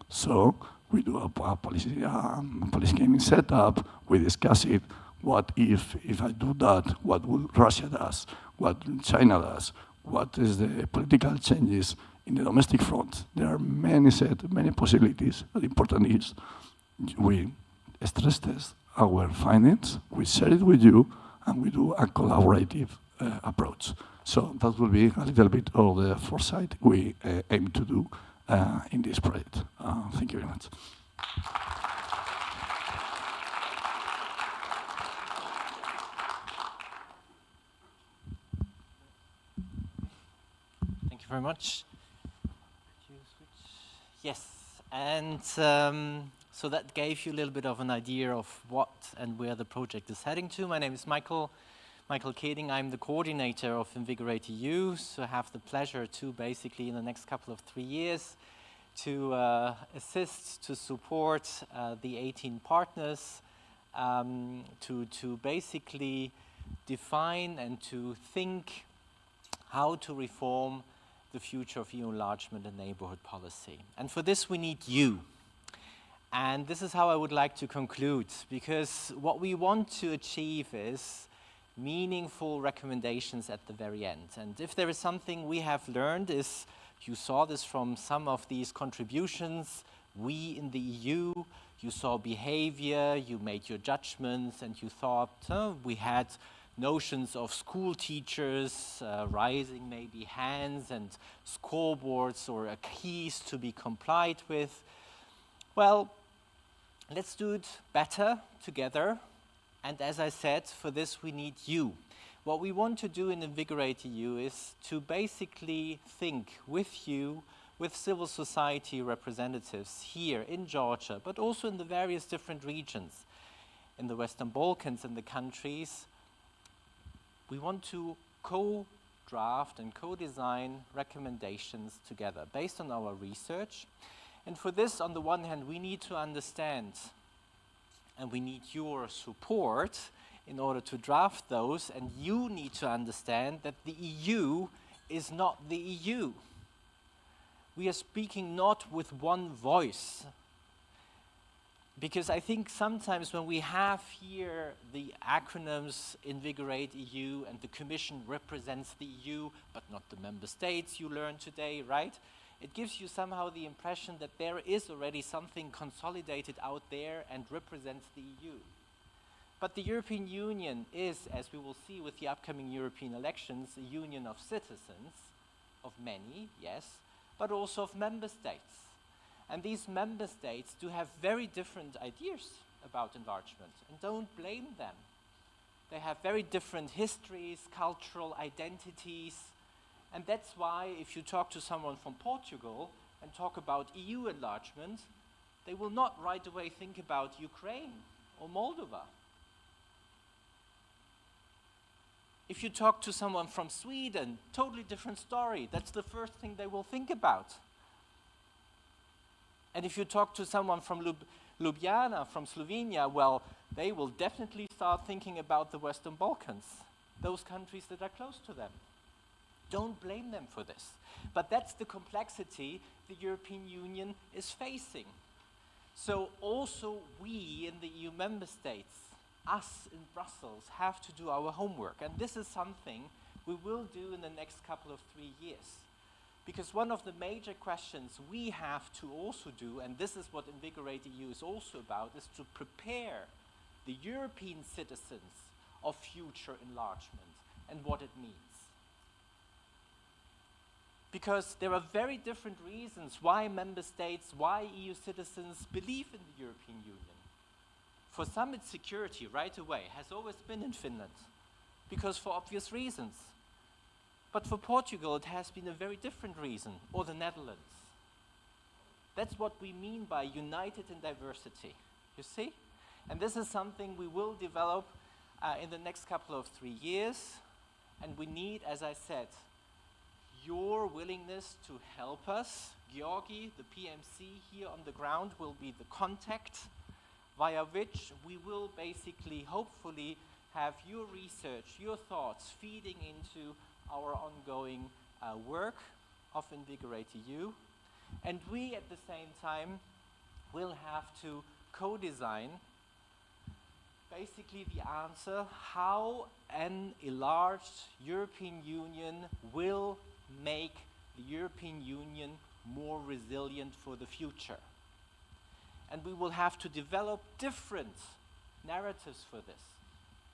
T: So we do a policy gaming setup, we discuss it, what if I do that, what will Russia does, what China does, what is the political changes in the domestic front. There are many possibilities. The important is we stress test our findings, we share it with you, and we do a collaborative approach. So that will be a little bit of the foresight we aim to do in this project. Thank you very much.
U: Thank you very much. Yes, and so that gave you a little bit of an idea of what and where the project is heading to. My name is Michael Keding. I'm the coordinator of Invigorate EU, so I have the pleasure to basically in the next couple of 3 years to assist, to support the 18 partners to basically define and to think how to reform the future of EU enlargement and neighborhood policy. And for this we need you. And this is how I would like to conclude, because what we want to achieve is meaningful recommendations at the very end. And if there is something we have learned is, you saw this from some of these contributions, we in the EU, you saw behavior, you made your judgments, and you thought we had notions of school teachers raising maybe hands and scoreboards or keys to be complied with. Well, let's do it better together. And as I said, for this we need you. What we want to do in Invigorate EU is to basically think with you, with civil society representatives here in Georgia, but also in the various different regions, in the Western Balkans and the countries. We want to co-draft and co-design recommendations together based on our research. And for this, on the one hand, we need to understand, and we need your support in order to draft those, and you need to understand that the EU is not the EU. We are speaking not with one voice. Because I think sometimes when we have here the acronyms Invigorate EU and the Commission represents the EU, but not the member states you learned today, right? It gives you somehow the impression that there is already something consolidated out there and represents the EU. But the European Union is, as we will see with the upcoming European elections, a union of citizens, of many, yes, but also of member states. And these member states do have very different ideas about enlargement, and don't blame them. They have very different histories, cultural identities, and that's why if you talk to someone from Portugal and talk about EU enlargement, they will not right away think about Ukraine or Moldova. If you talk to someone from Sweden, totally different story. That's the first thing they will think about. And if you talk to someone from Ljubljana, from Slovenia, well, they will definitely start thinking about the Western Balkans, those countries that are close to them. Don't blame them for this. But that's the complexity the European Union is facing. So also we in the EU member states, us in Brussels, have to do our homework. And this is something we will do in the next couple of 3 years. Because one of the major questions we have to also do, and this is what Invigorate EU is also about, is to prepare the European citizens of future enlargement and what it means. Because there are very different reasons why member states, why EU citizens believe in the European Union. For some, it's security right away, has always been in Finland, because for obvious reasons. But for Portugal, it has been a very different reason, or the Netherlands. That's what we mean by united in diversity, you see? And this is something we will develop in the next couple of 3 years. And we need, as I said, your willingness to help us. Georgi, the PMC here on the ground, will be the contact via which we will basically, hopefully, have your research, your thoughts feeding into our ongoing work of Invigorate EU. And we, at the same time, will have to co-design basically the answer how an enlarged European Union will make the European Union more resilient for the future. And we will have to develop different narratives for this,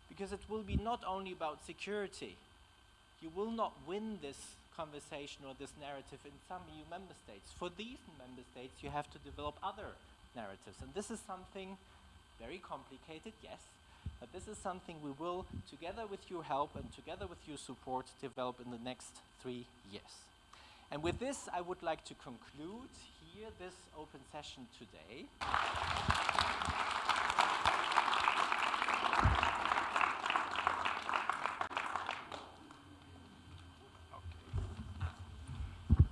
U: because it will be not only about security. You will not win this conversation or this narrative in some EU member states. For these member states, you have to develop other narratives. And this is something very complicated, yes, but this is something we will, together with your help and together with your support, develop in the next 3 years. And with this, I would like to conclude here this open session today.